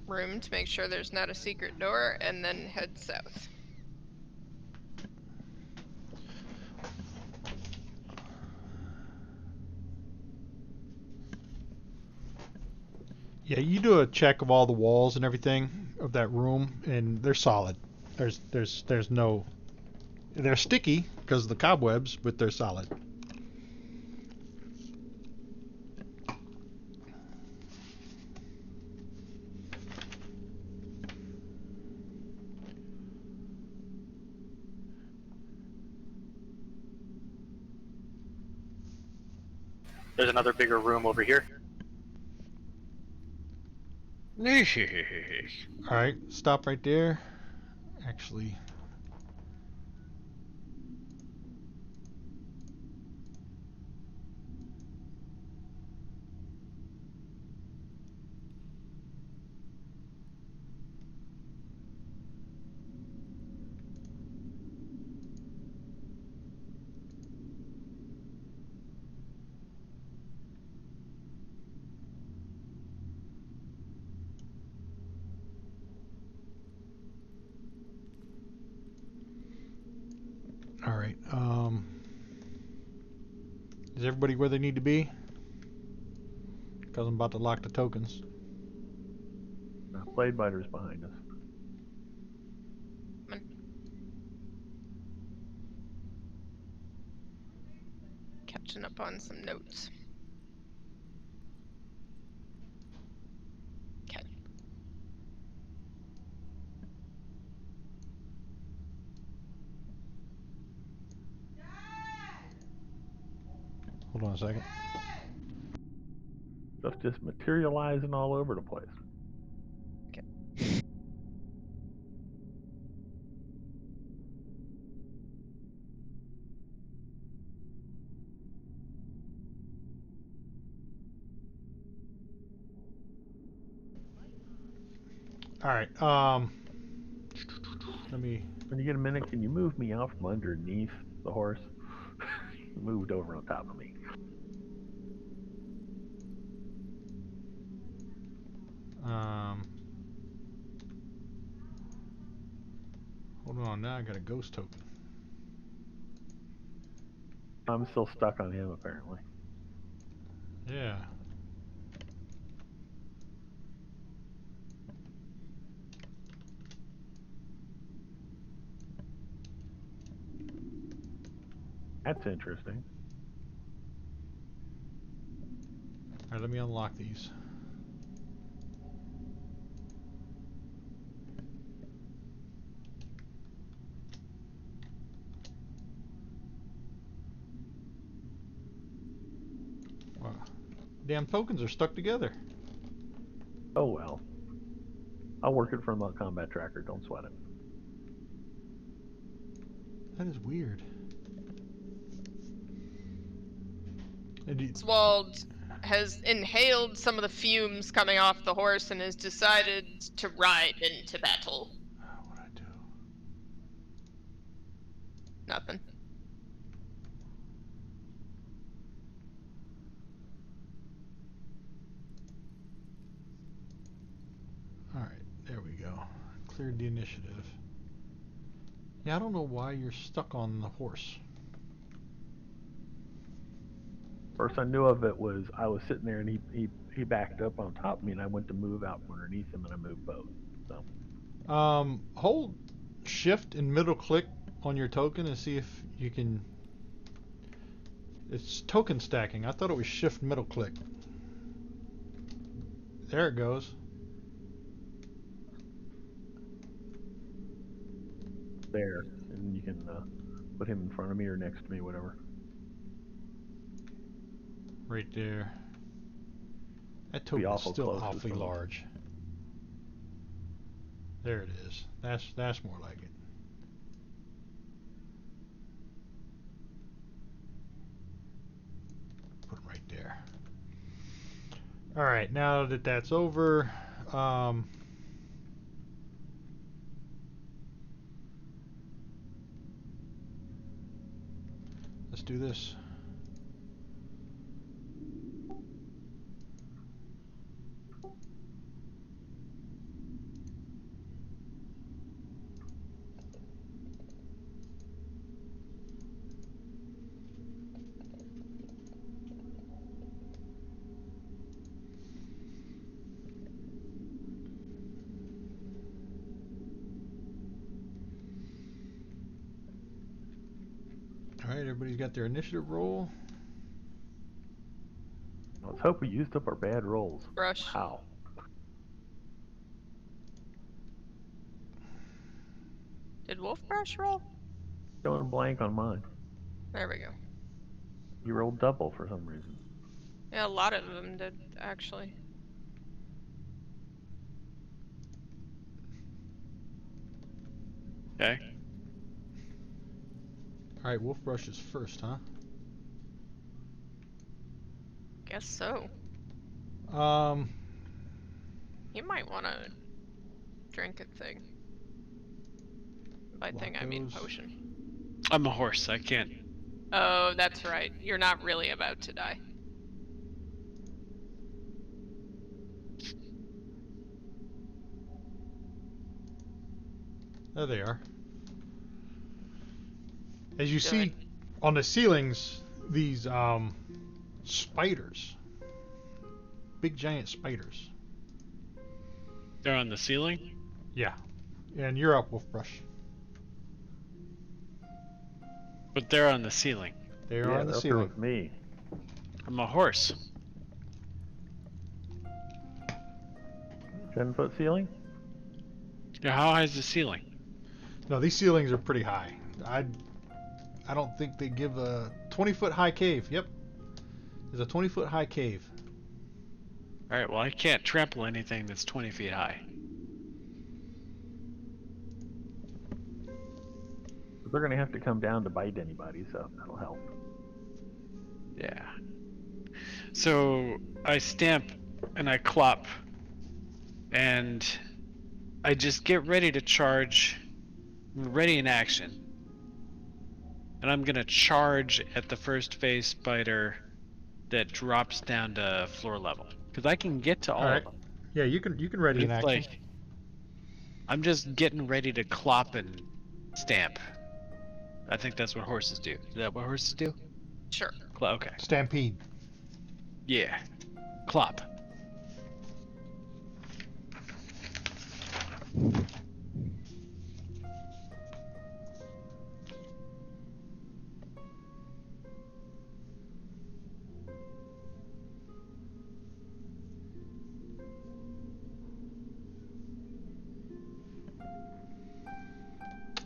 S1: room to make sure there's not a secret door, and then head south.
S2: Yeah, you do a check of all the walls and everything of that room, and they're solid. There's no. They're sticky because of the cobwebs, but they're solid.
S4: There's another bigger room over here.
S2: All right, stop right there. Actually, all right. Is everybody where they need to be? Because I'm about to lock the tokens.
S3: Blade Biter's behind us.
S1: Come on. Catching up on some notes. Okay.
S2: Hold on a second.
S3: Stuff just materializing all over the place.
S2: All right. Let me.
S3: When you get a minute, can you move me out from underneath the horse? Moved over on top of me.
S2: Hold on. Now I got a ghost token.
S3: I'm still stuck on him, apparently.
S2: Yeah.
S3: That's interesting.
S2: Alright, let me unlock these. Wow. Damn tokens are stuck together.
S3: Oh well. I'll work it from a combat tracker. Don't sweat it.
S2: That is weird. And
S1: Swald has inhaled some of the fumes coming off the horse and has decided to ride into battle.
S2: what'd I do?
S1: Nothing.
S2: Alright, there we go. Cleared the initiative. Yeah, I don't know why you're stuck on the horse.
S3: First I knew of it was I was sitting there and he backed up on top of me and I went to move out from underneath him and I moved both. So
S2: Hold shift and middle click on your token and see if you can. It's token stacking. I thought it was shift middle click. There it goes.
S3: there, and you can put him in front of me or next to me, whatever.
S2: Right there. That
S3: Be
S2: token is
S3: awful
S2: still
S3: close to
S2: awfully
S3: someone.
S2: large. There it is. That's more like it. Put him right there. All right, now that that's over, let's do this. All right, everybody's got their initiative roll.
S3: Let's hope we used up our bad rolls.
S1: Brush.
S3: Wow.
S1: Did Wolf Brush roll?
S3: Going blank on mine.
S1: There we go.
S3: You rolled double for some reason.
S1: Yeah, a lot of them did, actually.
S5: Okay.
S2: All right, Wolfbrush is first, huh?
S1: Guess so. You might want to drink a thing. By thing, I mean
S2: Lactose.
S1: potion.
S5: I'm a horse. I can't.
S1: Oh, that's right. You're not really about to die.
S2: There they are. As you
S1: Do
S2: see
S1: it.
S2: on the ceilings, these spiders, big giant spiders.
S5: They're on the ceiling.
S2: Yeah, and you're up, Wolfbrush.
S5: But they're on the ceiling.
S2: They are
S3: Yeah,
S2: on the
S3: they'll
S2: ceiling.
S3: throw with me.
S5: I'm a horse.
S3: 10-foot ceiling?
S5: Yeah, how high is the ceiling?
S2: No, these ceilings are pretty high. I don't think they give a 20-foot high cave. Yep, there's a 20-foot high cave.
S5: All right. Well, I can't trample anything that's 20 feet high.
S3: But they're gonna have to come down to bite anybody, so that'll help.
S5: Yeah. So I stamp and I clop, and I just get ready to charge. Ready in action. And I'm gonna charge at the first phase spider that drops down to floor level, because I can get to all
S2: right.
S5: of them.
S2: Yeah, you can ready in
S5: It's
S2: action.
S5: like I'm just getting ready to clop and stamp. I think that's what horses do. Is that what horses do?
S1: Sure.
S5: Okay.
S2: Stampede.
S5: Yeah. Clop.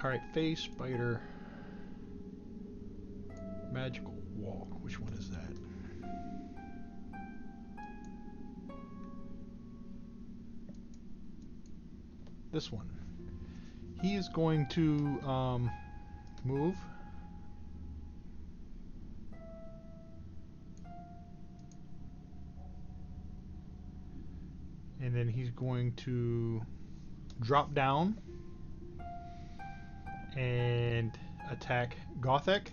S2: Alright, phase spider. Magical walk. Which one is that? This one. He is going to move. And then he's going to drop down and attack Gothic.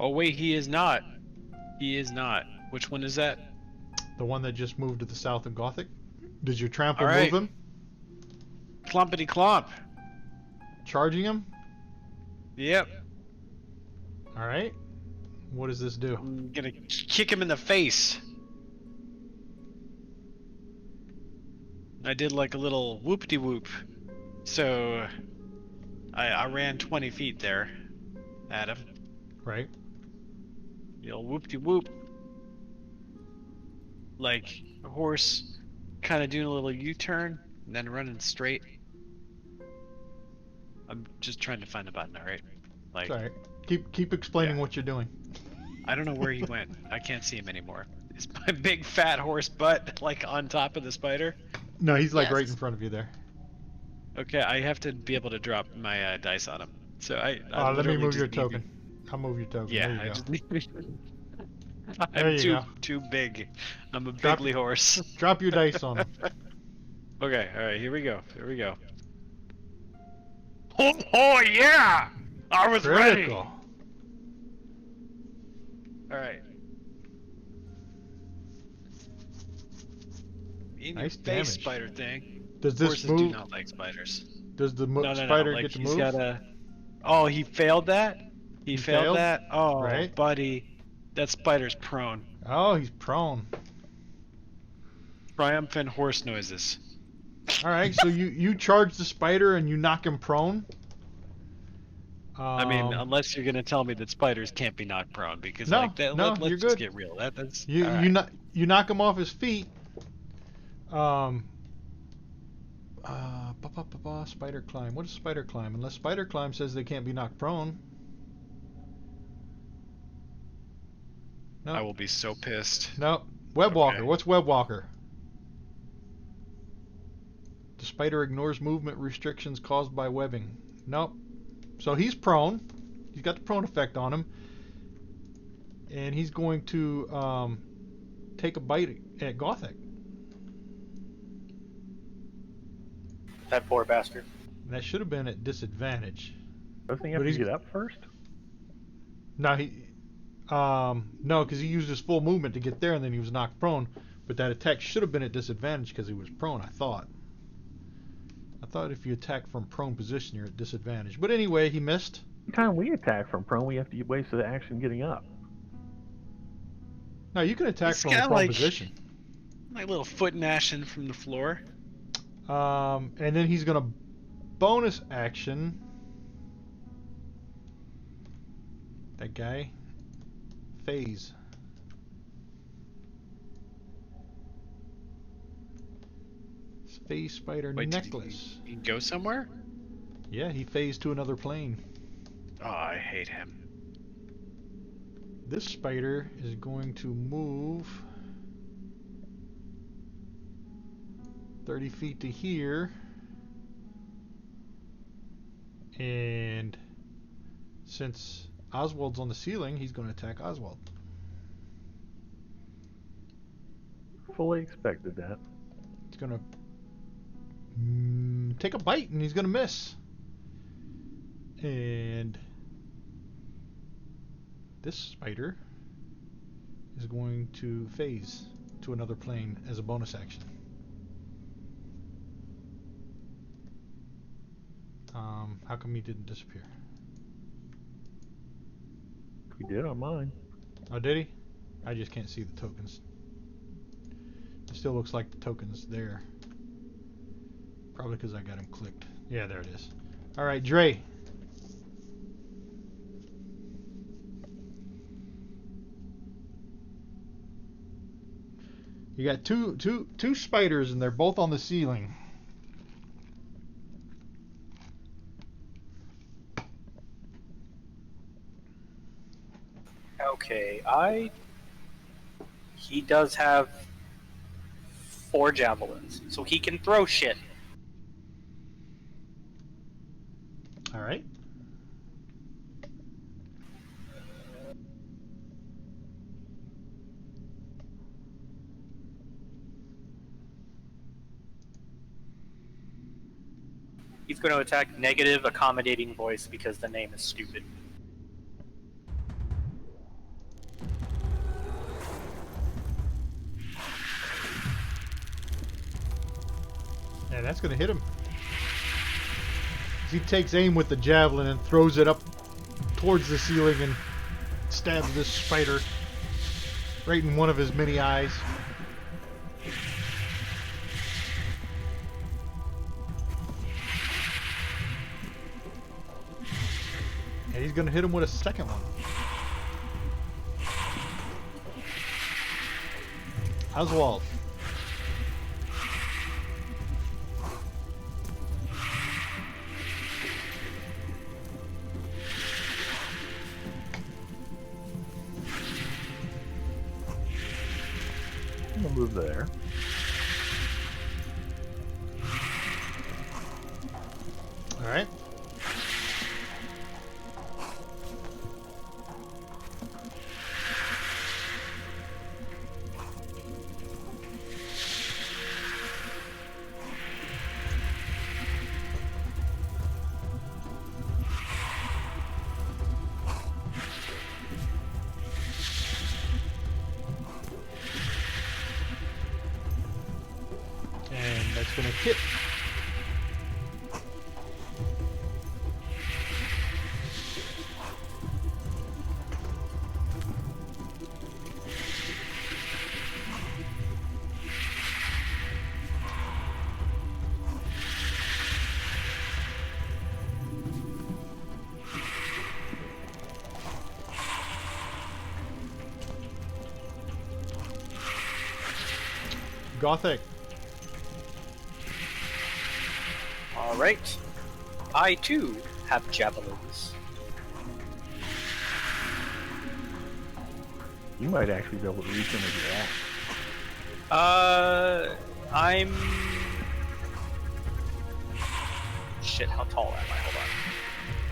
S5: Oh wait, he is not. He is not. Which one is that?
S2: The one that just moved to the south of Gothic. Does your trample
S5: All right.
S2: move him?
S5: Clumpity clomp.
S2: Charging him?
S5: Yep.
S2: Alright. What does this do?
S5: I'm gonna kick him in the face. I did like a little whoop-de-whoop. So I ran 20 feet there at him.
S2: Right.
S5: The old whoop-de-whoop. Like a horse kind of doing a little U-turn and then running straight. I'm just trying to find the button, alright? Like,
S2: It's alright. Keep explaining
S5: Yeah.
S2: what you're doing.
S5: I don't know where he went. I can't see him anymore. Is my big fat horse butt like on top of the spider?
S2: No, he's like
S1: Yes.
S2: right in front of you there.
S5: Okay, I have to be able to drop my dice on him. So I
S2: Let me
S5: literally
S2: move
S5: just
S2: your
S5: need
S2: token. I'll move your token.
S5: Yeah,
S2: there you
S5: I
S2: go.
S5: just need.
S2: There
S5: I'm
S2: you go.
S5: too big. I'm a
S2: Drop-
S5: bigly horse.
S2: Drop your dice on him.
S5: Okay, all right, here we go. Here we go. Oh yeah! I was ready.
S2: Critical.
S5: All right. In
S2: Nice
S5: your face,
S2: damage.
S5: spider thing.
S2: Does this
S5: Horses do
S2: move?
S5: not like spiders.
S2: Does the
S5: No,
S2: spider
S5: like
S2: get to
S5: he's
S2: move?
S5: gotta. Oh, he failed that. He failed
S2: failed?
S5: that. Oh,
S2: Right.
S5: buddy, that spider's prone.
S2: Oh, he's prone.
S5: Triumphant horse noises.
S2: Alright, so you charge the spider and you knock him prone.
S5: I mean, unless you're gonna tell me that spiders can't be knocked prone, because
S2: No,
S5: like that,
S2: no,
S5: let's
S2: you're
S5: just
S2: good.
S5: get real. That's
S2: you
S5: all
S2: you
S5: right.
S2: you knock him off his feet. Spider climb. What is spider climb? Unless spider climb says they can't be knocked prone. No.
S5: I will be so pissed.
S2: No. Web walker.
S5: Okay.
S2: What's web walker? The spider ignores movement restrictions caused by webbing. Nope. So he's prone. He's got the prone effect on him. And he's going to take a bite at Gothic.
S4: That poor bastard.
S2: And that should have been at disadvantage.
S3: Doesn't he have
S2: But
S3: to
S2: he's-
S3: get up first?
S2: No, no, because he used his full movement to get there, and then he was knocked prone. But that attack should have been at disadvantage because he was prone. I thought if you attack from prone position, you're at disadvantage. But anyway, he missed.
S3: Every time we attack from prone, we have to waste the action getting up.
S2: No, you can attack
S5: He's
S2: from a
S5: got,
S2: prone
S5: like-
S2: position.
S5: My little foot gnashing from the floor.
S2: And then he's gonna bonus action that guy. Phase. Phase spider
S5: Wait, did
S2: necklace.
S5: he go somewhere?
S2: Yeah, he phased to another plane.
S5: Oh, I hate him.
S2: This spider is going to move 30 feet to here. And since Oswald's on the ceiling, he's going to attack Oswald.
S3: Fully expected that.
S2: He's going to take a bite, and he's going to miss. And this spider is going to phase to another plane as a bonus action. How come he didn't disappear?
S3: He did on mine.
S2: Oh, did he? I just can't see the tokens. It still looks like the token's there. Probably because I got him clicked. Yeah, there it is. Alright, Dre. You got two spiders, and they're both on the ceiling.
S4: Okay, he does have 4 javelins, so he can throw shit.
S2: All right.
S4: He's going to attack negative accommodating voice because the name is stupid.
S2: And that's going to hit him. He takes aim with the javelin and throws it up towards the ceiling and stabs this spider right in one of his many eyes. And he's going to hit him with a second one. Oswald.
S3: I'm gonna move there.
S2: All right. And that's going to hit. Gothic.
S4: Alright. I too have javelins.
S3: You might actually be able to reach him with your axe.
S4: I'm... Shit, how tall am I? Hold on.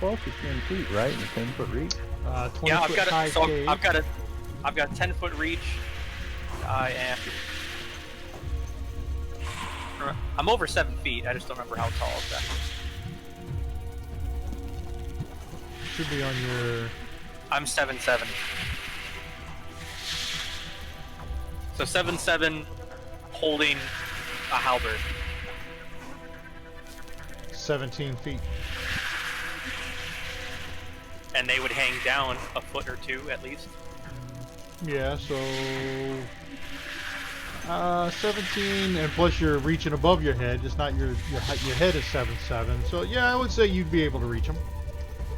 S3: Well, it's 10 feet, right? And a 10-foot reach.
S2: 20
S4: Yeah,
S2: foot high cave.
S4: I've got 10-foot reach. I'm over 7 feet. I just don't remember how tall exactly.
S2: Should be on your...
S4: I'm 7'7". So 7'7", holding a halberd.
S2: 17 feet.
S4: And they would hang down a foot or two at least.
S2: Yeah, so 17, and plus you're reaching above your head. It's not your head is 7'7". So yeah, I would say you'd be able to reach them.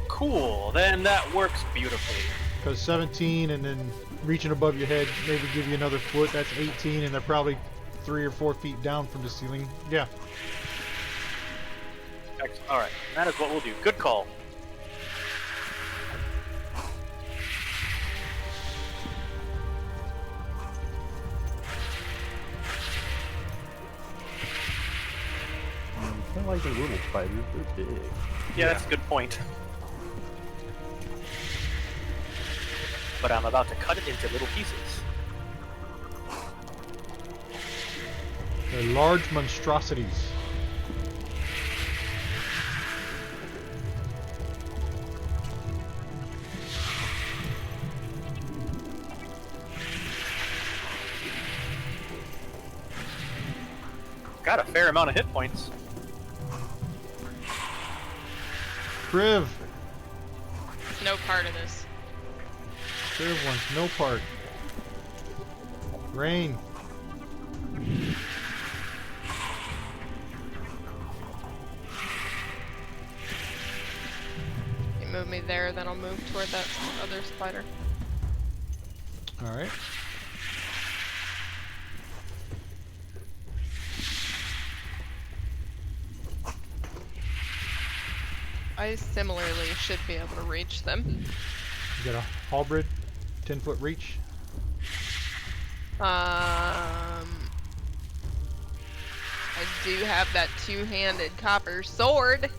S4: Cool. Then that works beautifully.
S2: Because 17 and then reaching above your head maybe give you another foot. That's 18, and they're probably 3 or 4 feet down from the ceiling. Yeah.
S4: Excellent. All right. That is what we'll do. Good call.
S3: Kind of like the little spiders, they're big.
S4: Yeah, that's a good point. But I'm about to cut it into little pieces.
S2: They're large monstrosities.
S4: Got a fair amount of hit points.
S2: Kriv.
S1: No part of this.
S2: Kriv wants no part. Rain.
S1: You move me there, then I'll move toward that other spider.
S2: Alright.
S1: I similarly should be able to reach them.
S2: You got a halberd? 10-foot reach?
S1: I do have that two-handed copper sword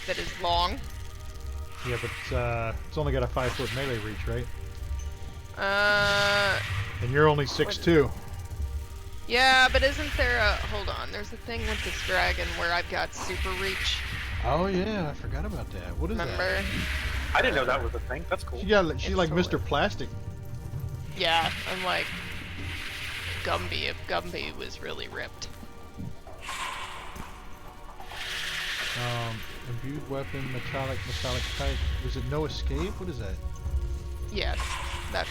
S1: that is long.
S2: Yeah, but it's only got a 5-foot melee reach, right? And you're only 6'2".
S1: Yeah, but isn't there a... Hold on, there's a thing with this dragon where I've got super reach.
S2: Oh yeah, I forgot about that. What is
S1: Remember?
S2: that?
S4: I didn't know that was a thing. That's cool.
S2: She's like
S1: It's
S2: Mr. Plastic.
S1: Yeah, I'm like Gumby if Gumby was really ripped.
S2: Imbued weapon, metallic type. Is it no escape? What is that?
S1: Yes, that's...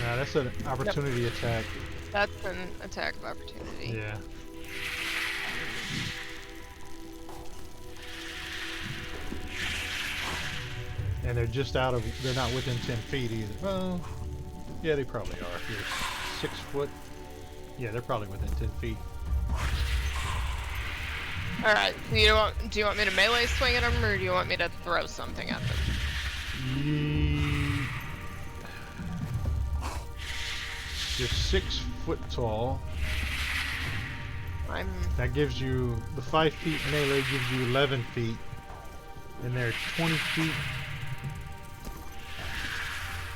S2: Nah, that's an opportunity attack.
S1: That's an attack of opportunity.
S2: Yeah. And they're just out of, they're not within 10 feet either. Well, yeah, they probably are. If you're 6 foot, yeah, they're probably within 10 feet.
S1: Alright, do you want me to melee swing at them, or do you want me to throw something at them?
S2: You're 6 foot tall. That gives you, the 5 feet melee gives you 11 feet. And they're 20 feet.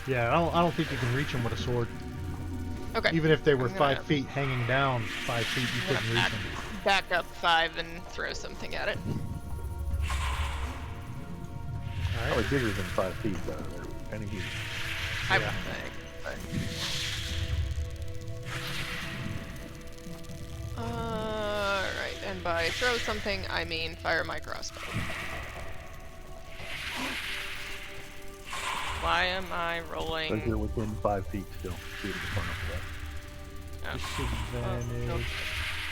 S2: Yeah, I don't think you can reach them with a sword.
S1: Okay.
S2: Even if they were
S1: I'm
S2: 5 feet hanging down 5 feet, you couldn't reach them.
S1: Back up 5 and throw something at it.
S3: Probably bigger than 5 feet, though. They're kind of huge.
S1: I
S2: Yeah.
S1: would think. Alright, and by throw something, I mean fire my crossbow. Why am I rolling?
S3: Because you're within 5 feet still. See the front of
S2: Disadvantage.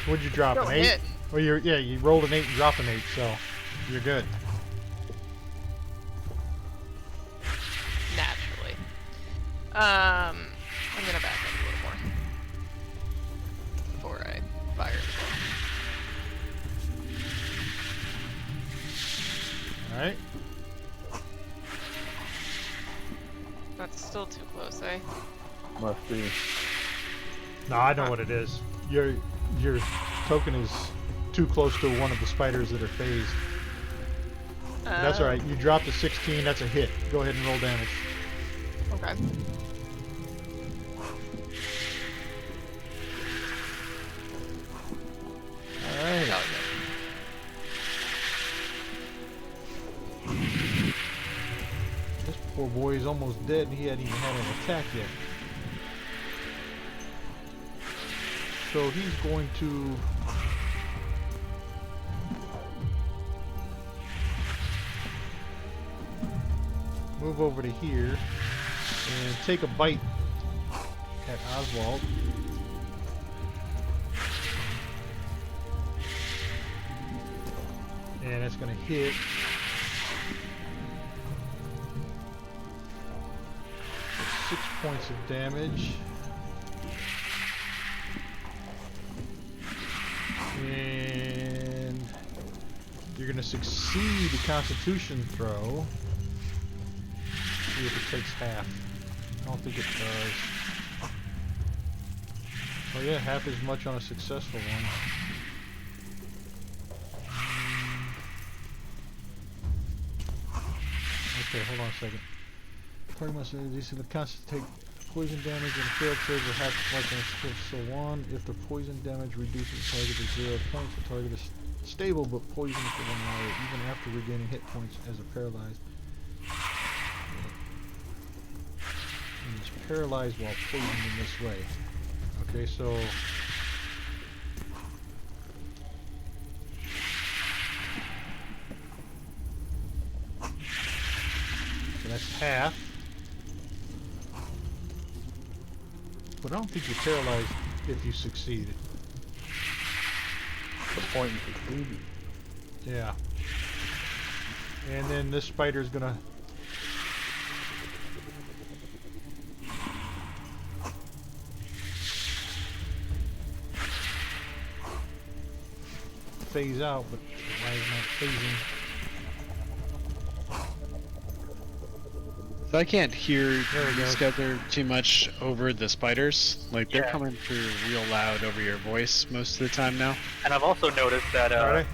S2: What'd you drop?
S1: Don't
S2: An 8?
S1: hit.
S2: Well, you rolled an 8 and dropped an 8, so you're good.
S1: Naturally. I'm gonna back up a little more before I fire.
S2: Alright.
S1: That's still too close, eh?
S3: Must be.
S2: No, I know what it is. Your token is too close to one of the spiders that are phased. That's alright. You dropped a 16. That's a hit. Go ahead and roll damage.
S1: Okay.
S2: Alright.
S1: Got it.
S2: This poor boy is almost dead and he hadn't even had an attack yet. So he's going to... move over to here and take a bite at Oswald. And it's going to hit. 6 points of damage. And you're going to succeed the Constitution throw. See if it takes half. I don't think it does. Oh yeah, half as much on a successful one. Okay, hold on a second. Target must DC the concentrate poison damage and failed save or half like on so on. If the poison damage reduces the target to 0 points, the target is stable but poisoned for 1 hour, even after regaining hit points as a paralyzed. And it's paralyzed while poisoned in this way. Okay, so that's half. But I don't think you're paralyzed if you succeeded.
S3: The point in succeeding.
S2: Yeah. And then this spider's gonna phase out, but why is it not phasing?
S5: So I can't hear
S2: There we
S5: these
S2: go.
S5: guys are too much over the spiders. Like they're
S4: Yeah.
S5: coming through real loud over your voice most of the time now.
S4: And I've also noticed that,
S2: Are they?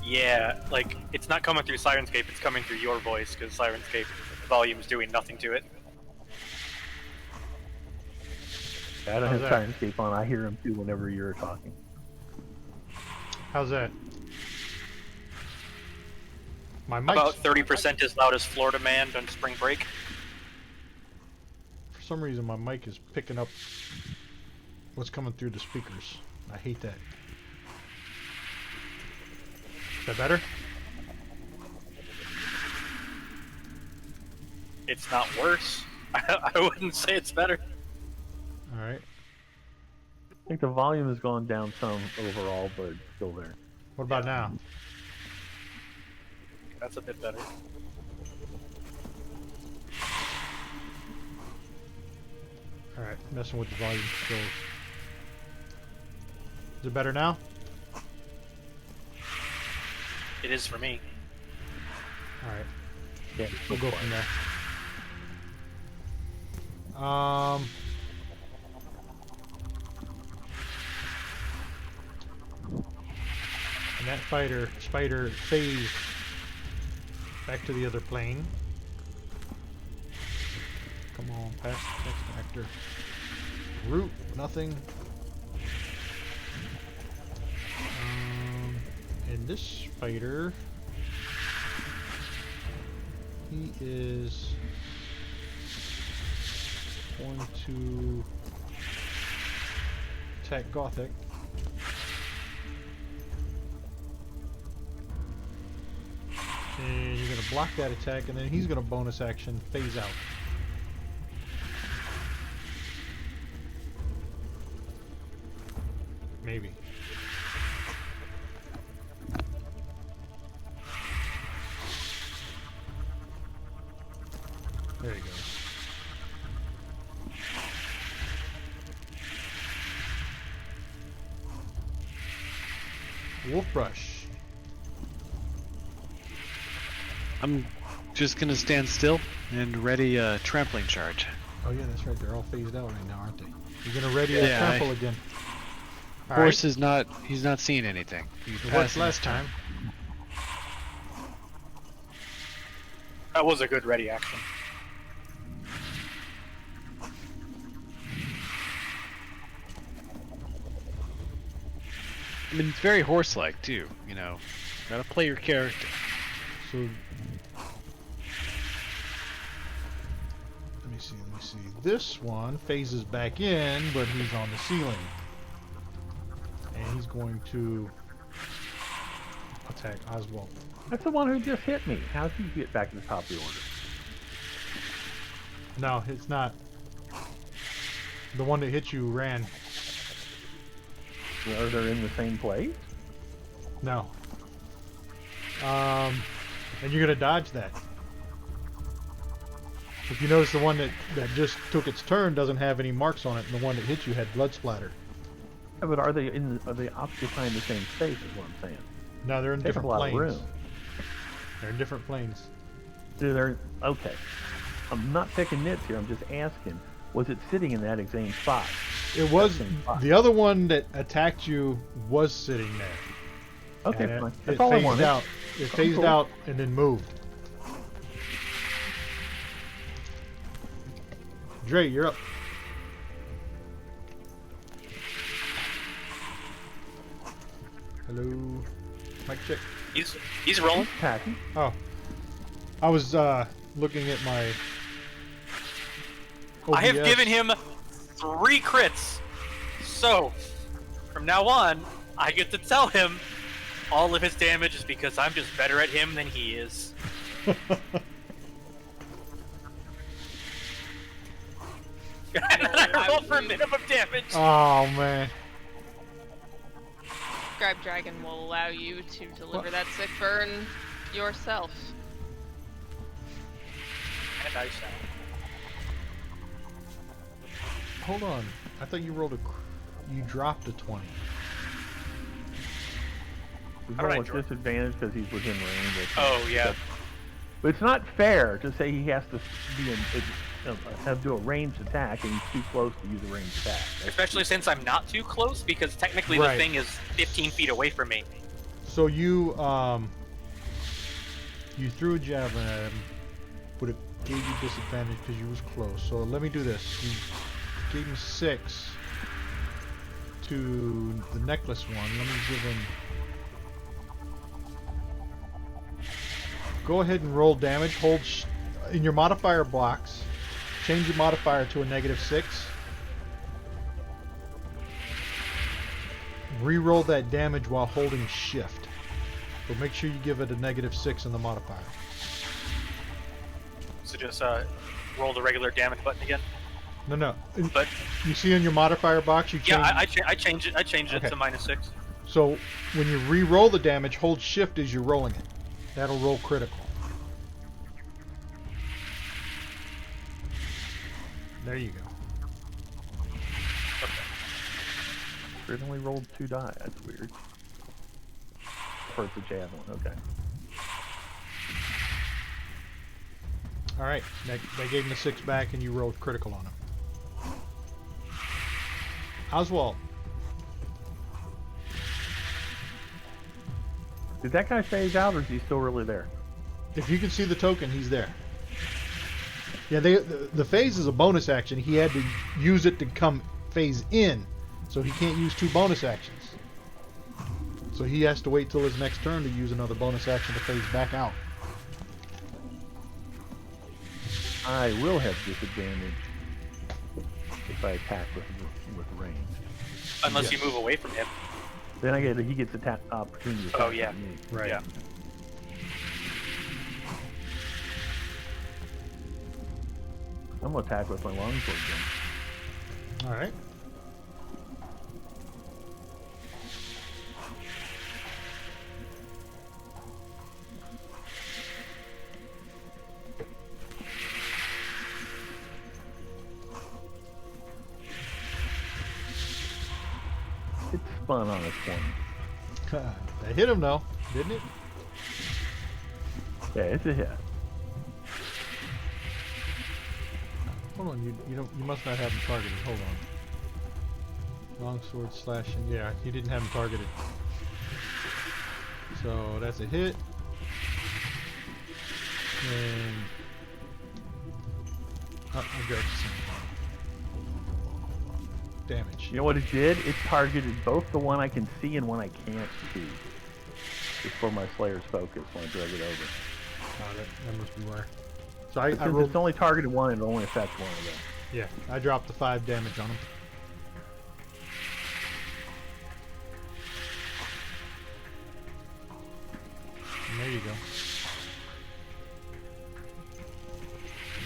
S4: yeah, like, it's not coming through Sirenscape, it's coming through your voice, because Sirenscape volume is doing nothing to it.
S3: I don't
S2: How's
S3: have
S2: that?
S3: Sirenscape on. I hear him too whenever you're talking.
S2: How's that? My mic's,
S4: About 30% as loud as Florida Man on spring break.
S2: for some reason, my mic is picking up what's coming through the speakers. I hate that. Is that better?
S4: It's not worse. I wouldn't say it's better.
S2: Alright.
S3: I think the volume has gone down some overall, but it's still there.
S2: What about now?
S4: That's a bit better.
S2: Alright, messing with the volume controls. Is it better now?
S4: It is for me.
S2: Alright,
S3: Yeah,
S2: we'll go from there. And that spider phased back to the other plane. Come on, past the next actor. Root, nothing. And this spider, he is going to attack Gothic. And you're going to block that attack, and then he's going to bonus action phase out. Maybe. There you go. Wolf brush.
S5: I'm just gonna stand still and ready a trampling charge.
S2: Oh yeah, that's right. They're all phased out right now, aren't they? You're gonna ready
S5: Yeah,
S2: trample again. All
S5: Horse
S2: right.
S5: is not. He's not seeing anything. He's
S2: It worked
S5: passing
S2: last
S5: his
S2: time.
S4: That was a good ready action.
S5: I mean, it's very horse-like too. You know, gotta play your character.
S2: So let me see. This one phases back in, but he's on the ceiling, and he's going to attack Oswald.
S3: That's the one who just hit me. How's he get back to the top of the order?
S2: No, it's not. The one that hit you ran.
S3: Are they in the same place?
S2: No. And you're gonna dodge that. If you notice, the one that just took its turn doesn't have any marks on it, and the one that hit you had blood splatter.
S3: Yeah, but are they occupying the same space? Is what I'm saying.
S2: No, they're in
S3: Takes a
S2: different
S3: lot of
S2: planes.
S3: room.
S2: They're in different planes.
S3: Okay. I'm not picking nits here. I'm just asking. Was it sitting in that same spot?
S2: It was
S3: Same spot.
S2: the other one that attacked you was sitting there.
S3: Okay,
S2: And
S3: fine.
S2: It
S3: That's all I
S2: phased
S3: wanted.
S2: out. It phased
S3: cool.
S2: out and then moved. Dre, you're up. Hello. Mic check.
S4: He's rolling.
S3: Patty.
S2: Oh. I was looking at my
S4: I have
S2: OBS.
S4: given him 3 crits. So, from now on, I get to tell him all of his damage is because I'm just better at him than he is. And then I roll for minimum damage.
S2: Oh man.
S1: Scribe Dragon will allow you to deliver that sick burn yourself.
S4: And I shall.
S2: Hold on. I thought you rolled you dropped a 20.
S3: He's
S4: How did I
S3: rolling with
S4: draw?
S3: disadvantage because he's within range.
S4: Oh yeah.
S3: But it's not fair to say he has to be have to do a ranged attack and he's too close to use a ranged attack.
S4: Especially since I'm not too close, because technically
S2: Right.
S4: the thing is 15 feet away from me.
S2: So you threw a javelin at him, but it gave you disadvantage because you was close. So let me do this. You gave him 6 to the necklace one. Let me give him. Go ahead and roll damage. Hold in your modifier blocks. Change your modifier to a -6. Reroll that damage while holding shift. But make sure you give it a -6 in the modifier.
S4: So just roll the regular damage button again.
S2: No.
S4: But
S2: You see in your modifier box, you change.
S4: yeah, I changed it. I changed it
S2: Okay.
S4: to -6.
S2: So when you re-roll the damage, hold shift as you're rolling it. That'll roll critical. There you go.
S3: It only rolled 2 die. That's weird. Or it's a javelin. Okay.
S2: All right, that gave him the 6 back, and you rolled critical on him. Oswald.
S3: Did that guy phase out, or is he still really there?
S2: If you can see the token, he's there. Yeah, the phase is a bonus action. He had to use it to come phase in, so he can't use 2 bonus actions. So he has to wait till his next turn to use another bonus action to phase back out.
S3: I will have disadvantage if I attack with range.
S4: Unless
S2: Yes.
S4: you move away from him.
S3: Then he gets attack opportunity. to
S4: Oh,
S3: attack
S4: yeah.
S3: me.
S2: Right.
S4: Yeah.
S3: I'm gonna attack with my longsword then.
S2: All right.
S3: It spun on its one.
S2: That hit him though, didn't it?
S3: Yeah, it's a hit.
S2: Hold on, you must not have him targeted. Hold on. Longsword slashing. Yeah, you didn't have him targeted. So that's a hit. And I'll grab some damage.
S3: You know what it did? It targeted both the one I can see and one I can't see. Just for my Slayer's focus when I drag it over.
S2: Oh, that must be where. So I
S3: Since
S2: rolled.
S3: it's only targeted one, it only affects one of them.
S2: Yeah, I dropped the 5 damage on him. And there you go.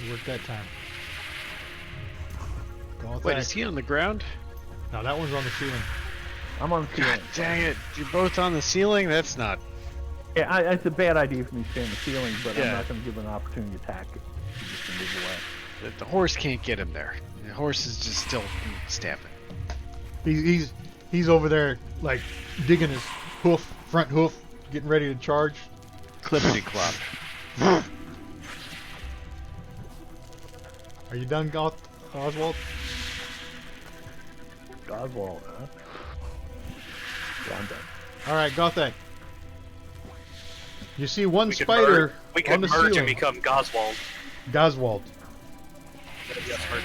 S2: It worked that time. Go with
S5: Wait,
S2: that.
S5: is he on the ground?
S2: No, that one's on the ceiling.
S3: I'm on the ceiling.
S5: God dang it! You're both on the ceiling. That's not.
S3: Yeah, it's a bad idea for me to stay on the ceiling, but I'm
S5: Yeah.
S3: not going to give an opportunity to attack it. He's just going to move away.
S5: The horse can't get him there. The horse is just still stamping.
S2: He's over there like digging his front hoof, getting ready to charge.
S5: Clippity clop.
S2: Are you done, Oswald?
S3: Oswald, huh? Yeah, I'm done.
S2: All right, Gothak. You see one
S4: We could
S2: spider
S4: we
S2: on
S4: could
S2: the
S4: merge and
S2: ceiling.
S4: become Goswald.
S2: Goswald.
S4: Yes, merge.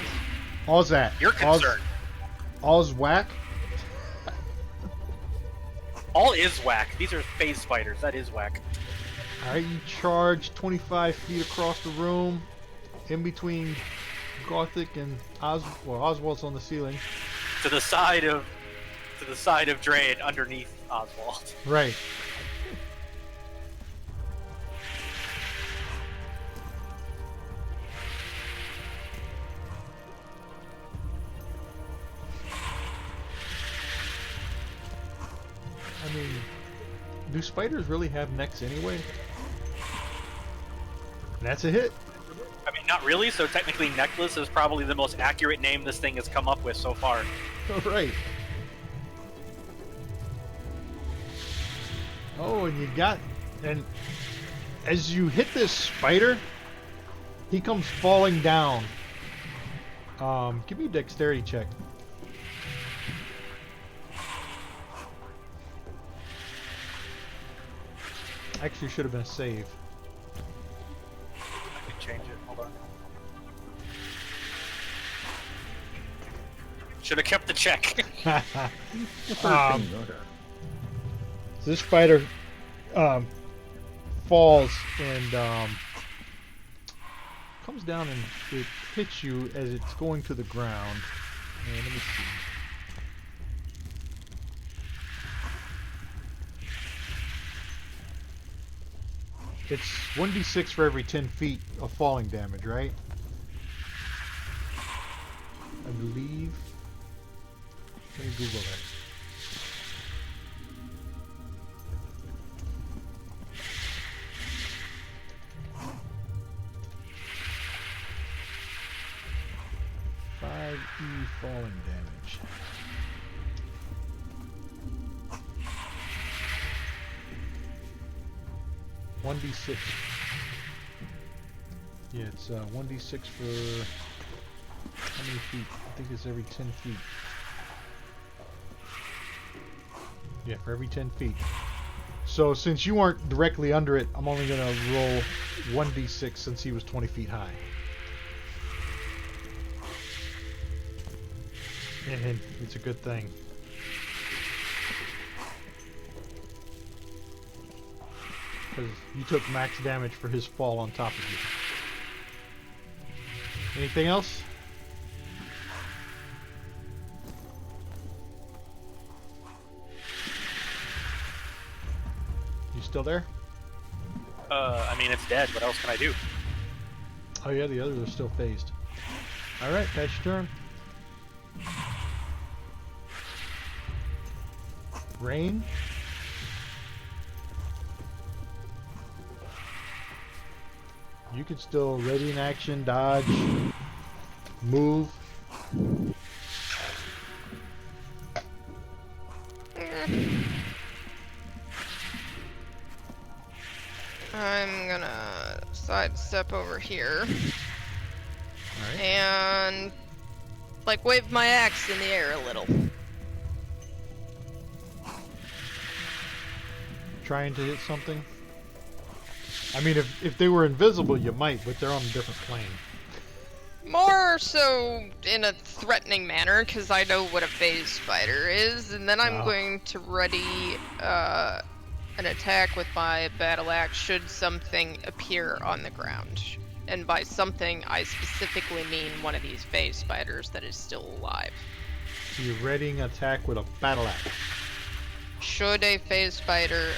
S2: Ozat.
S4: You're concerned.
S2: Ozwhack.
S4: All is whack. These are phase spiders. That is whack.
S2: All right, you charge 25 feet across the room, in between Gothic and Oswald's on the ceiling.
S4: To the side of Drain, underneath Oswald.
S2: Right. I mean, do spiders really have necks anyway? That's a hit.
S4: I mean, not really. So technically, necklace is probably the most accurate name this thing has come up with so far.
S2: All right. Oh, and as you hit this spider, he comes falling down. Give me a dexterity check. Actually, should have been a save.
S4: I can change it. Hold on. Should have kept the check.
S2: So this spider falls and comes down and it hits you as it's going to the ground. And let me see. It's 1d6 for every 10 feet of falling damage, right? I believe. Let me Google that. Falling damage. One d6. Yeah, it's 1d6 for how many feet? I think it's every 10 feet. Yeah, for every 10 feet. So since you aren't directly under it, I'm only gonna roll 1d6 since he was 20 feet high. And it's a good thing. Because you took max damage for his fall on top of you. Anything else? You still there?
S4: I mean, it's dead. What else can I do?
S2: Oh yeah, the others are still phased. Alright, pass your turn. Rain. You can still ready in action, dodge, move.
S1: I'm gonna sidestep over here.
S2: Alright.
S1: And like wave my axe in the air a little.
S2: Trying to hit something. I mean, if they were invisible, you might, but they're on a different plane.
S1: More so in a threatening manner, because I know what a phase spider is, and then I'm going to ready an attack with my battle axe should something appear on the ground. And by something, I specifically mean one of these phase spiders that is still alive.
S2: So you're readying an attack with a battle axe.
S1: Should a phase spider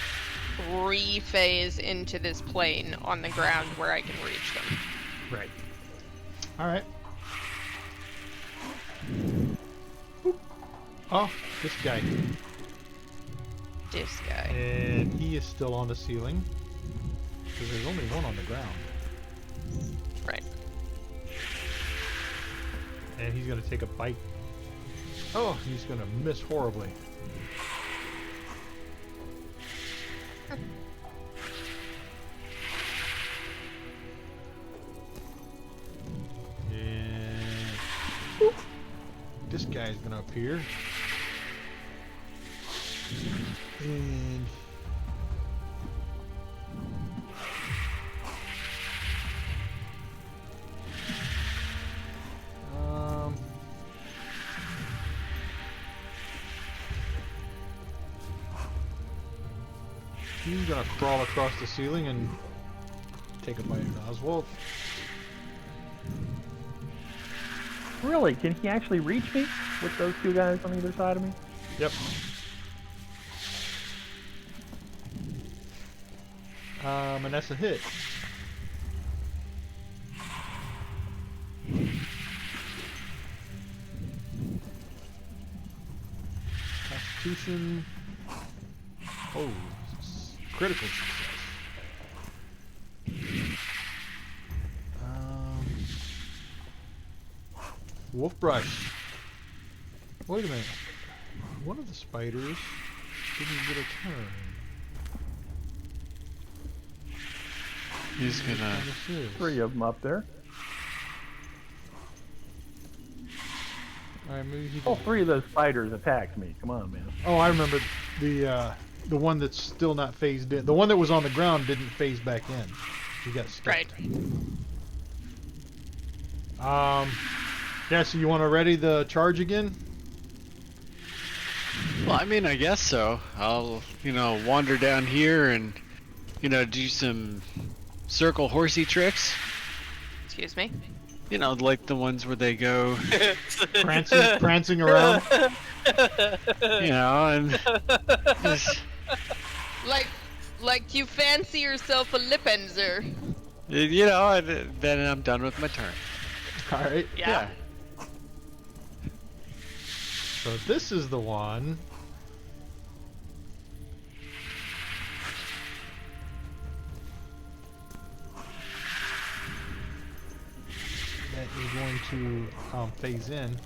S1: re-phase into this plane on the ground where I can reach them.
S2: Right. Alright. Oh, this guy.
S1: This guy.
S2: And he is still on the ceiling. Because there's only one on the ground.
S1: Right.
S2: And he's going to take a bite. Oh, he's going to miss horribly. And this guy's going to appear. And he's gonna crawl across the ceiling and take a bite of Oswald.
S3: Really? Can he actually reach me with those two guys on either side of me?
S2: Yep. And that's a hit. Constitution. Oh, critical success. Wolf brush. Wait a minute. One of the spiders didn't get a turn.
S5: He's gonna.
S2: This is.
S3: 3 of them up there.
S2: All right, maybe he
S3: All
S2: can...
S3: 3 of those spiders attacked me. Come on, man.
S2: Oh, I remember the one that's still not phased in. The one that was on the ground didn't phase back in. He got stuck.
S1: Right.
S2: Yeah. So you want to ready the charge again?
S5: Well, I mean, I guess so. I'll, wander down here and, do some circle horsey tricks.
S1: Excuse me.
S5: Like the ones where they go,
S2: Prancing around.
S5: and just,
S1: Like you fancy yourself a lipenzer.
S5: and then I'm done with my turn.
S2: All right.
S1: Yeah.
S2: So this is the one. That is going to phase in.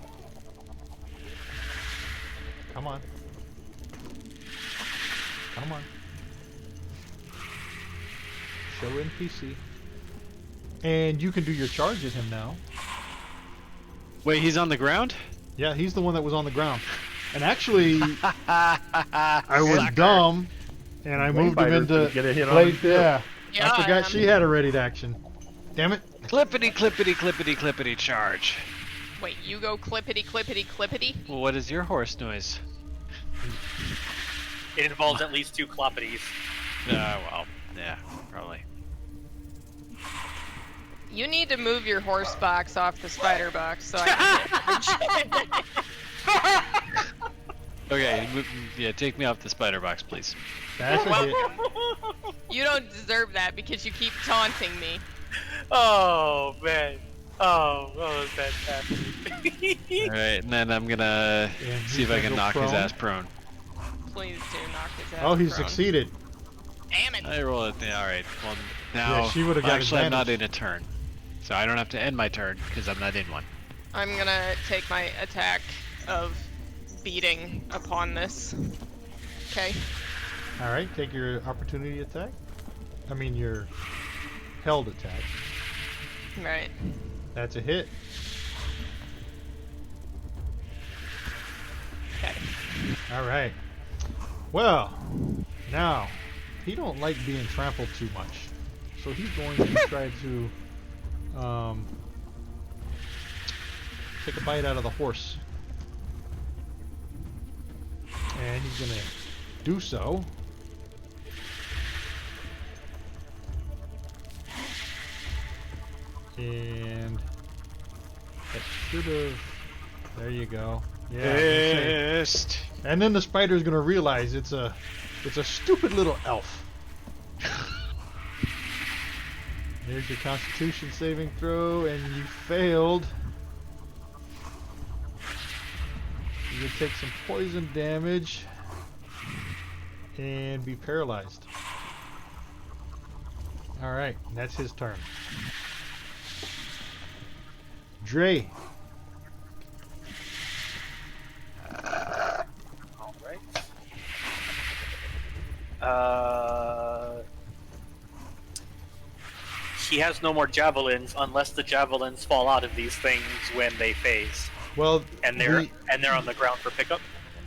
S2: Come on. Come on. Show NPC. And you can do your charge at him now.
S5: Wait, he's on the ground?
S2: Yeah, he's the one that was on the ground. And actually, I was dumb, and I moved him
S3: Fighters
S2: into
S3: get a hit on
S2: blade.
S3: him, too.
S2: Yeah,
S1: Yeah,
S2: I forgot she had a ready to action. Damn it!
S5: Clippity, clippity, clippity, clippity, charge.
S1: Wait, you go clippity clippity clippity?
S5: Well, what is your horse noise?
S4: It involves at least 2 cloppities.
S5: Well, yeah, probably.
S1: You need to move your horse box off the spider box so I can
S5: Okay, yeah, take me off the spider box, please.
S2: That's a hit.
S1: You don't deserve that because you keep taunting me.
S4: Oh man. Oh, that's fantastic.
S5: Alright, and then I'm gonna
S2: And
S5: see if I
S2: he's
S5: can
S2: gonna
S5: knock
S2: go
S5: his
S2: prone.
S5: ass prone.
S1: Please do knock his ass.
S2: Oh, he
S1: prone.
S2: succeeded.
S1: Damn it!
S5: I roll it. Alright, well, now.
S2: Yeah, she would've got
S5: actually, I'm not
S2: advantage.
S5: in a turn. So I don't have to end my turn because I'm not in one.
S1: I'm gonna take my attack of beating upon this. Okay.
S2: All right, take your opportunity attack. I mean your held attack.
S1: Right.
S2: That's a hit.
S1: Okay.
S2: All right. Well, now he don't like being trampled too much, so he's going to try to take a bite out of the horse, and he's gonna do so. And that should have. There you go. Yeah. I was gonna say.
S5: Pissed.
S2: And then the spider's gonna realize it's a stupid little elf. There's your Constitution saving throw, and you failed. You would take some poison damage and be paralyzed. All right, that's his turn. Dre.
S4: Alright. He has no more javelins unless the javelins fall out of these things when they phase.
S2: Well,
S4: And they're on the ground for pickup.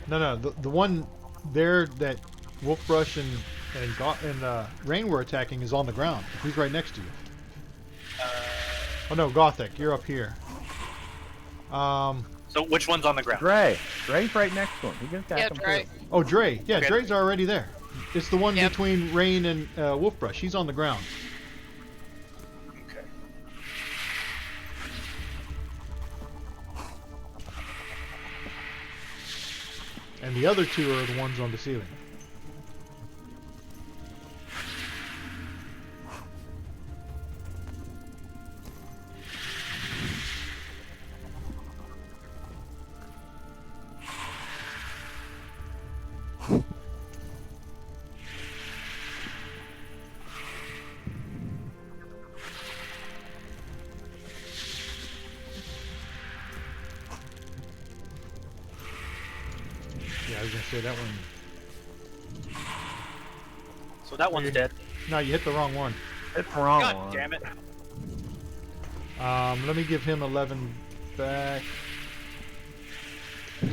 S2: no, the one there that Wolfbrush and Rain were attacking is on the ground. He's right next to you. Oh no, Gothic, you're up here.
S4: So which one's on the ground?
S3: Dray's right next to him. He can attack
S1: Yeah,
S3: him
S1: Dre.
S3: too.
S2: Oh, Dre. Yeah,
S4: Okay.
S2: Dre's already there. It's the one
S1: Yep.
S2: between Rain and Wolfbrush. He's on the ground.
S4: Okay.
S2: And the other two are the ones on the ceiling. Yeah, I was gonna say that one.
S4: So that one's dead.
S2: No, you hit the wrong one.
S3: It's the wrong
S4: God
S3: one.
S4: damn it.
S2: Let me give him 11 back.
S3: He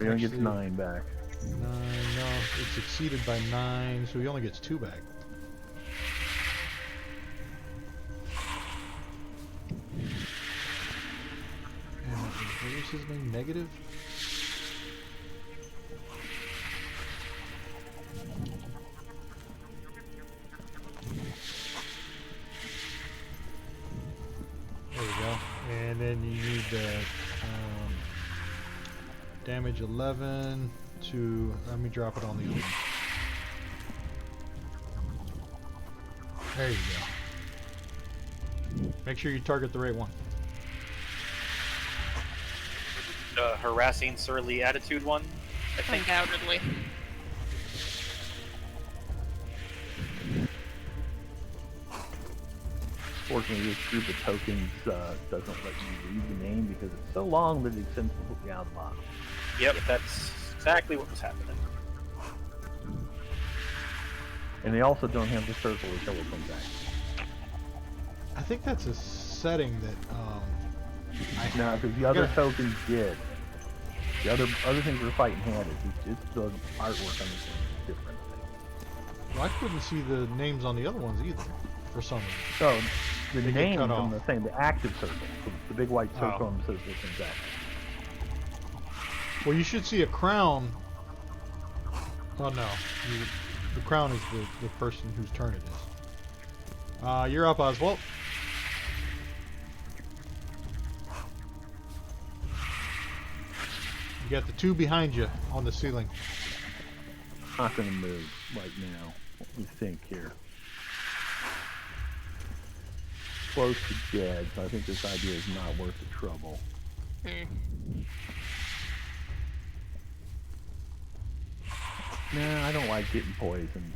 S3: only gets
S2: Actually-
S3: 9 back.
S2: 9, no, it's exceeded by 9, so he only gets 2 back. And what was his name? Negative? There we go. And then you need the damage 11 to, let me drop it on the other one. There you go. Make sure you target the right one.
S4: Harassing surly attitude one, I think.
S1: Undoubtedly.
S3: Fortunately, this group of tokens doesn't let you read the name because it's so long that it sends it down the bottom.
S4: Yep, that's exactly what was happening.
S3: And they also don't have the circle or telephone back.
S2: I think that's a setting that
S3: No, because the other
S2: Yeah.
S3: tokens did. The other things we're fighting had it. It's the artwork on this thing is different.
S2: well, I couldn't see the names on the other ones either for some reason.
S3: So the
S2: They get
S3: names
S2: cut
S3: on
S2: off.
S3: the same, the active circle, the big white circle
S2: Oh.
S3: on the says this one's active.
S2: Well, you should see a crown. Oh no, the crown is the person whose turn it is. You're up, Oswald. You got the 2 behind you on the ceiling.
S3: Not going to move right now. What do you think here? Close to dead, so I think this idea is not worth the trouble. Nah, I don't like getting poisoned.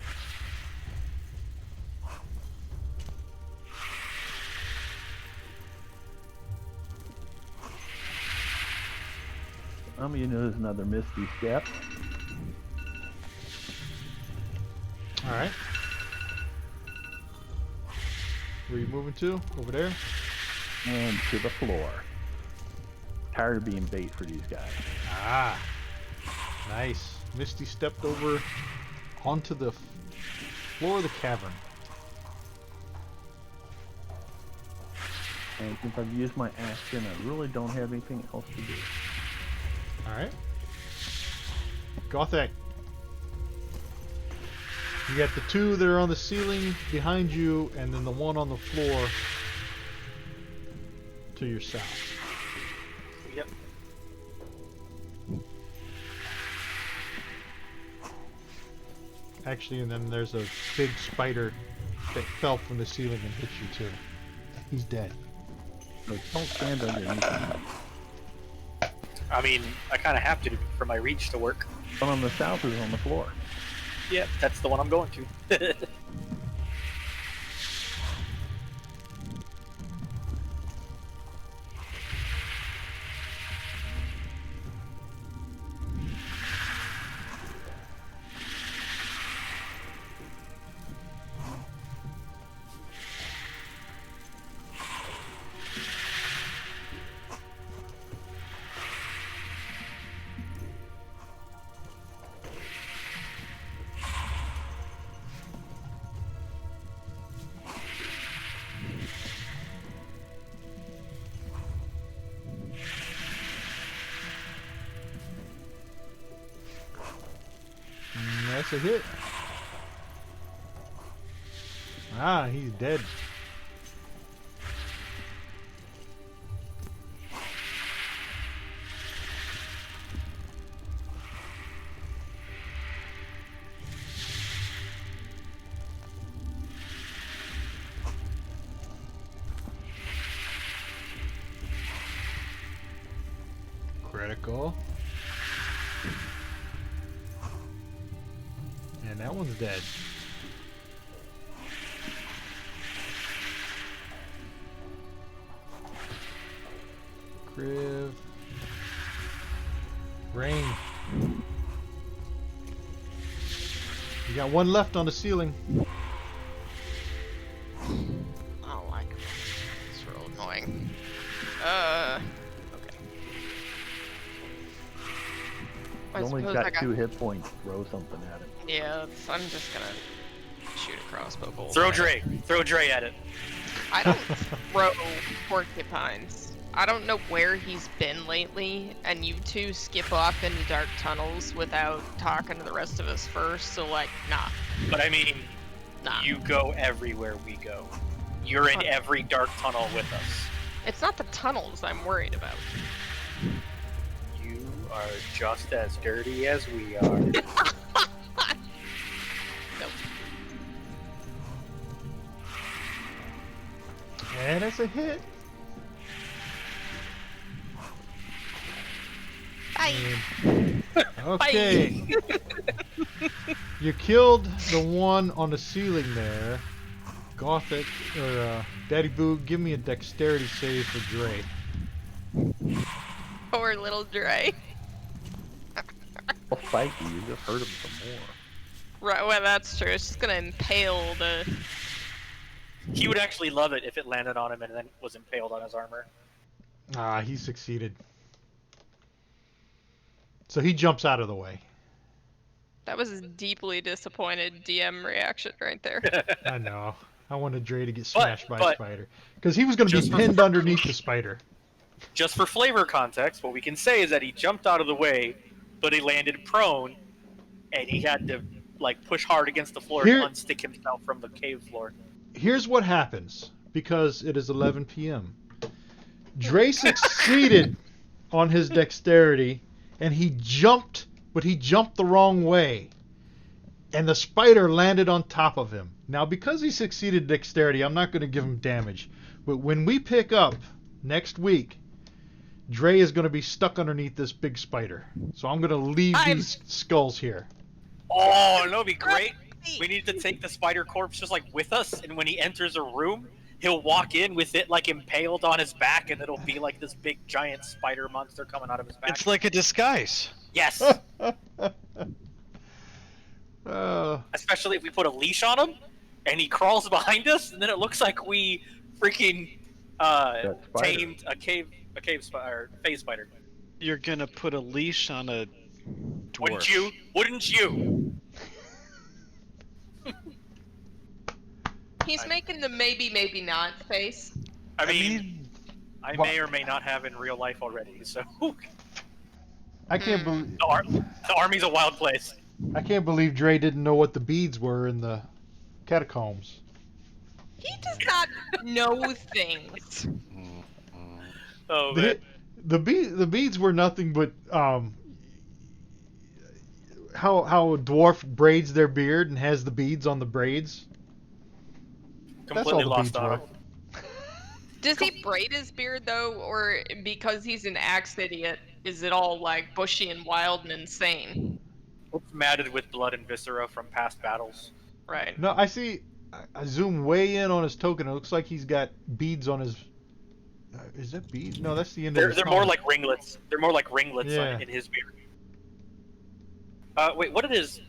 S3: You know there's another misty step.
S2: All right. Where are you moving to? Over there?
S3: And to the floor. Tired of being bait for these guys.
S2: Ah, nice. Misty stepped over onto the floor of the cavern.
S3: And since I've used my action, I really don't have anything else to do.
S2: Alright. Gothic. You got the 2 that are on the ceiling behind you, and then the 1 on the floor to your south.
S4: Yep.
S2: Actually, and then there's a big spider that fell from the ceiling and hit you too. He's dead.
S3: So don't stand underneath them.
S4: I mean, I kind of have to for my reach to work.
S3: One on the south is on the floor.
S4: Yep, that's the one I'm going to.
S2: That's a hit. Ah, he's dead. Critical. And that one's dead. Criv. Rain. You got 1 left on the ceiling.
S1: annoying. Okay. I
S3: You only
S1: suppose
S3: got
S1: I got...
S3: 2 hit points. Throw something at it.
S1: Yeah, I'm just gonna shoot a crossbow bolt.
S4: Throw
S1: at it.
S4: Dre. Throw Dre at it.
S1: I don't throw porcupines. I don't know where he's been lately, and you two skip off into dark tunnels without talking to the rest of us first, so like, nah.
S4: But I mean,
S1: Nah.
S4: you go everywhere we go. You're in every dark tunnel with us.
S1: It's not the tunnels I'm worried about.
S4: You are just as dirty as we are.
S1: Nope.
S2: And it's a hit.
S1: Bye.
S2: Okay. You killed the one on the ceiling there. Gothic, or Daddy Boo, give me a dexterity save for Dre.
S1: Poor little Dre.
S3: I'll fight you just hurt him some more.
S1: Right, well that's true. It's just gonna impale the...
S4: He would actually love it if it landed on him and then was impaled on his armor.
S2: Ah, he succeeded. So he jumps out of the way.
S1: That was a deeply disappointed DM reaction right there.
S2: I know. I wanted Dre to get smashed by a
S4: but-
S2: spider. Because he was going to be
S4: Just for-
S2: pinned underneath the spider.
S4: Just for flavor context, what we can say is that he jumped out of the way, but he landed prone, and he had to like push hard against the floor
S2: Here-
S4: and unstick himself from the cave floor.
S2: Here's what happens. Because it is 11 p.m. Dre succeeded on his dexterity, and he jumped, but he jumped the wrong way. And the spider landed on top of him. Now, because he succeeded dexterity, I'm not going to give him damage. But when we pick up next week, Dre is going to be stuck underneath this big spider. So I'm going to leave these skulls here.
S4: Oh, that'd be great. We need to take the spider corpse just like with us, and when he enters a room, he'll walk in with it like impaled on his back, and it'll be like this big giant spider monster coming out of his back.
S5: It's like a disguise.
S4: Yes. Especially if we put a leash on him, and he crawls behind us, and then it looks like we freaking tamed a cave spider, phase spider.
S5: You're gonna put a leash on a dwarf.
S4: Wouldn't you?
S1: He's making the maybe, maybe not face.
S4: I mean, I may or may not have in real life already, so
S2: I can't believe
S4: the army's a wild place.
S2: I can't believe Dre didn't know what the beads were in the catacombs.
S1: He does not know things.
S4: Oh man.
S2: The beads were nothing but how a dwarf braids their beard and has the beads on the braids.
S4: Completely lost on him.
S1: Does he braid his beard though, or because he's an axe idiot, is it all like bushy and wild and insane?
S4: It's matted with blood and viscera from past battles.
S1: Right.
S2: No, I see. I zoom way in on his token. It looks like he's got beads on his. Is that beads? No, that's the end of his
S4: They're more like ringlets. They're more like ringlets
S2: Yeah.
S4: in his beard. Wait, what did his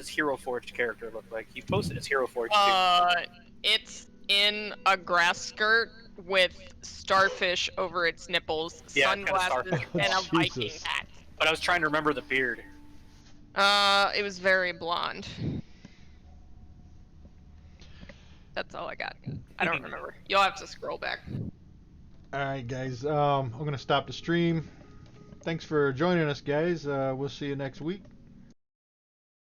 S4: Hero Forged character look like? He posted his Hero Forged too.
S1: It's in a grass skirt with starfish over its nipples,
S4: Yeah, it's got a
S1: sunglasses,
S4: starfish.
S1: and a
S2: Jesus.
S1: Viking hat.
S4: But I was trying to remember the beard.
S1: It was very blonde. That's all I got. I don't remember. You'll have to scroll back.
S2: All right, guys. I'm gonna stop the stream. Thanks for joining us, guys. We'll see you next week.